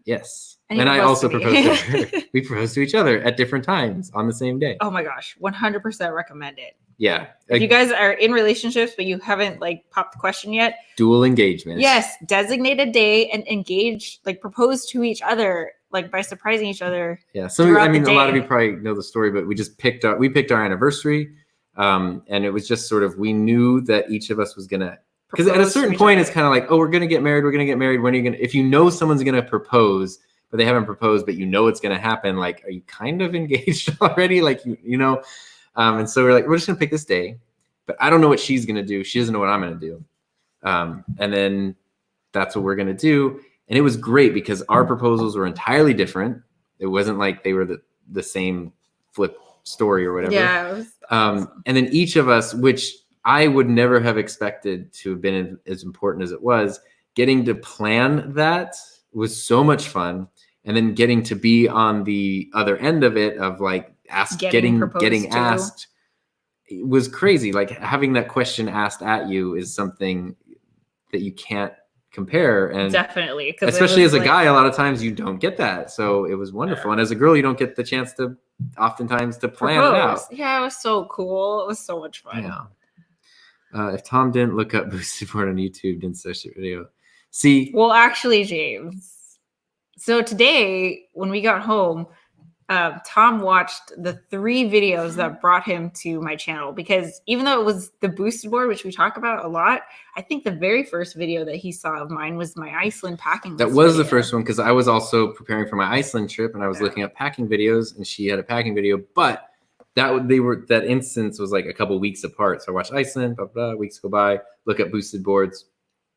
Speaker 2: Yes. And I also proposed to her. We proposed to each other at different times on the same day.
Speaker 1: Oh my gosh. 100% recommend it.
Speaker 2: Yeah.
Speaker 1: If you guys are in relationships, but you haven't like popped the question yet.
Speaker 2: Dual engagement.
Speaker 1: Yes. Designate a day and engage, like propose to each other, like by surprising each other.
Speaker 2: Yeah. So, a lot of you probably know the story, but we just picked our anniversary. And it was just sort of, we knew that each of us was going to, because at a certain point, it's kind of like, oh, we're going to get married. We're going to get married. When are you going to, if you know someone's going to propose, but they haven't proposed, but it's going to happen. Like, are you kind of engaged already? Like, and so we're like, we're just going to pick this day, but I don't know what she's going to do. She doesn't know what I'm going to do. And then that's what we're going to do. And it was great because our proposals were entirely different. It wasn't like they were the same flip story or whatever.
Speaker 1: Yeah. It was awesome.
Speaker 2: And then each of us, which I would never have expected to have been as important as it was, getting to plan that was so much fun. And then getting to be on the other end of it of like getting asked, it was crazy. Like having that question asked at you is something that you can't compare. And
Speaker 1: definitely,
Speaker 2: especially as a guy, a lot of times you don't get that. So it was wonderful. And as a girl, you don't get the chance to oftentimes to plan it out.
Speaker 1: Yeah, it was so cool. It was so much fun.
Speaker 2: Yeah. If Tom didn't look up boosted board on YouTube, didn't search the video. See.
Speaker 1: Well, actually, James. So today, when we got home, Tom watched the 3 videos that brought him to my channel, because even though it was the boosted board, which we talk about a lot, I think the very first video that he saw of mine was my Iceland packing.
Speaker 2: That was the first one, because I was also preparing for my Iceland trip and I was looking up packing videos, and she had a packing video, but that instance was like a couple weeks apart. So I watched Iceland, blah, blah, weeks go by, look up boosted boards.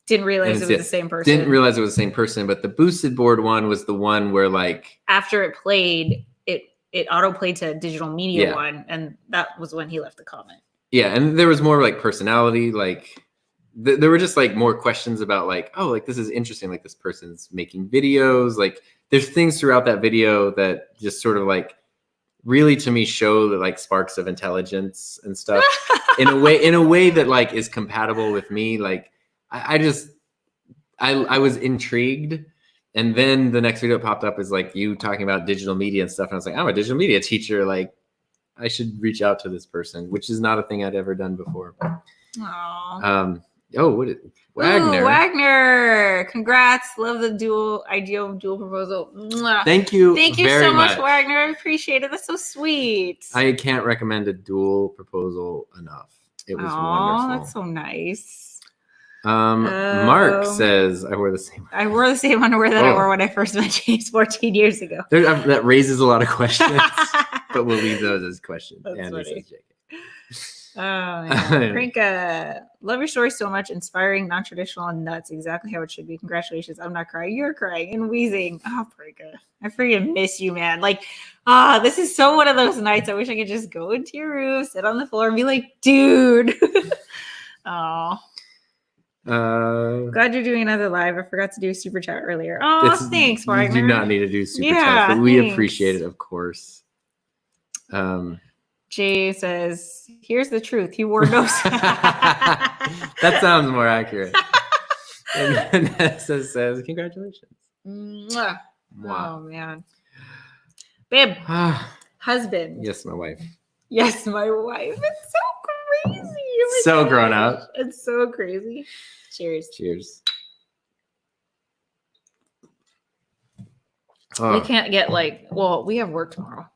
Speaker 1: Didn't realize it was the same person.
Speaker 2: Didn't realize it was the same person, but the boosted board one was the one where like
Speaker 1: after it played, it auto played to digital media one, and that was when he left the comment. Yeah,
Speaker 2: and there was more like personality, like there were just like more questions about like, oh, like this is interesting, like this person's making videos, like there's things throughout that video that just sort of like really to me show the like sparks of intelligence and stuff in a way that like is compatible with me. Like I was intrigued. And then the next video that popped up is like you talking about digital media and stuff. And I was like, I'm a digital media teacher. Like I should reach out to this person, which is not a thing I'd ever done before.
Speaker 1: Aww.
Speaker 2: Wagner.
Speaker 1: Ooh, Wagner. Congrats. Love the ideal dual proposal. Mwah.
Speaker 2: Thank you.
Speaker 1: Thank you
Speaker 2: very
Speaker 1: so much, Wagner. I appreciate it. That's so sweet.
Speaker 2: I can't recommend a dual proposal enough. It was wonderful.
Speaker 1: That's so nice.
Speaker 2: Mark says I wore the same.
Speaker 1: I wore the same underwear that I wore when I first met James 14 years ago.
Speaker 2: That raises a lot of questions, but we'll leave those as questions.
Speaker 1: That's funny. Oh, man. Prinka, love your story so much. Inspiring, non-traditional, and nuts. Exactly how it should be. Congratulations. I'm not crying. You're crying and wheezing. Oh, Prinka. I freaking miss you, man. Like, this is so one of those nights. I wish I could just go into your room, sit on the floor, and be like, dude. Oh. Glad you're doing another live. I forgot to do super chat earlier. Oh, thanks, Wagner.
Speaker 2: You do not need to do super chat, but we appreciate it, of course.
Speaker 1: Jay says, here's the truth. He wore no
Speaker 2: That sounds more accurate. And Vanessa says, congratulations.
Speaker 1: Mwah. Oh, man. Babe, husband.
Speaker 2: Yes, my wife.
Speaker 1: Yes, my wife. It's so crazy.
Speaker 2: So grown up.
Speaker 1: It's so crazy. Cheers.
Speaker 2: Cheers.
Speaker 1: We can't get we have work tomorrow.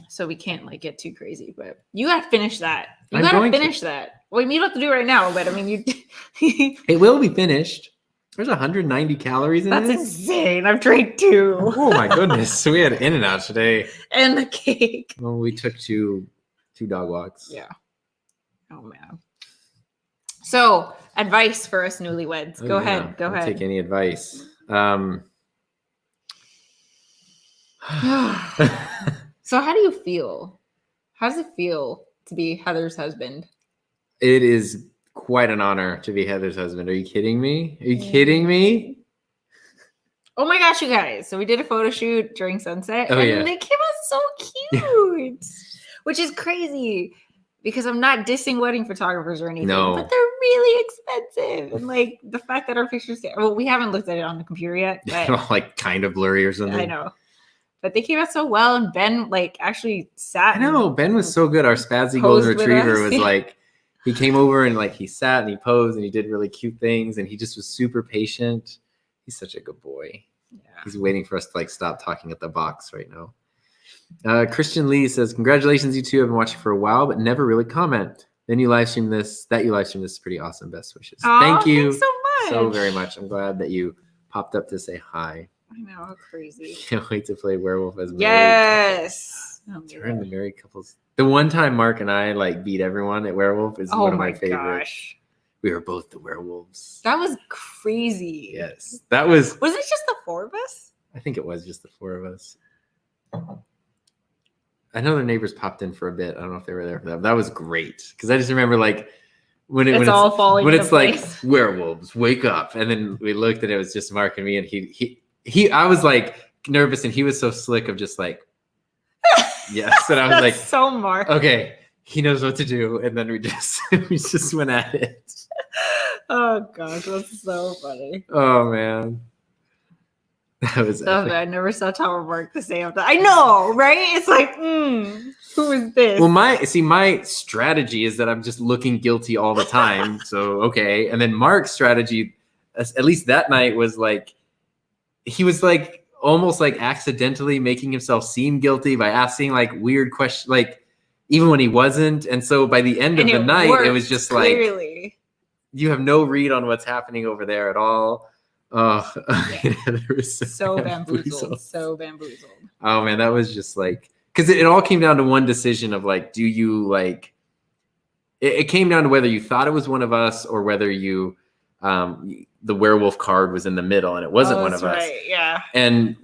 Speaker 1: So we can't get too crazy, but you gotta finish that. You gotta finish that. Well, you don't have to do it right now, but I mean,
Speaker 2: it will be finished. There's 190 calories in
Speaker 1: That's
Speaker 2: this.
Speaker 1: insane. I've drank 2.
Speaker 2: Oh my goodness. We had In-N-Out today.
Speaker 1: And the cake.
Speaker 2: Well, we took two dog walks.
Speaker 1: Yeah. Oh man. So, advice for us newlyweds. Go ahead. Go ahead.
Speaker 2: Take any advice.
Speaker 1: So how do you feel? How does it feel to be Heather's husband?
Speaker 2: It is quite an honor to be Heather's husband. Are you kidding me? Are you kidding me?
Speaker 1: Oh my gosh, you guys. So we did a photo shoot during sunset and they came out so cute. Which is crazy because I'm not dissing wedding photographers or anything, but they're really expensive. And the fact that our pictures, we haven't looked at it on the computer yet, but
Speaker 2: kind of blurry or something.
Speaker 1: I know. But they came out so well, and Ben actually sat.
Speaker 2: I know Ben was so good. Our Spadsy Golden Retriever was he came over and he sat and he posed and he did really cute things and he just was super patient. He's such a good boy. Yeah. He's waiting for us to stop talking at the box right now. Christian Lee says, "Congratulations, you two. I've been watching for a while, but never really comment. Then you live stream this. Is pretty awesome. Best wishes." Thank you
Speaker 1: so much.
Speaker 2: So very much. I'm glad that you popped up to say hi.
Speaker 1: I know, how crazy.
Speaker 2: Can't wait to play werewolf as married.
Speaker 1: Yes.
Speaker 2: Turn the married couples. The one time Mark and I beat everyone at werewolf is one of my favorites. Gosh. We were both the werewolves.
Speaker 1: That was crazy.
Speaker 2: Yes. That was.
Speaker 1: Was it just the 4 of us?
Speaker 2: I think it was just the 4 of us. I know their neighbors popped in for a bit. I don't know if they were there for that. That was great because I just remember when it's
Speaker 1: all falling.
Speaker 2: When it's werewolves, wake up, and then we looked and it was just Mark and me, and he I was nervous, and he was so slick of just yes, and I was
Speaker 1: so Mark.
Speaker 2: Okay, he knows what to do, and then we just went at it.
Speaker 1: Oh gosh, that's so funny.
Speaker 2: Oh man. That was
Speaker 1: I never saw Tom Mark the same. I know, right? It's who is this?
Speaker 2: Well, my strategy is that I'm just looking guilty all the time. So, okay. And then Mark's strategy, at least that night, was he was almost accidentally making himself seem guilty by asking weird questions, even when he wasn't. And so by the end of the night, it was just
Speaker 1: clearly.
Speaker 2: You have no read on what's happening over there at all. Oh, yeah.
Speaker 1: So bamboozled. So bamboozled.
Speaker 2: Oh man, that was just because it all came down to one decision of do you it came down to whether you thought it was one of us or whether you the werewolf card was in the middle and it wasn't one of us.
Speaker 1: Yeah.
Speaker 2: And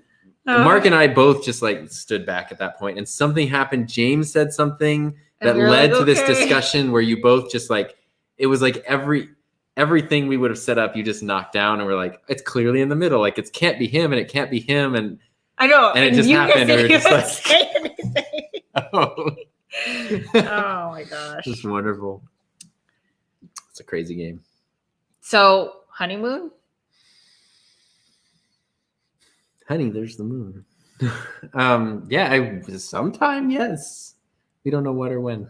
Speaker 2: Mark and I both just stood back at that point, and something happened. James said something that led to this discussion where you both just it was everything we would have set up, you just knocked down, and we're it's clearly in the middle. It can't be him, and it can't be him, and
Speaker 1: I know,
Speaker 2: and it just happened. We were just Oh.
Speaker 1: Oh my gosh.
Speaker 2: It's wonderful. It's a crazy game.
Speaker 1: So, honeymoon?
Speaker 2: Honey, there's the moon. Sometime, yes. We don't know what or when.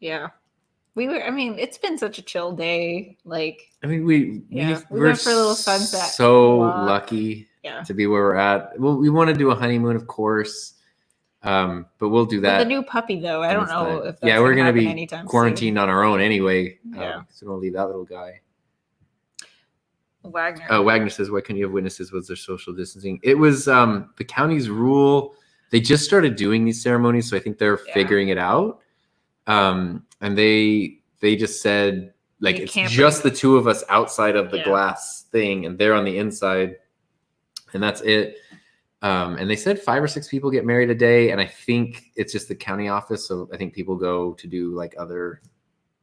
Speaker 1: Yeah. I mean, it's been such a chill day. Like,
Speaker 2: I mean, we
Speaker 1: we went for a little sunset
Speaker 2: so
Speaker 1: walk.
Speaker 2: lucky
Speaker 1: Yeah.
Speaker 2: to be where we're at. Well, we want to do a honeymoon, of course. But we'll do that.
Speaker 1: With the new puppy, though, I don't know if that's
Speaker 2: we're
Speaker 1: gonna
Speaker 2: be
Speaker 1: anytime
Speaker 2: quarantined on our own anyway.
Speaker 1: Yeah.
Speaker 2: So don't leave that little guy.
Speaker 1: Wagner.
Speaker 2: Oh, Wagner says, "Why couldn't you have witnesses? Was there social distancing?" It was the county's rule. They just started doing these ceremonies, so I think they're figuring it out. And they just said like it's just the two of us outside of the glass thing, and they're on the inside, and that's it. And they said 5 or 6 people get married a day, and I think it's just the county office. So I think people go to do like other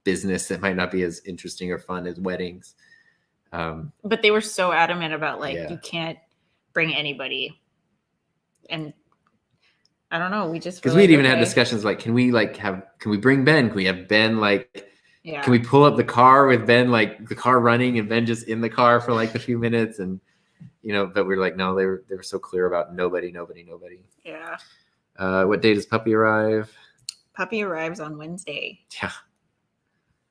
Speaker 2: business that might not be as interesting or fun as weddings.
Speaker 1: But they were so adamant about you can't bring anybody, and I don't know. We just
Speaker 2: because we'd even had discussions like, can we bring Ben? Can we have Ben can we pull up the car with Ben, like the car running and Ben just in the car for like a few minutes? And but we were like, no, they were so clear about nobody.
Speaker 1: Yeah.
Speaker 2: What day does puppy arrive?
Speaker 1: Puppy arrives on Wednesday.
Speaker 2: Yeah.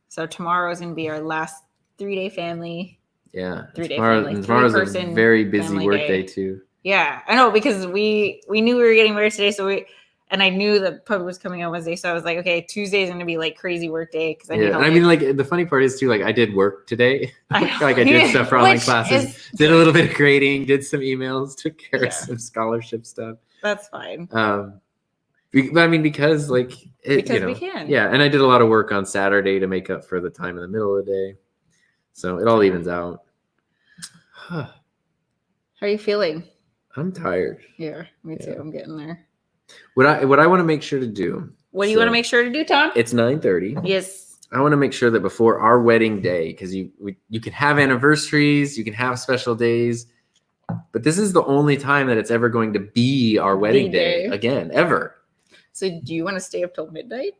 Speaker 1: So tomorrow's gonna be our last 3-day family.
Speaker 2: Yeah.
Speaker 1: 3-day family.
Speaker 2: Tomorrow's a very busy work day too.
Speaker 1: Yeah, I know, because we knew we were getting married today, and I knew the puppy was coming on Wednesday, so I was like, okay, Tuesday's gonna be like crazy work day because I need help.
Speaker 2: I mean, like the funny part is too, like I did work today. I did stuff for online classes, did a little bit of grading, did some emails, took care of some scholarship stuff.
Speaker 1: That's fine.
Speaker 2: But I mean, because we can. Yeah, and I did a lot of work on Saturday to make up for the time in the middle of the day. So it all evens out.
Speaker 1: How are you feeling?
Speaker 2: I'm tired.
Speaker 1: Yeah, me too. I'm getting there.
Speaker 2: What I want to make sure to do.
Speaker 1: What do you want to make sure to do, Tom?
Speaker 2: It's 9:30.
Speaker 1: Yes.
Speaker 2: I want to make sure that before our wedding day, because you can have anniversaries, you can have special days, but this is the only time that it's ever going to be our wedding day again, ever.
Speaker 1: So do you want to stay up till midnight?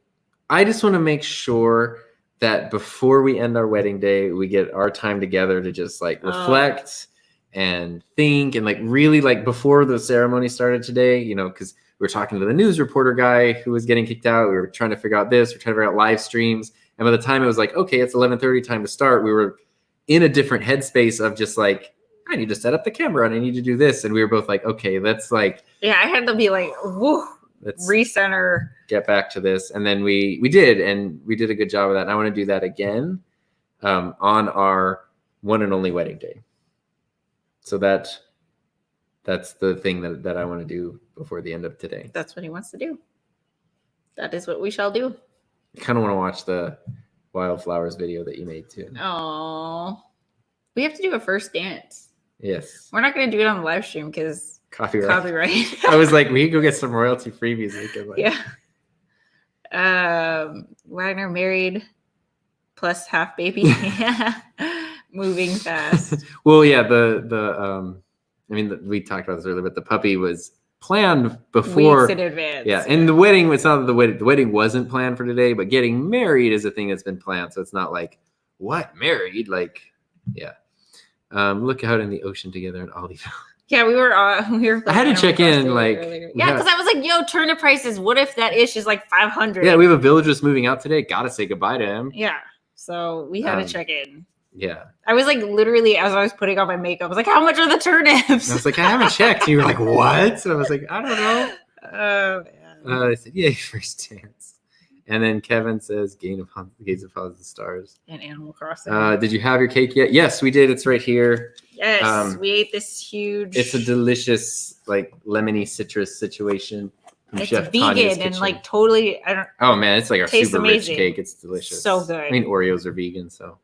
Speaker 2: I just want to make sure that before we end our wedding day, we get our time together to just like reflect and think, and like really like before the ceremony started today, because we were talking to the news reporter guy who was getting kicked out. We were trying to figure out this, we're trying to figure out live streams. And by the time it was like, okay, it's 11:30 time to start, we were in a different headspace of just like, I need to set up the camera and I need to do this. And we were both like, okay, let's like,
Speaker 1: I had to be like, whoa. Let's recenter,
Speaker 2: get back to this. And then we did, and we did a good job of that. And I want to do that again on our one and only wedding day. So that's the thing that I want to do before the end of today.
Speaker 1: That's what he wants to do. That is what we shall do.
Speaker 2: I kind of want to watch the wildflowers video that you made too.
Speaker 1: Oh, we have to do a first dance.
Speaker 2: Yes.
Speaker 1: We're not going to do it on the live stream because
Speaker 2: Copyright. I was like, we can go get some royalty-free music.
Speaker 1: Wagner married plus half baby. Moving fast.
Speaker 2: Well, yeah, we talked about this earlier, but the puppy was planned before.
Speaker 1: Weeks in advance.
Speaker 2: Yeah, and the wedding, it's not that the wedding wasn't planned for today, but getting married is a thing that's been planned. So it's not like, what, married? Like, yeah. Look out in the ocean together in Oliveville.
Speaker 1: Yeah, we were. I
Speaker 2: had to check in, like,
Speaker 1: because I was like, "Yo, turnip prices. What if that ish is like 500?"
Speaker 2: Yeah, we have a villager just moving out today. Got to say goodbye to him.
Speaker 1: Yeah, so we had to check in.
Speaker 2: Yeah,
Speaker 1: I was like, literally, as I was putting on my makeup, I was like, "How much are the turnips?"
Speaker 2: And I was like, "I haven't checked." And you were like, "What?" And I was like, "I don't know."
Speaker 1: Oh man.
Speaker 2: I said, "Yay, first dance." And then Kevin says, Gaze upon the stars.
Speaker 1: And Animal Crossing.
Speaker 2: Did you have your cake yet? Yes, we did. It's right here.
Speaker 1: Yes, we ate this huge.
Speaker 2: It's a delicious, like, lemony citrus situation.
Speaker 1: It's Chef vegan and like totally. I don't.
Speaker 2: Oh man, it's like our super rich cake. It's delicious.
Speaker 1: So good.
Speaker 2: I mean, Oreos are vegan, so.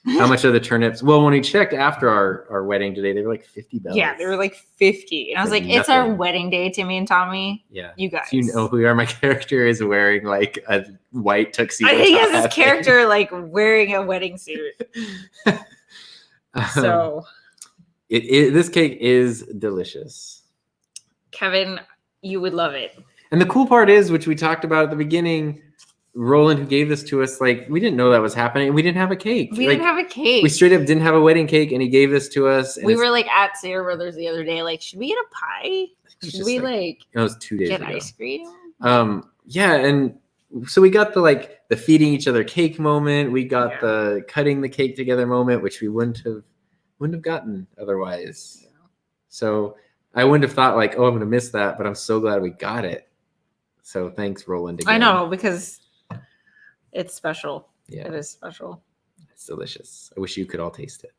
Speaker 2: How much are the turnips? Well, when we checked after our wedding today, they were like $50.
Speaker 1: Yeah, they were like 50. And I was like, it's our wedding day, Timmy and Tommy.
Speaker 2: Yeah.
Speaker 1: You guys.
Speaker 2: So you know who we are. My character is wearing like a white tuxedo.
Speaker 1: I think he has his character like wearing a wedding suit. So.
Speaker 2: This cake is delicious.
Speaker 1: Kevin, you would love it.
Speaker 2: And the cool part is, which we talked about at the beginning, Roland, who gave this to us, like, we didn't know that was happening. We didn't have a cake.
Speaker 1: We didn't have a cake.
Speaker 2: We straight up didn't have a wedding cake, and he gave this to us. And
Speaker 1: we were like at Sarah Brothers the other day, like, should we get a pie? Should we like
Speaker 2: that was 2 days
Speaker 1: get
Speaker 2: ago.
Speaker 1: ice cream?
Speaker 2: Yeah, and so we got the feeding each other cake moment. We got the cutting the cake together moment, which we wouldn't have gotten otherwise. Yeah. So I wouldn't have thought like, oh, I'm gonna miss that, but I'm so glad we got it. So thanks, Roland. Again.
Speaker 1: I know, because it's special.
Speaker 2: Yeah,
Speaker 1: it is special.
Speaker 2: It's delicious. I wish you could all taste it.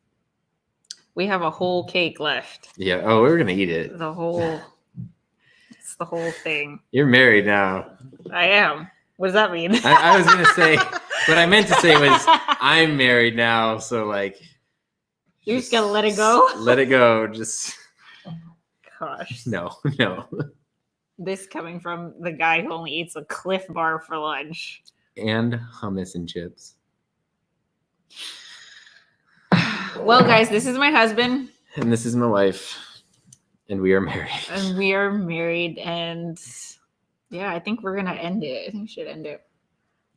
Speaker 1: We have a whole cake left.
Speaker 2: Yeah. Oh, we're gonna eat it.
Speaker 1: It's the whole thing.
Speaker 2: You're married now.
Speaker 1: I am. What does that mean?
Speaker 2: I was gonna say what I meant to say was I'm married now, so like
Speaker 1: you're just gonna let it go.
Speaker 2: Let it go. Just
Speaker 1: gosh.
Speaker 2: No.
Speaker 1: This coming from the guy who only eats a Cliff Bar for lunch.
Speaker 2: And hummus and chips.
Speaker 1: Well, guys, this is my husband.
Speaker 2: And this is my wife. And we are married. And yeah, I think we're going to end it. I think we should end it.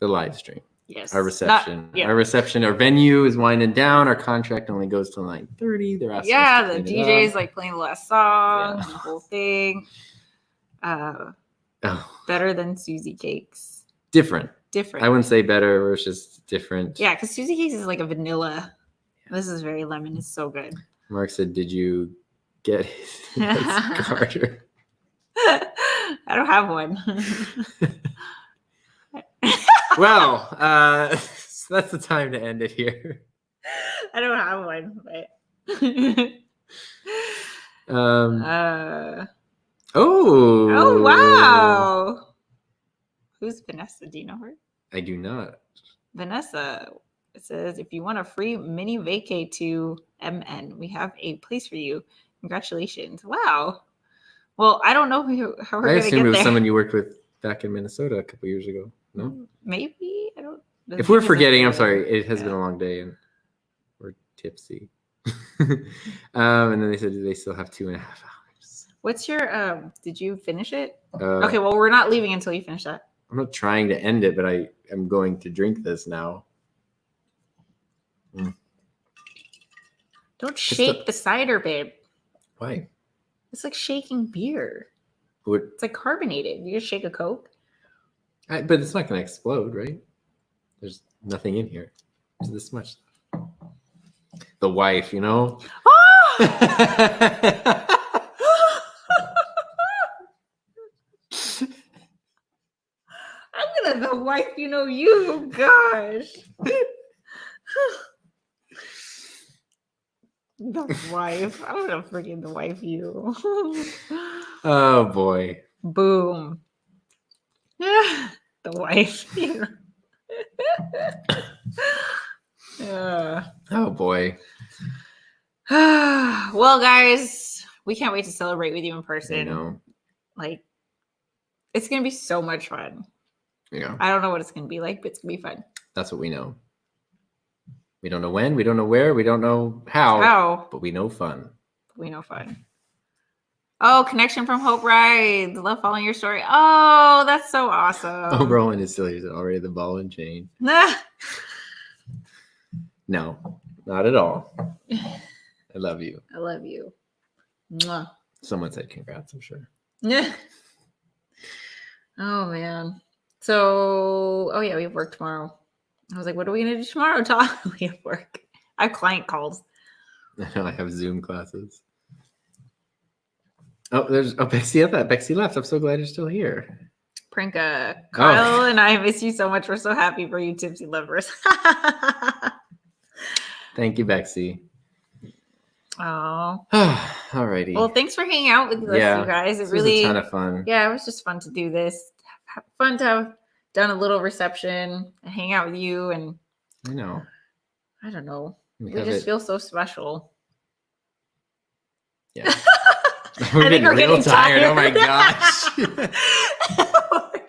Speaker 2: The live stream.
Speaker 1: Yes.
Speaker 2: Our reception. Our venue is winding down. Our contract only goes till 9:30. They're asking us to
Speaker 1: the DJ is like playing the last song, the whole thing. Better than Susie Cakes.
Speaker 2: Different.
Speaker 1: I
Speaker 2: wouldn't say better. It's just different.
Speaker 1: Yeah, because Susie Cakes is like a vanilla. This is very lemon. It's so good.
Speaker 2: Mark said, "Did you get his garter?"
Speaker 1: I don't have one.
Speaker 2: Well, so that's the time to end it here.
Speaker 1: I don't have one, but Oh wow. Who's Vanessa? Do you know her?
Speaker 2: I do not.
Speaker 1: Vanessa, it says, if you want a free mini vacay to MN, we have a place for you. Congratulations. Wow. Well, I don't know how we're going to get there. I assumed it was
Speaker 2: someone you worked with back in Minnesota a couple years ago. No?
Speaker 1: Maybe. I don't.
Speaker 2: If we're forgetting, I'm sorry. It has been a long day and we're tipsy. And then they said they still have 2.5 hours.
Speaker 1: What's your, did you finish it? Okay, well, we're not leaving until you finish that.
Speaker 2: I'm not trying to end it, but I am going to drink this now.
Speaker 1: Don't shake the cider, babe.
Speaker 2: Why?
Speaker 1: It's like shaking beer. It's like carbonated. You just shake a Coke.
Speaker 2: But it's not going to explode, right? There's nothing in here. There's this much stuff. The wife, you know?
Speaker 1: Oh! I'm gonna the wife, you know you. Gosh. The wife. I'm gonna freaking the wife you.
Speaker 2: Oh boy.
Speaker 1: Boom. The wife.
Speaker 2: Oh boy.
Speaker 1: Well, guys, we can't wait to celebrate with you in person.
Speaker 2: I know.
Speaker 1: Like, it's gonna be so much fun.
Speaker 2: Yeah.
Speaker 1: I don't know what it's gonna be like, but it's gonna be fun.
Speaker 2: That's what we know. We don't know when, we don't know where, we don't know how. But we know fun.
Speaker 1: Oh, connection from Hope Ride. Love following your story. Oh, that's so awesome.
Speaker 2: Oh, Rowan is still here. Already the ball and chain. No, not at all. I love you.
Speaker 1: I love you. Mwah.
Speaker 2: Someone said congrats, I'm sure.
Speaker 1: Yeah. Oh, man. So, oh, yeah, we have work tomorrow. I was like, what are we going to do tomorrow, Tom? We have work. I have client calls.
Speaker 2: I have Zoom classes. Oh, Bexy at that. Bexy left. I'm so glad you're still here.
Speaker 1: Prinka, Kyle and I miss you so much. We're so happy for you, tipsy lovers.
Speaker 2: Thank you, Bexy.
Speaker 1: Oh.
Speaker 2: Alrighty.
Speaker 1: Well, thanks for hanging out with us, you guys. It really
Speaker 2: was a ton of fun.
Speaker 1: Yeah, it was just fun to do this. Fun to have done a little reception and hang out with you. And
Speaker 2: I know.
Speaker 1: I don't know. We just feel so special.
Speaker 2: Yeah. I think we're getting tired. Oh my gosh.
Speaker 1: We're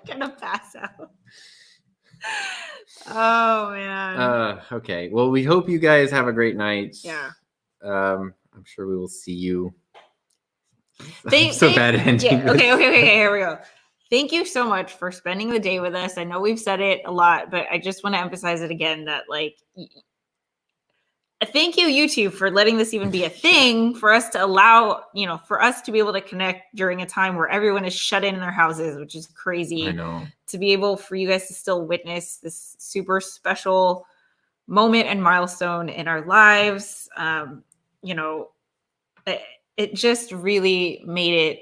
Speaker 1: gonna pass out. Oh man.
Speaker 2: Okay. Well, we hope you guys have a great night.
Speaker 1: Yeah.
Speaker 2: I'm sure we will see you.
Speaker 1: Bad ending. Yeah. Okay. Here we go. thank you so much for spending the day with us. I know we've said it a lot, but I just want to emphasize it again that like thank you, YouTube, for letting this even be a thing for us to allow, for us to be able to connect during a time where everyone is shut in their houses, which is crazy.
Speaker 2: I know.
Speaker 1: To be able for you guys to still witness this super special moment and milestone in our lives. It just really made it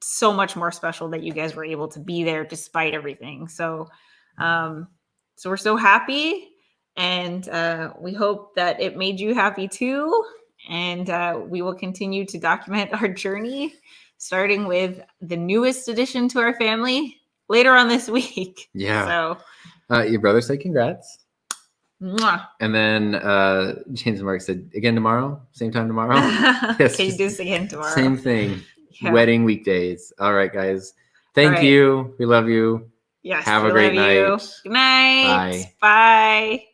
Speaker 1: so much more special that you guys were able to be there despite everything. So we're so happy, and we hope that it made you happy too. And we will continue to document our journey, starting with the newest addition to our family later on this week.
Speaker 2: Yeah.
Speaker 1: So
Speaker 2: your brother said congrats.
Speaker 1: mwah.
Speaker 2: And then James and Mark said, again tomorrow? Same time tomorrow? Yes,
Speaker 1: Can you do this again tomorrow?
Speaker 2: Same thing.
Speaker 1: Yeah.
Speaker 2: Wedding weekdays. All right, guys. Thank
Speaker 1: right.
Speaker 2: you. We love you.
Speaker 1: Yes.
Speaker 2: Have a great night.
Speaker 1: Good night.
Speaker 2: Bye.
Speaker 1: Bye.